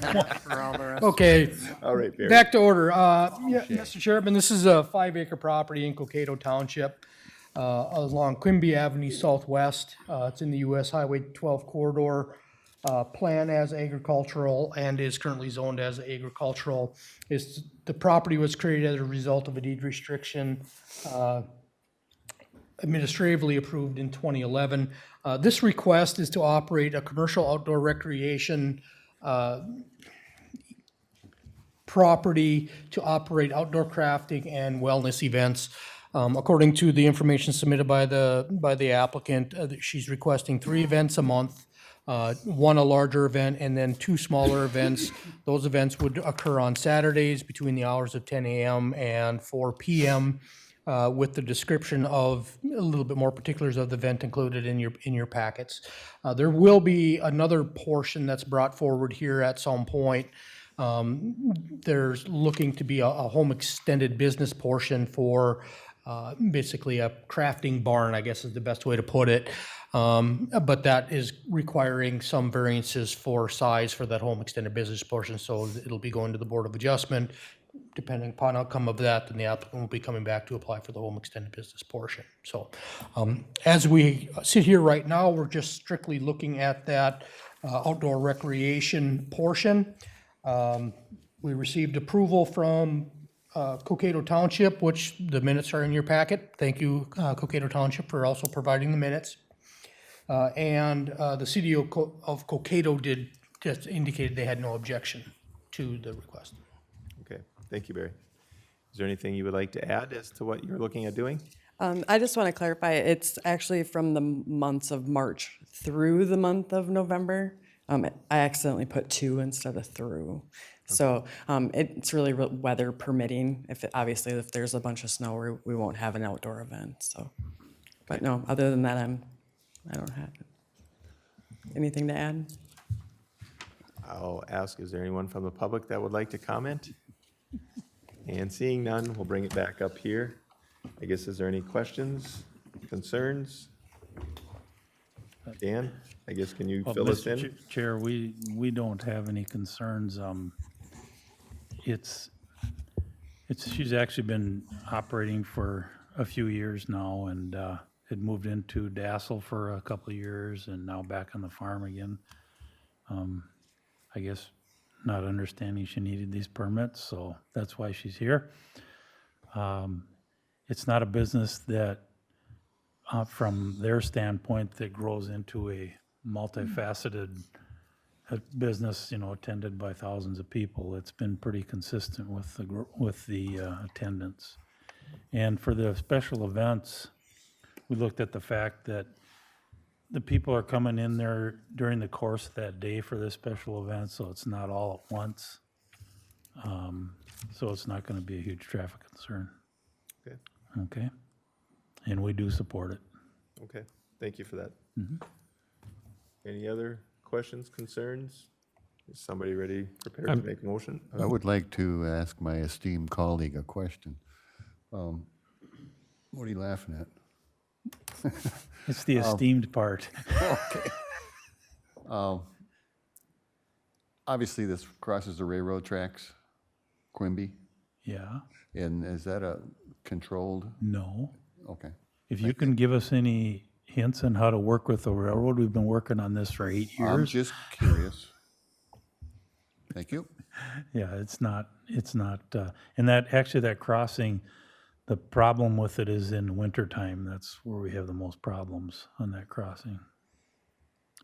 hour for all the rest. Okay, All right, Barry. back to order. Yeah, Mr. Chairman, this is a 5-acre property in Cokato Township along Quimby Avenue Southwest. It's in the US Highway 12 corridor. Plan as agricultural and is currently zoned as agricultural. The property was created as a result of a deed restriction administratively approved in 2011. This request is to operate a commercial outdoor recreation property to operate outdoor crafting and wellness events. According to the information submitted by the applicant, she's requesting 3 events a month, one a larger event, and then 2 smaller events. Those events would occur on Saturdays between the hours of 10 a.m. and 4 p.m. With the description of a little bit more particulars of the event included in your packets. There will be another portion that's brought forward here at some point. There's looking to be a home extended business portion for basically a crafting barn, I guess is the best way to put it. But that is requiring some variances for size for that home extended business portion. So it'll be going to the Board of Adjustment. Depending upon outcome of that, then the applicant will be coming back to apply for the home extended business portion. So as we sit here right now, we're just strictly looking at that outdoor recreation portion. We received approval from Cokato Township, which the minutes are in your packet. Thank you, Cokato Township, for also providing the minutes. And the city of Cokato did just indicated they had no objection to the request. Okay, thank you, Barry. Is there anything you would like to add as to what you're looking at doing? I just want to clarify, it's actually from the months of March through the month of November. I accidentally put 2 instead of through. So it's really weather permitting. Obviously, if there's a bunch of snow, we won't have an outdoor event. So, but no, other than that, I don't have anything to add. I'll ask, is there anyone from the public that would like to comment? And seeing none, we'll bring it back up here. I guess, is there any questions, concerns? Dan, I guess, can you Well, fill us Mr. in? Chair, we don't have any concerns. She's actually been operating for a few years now and had moved into Dassel for a couple of years and now back on the farm again. I guess not understanding she needed these permits, so that's why she's here. It's not a business that, from their standpoint, that grows into a multifaceted business, attended by thousands of people. It's been pretty consistent with the attendance. And for the special events, we looked at the fact that the people are coming in there during the course of that day for this special event, so it's not all at once. So it's not going to be a huge traffic concern. Okay, Okay? And we do support it. okay, thank you for that. Any other questions, concerns? Is somebody ready, prepared to make a motion? I would like to ask my esteemed colleague a question. What are you laughing at? It's the esteemed part. Okay. Obviously, this crosses the railroad tracks, Quimby, Yeah? and is that a controlled? No. Okay. If you can give us any hints on how to work with the railroad, we've been working on this for 8 years. I'm just curious. Thank you. Yeah, it's not, and that crossing, the problem with it is in wintertime. That's where we have the most problems on that crossing.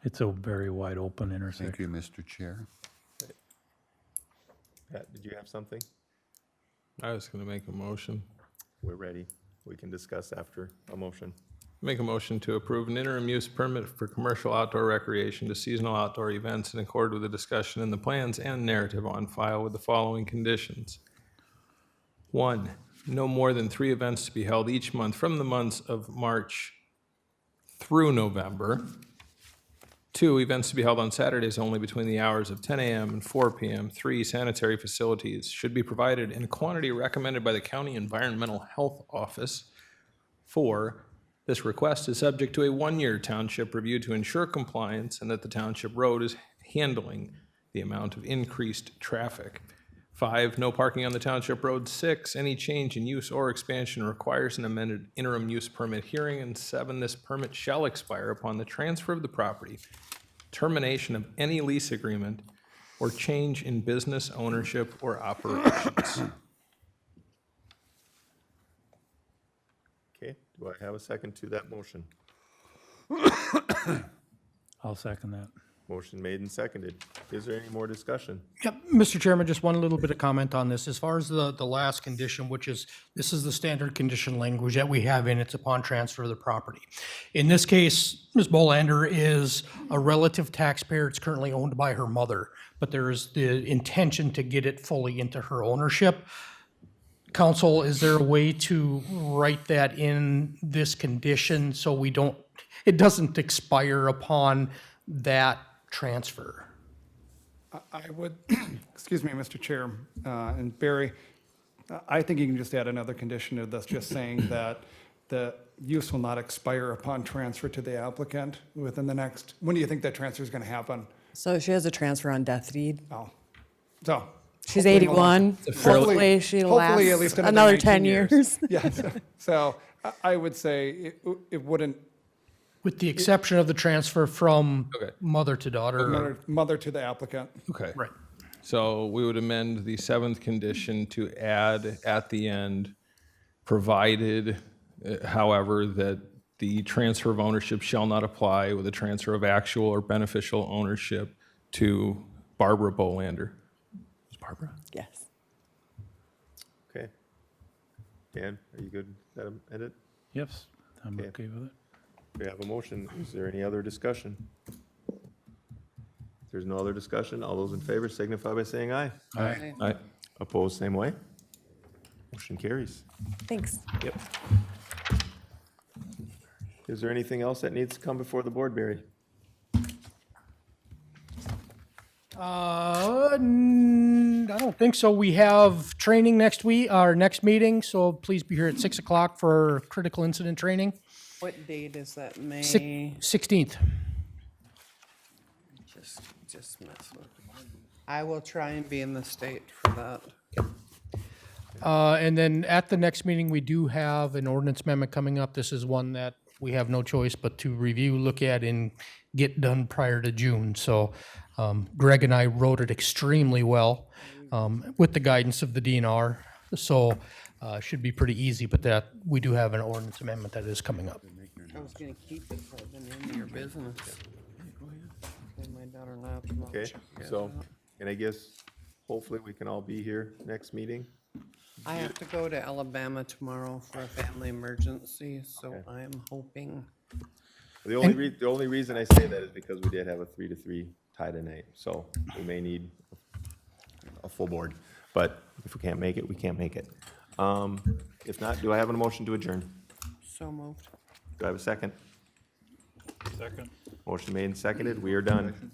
It's a very wide open Thank intersection. you, Mr. Chair. Pat, did you have something? I was going to make a motion. We're ready. We can discuss after a motion. Make a motion to approve an interim use permit for commercial outdoor recreation to seasonal outdoor events in accord with the discussion in the plans and narrative on file with the following conditions. 1, no more than 3 events to be held each month from the months of March through November. 2, events to be held on Saturdays only between the hours of 10 a.m. and 4 p.m. 3, sanitary facilities should be provided in a quantity recommended by the County Environmental Health Office. 4, this request is subject to a 1-year township review to ensure compliance and that the township road is handling the amount of increased traffic. 5, no parking on the township road. 6, any change in use or expansion requires an amended interim use permit hearing. And 7, this permit shall expire upon the transfer of the property, termination of any lease agreement, or change in business ownership or operations. Okay, do I have a second to that motion? I'll second that. Motion made and seconded. Is there any more discussion? Yep, Mr. Chairman, just one little bit of comment on this. As far as the last condition, which is, this is the standard condition language that we have in, it's upon transfer of the property. In this case, Ms. Bolander is a relative taxpayer. It's currently owned by her mother, but there is the intention to get it fully into her ownership. Council, is there a way to write that in this condition so we don't, it doesn't expire upon that transfer? I would, excuse me, Mr. Chair, and Barry, I think you can just add another condition to this, just saying that the use will not expire upon transfer to the applicant within the next, when do you think that transfer is going to happen? So she has a transfer on death deed. Oh, so. She's hopefully in the long- 81. Hopefully she'll hopefully at last least another 10 19 years. Yes, so I would say it wouldn't, With the exception of the transfer from Okay. mother to daughter. mother to the applicant. Okay. Right. So we would amend the seventh condition to add at the end, provided, however, that the transfer of ownership shall not apply with a transfer of actual or beneficial ownership to Barbara Bolander. Is Barbara? Yes. Okay. Dan, are you good? Is that an edit? Yes, I'm Okay. okay with it. We have a motion. Is there any other discussion? If there's no other discussion, all those in favor signify by saying aye. Aye. Aye. Opposed, same way. Motion carries. Thanks. Yep. Is there anything else that needs to come before the board, Barry? I don't think so. We have training next week, our next meeting, so please be here at 6 o'clock for critical incident training. What date is that, May? 16th. Just mess with it. I will try and be in the state for that. And then at the next meeting, we do have an ordinance amendment coming up. This is one that we have no choice but to review, look at, and get done prior to June. So Greg and I wrote it extremely well with the guidance of the DNR. So should be pretty easy, but that, we do have an ordinance amendment that is coming up. I was gonna keep it for the in your business. And my daughter laughed about Okay, it. so, and I guess hopefully we can all be here next meeting. I have to go to Alabama tomorrow for a family emergency, so I am hoping. The only reason I say that is because we did have a 3-3 tie tonight, so we may need a full board. But if we can't make it, we can't make it. If not, do I have a motion to adjourn? So moved. Do I have a second? Second. Motion made and seconded. We are done.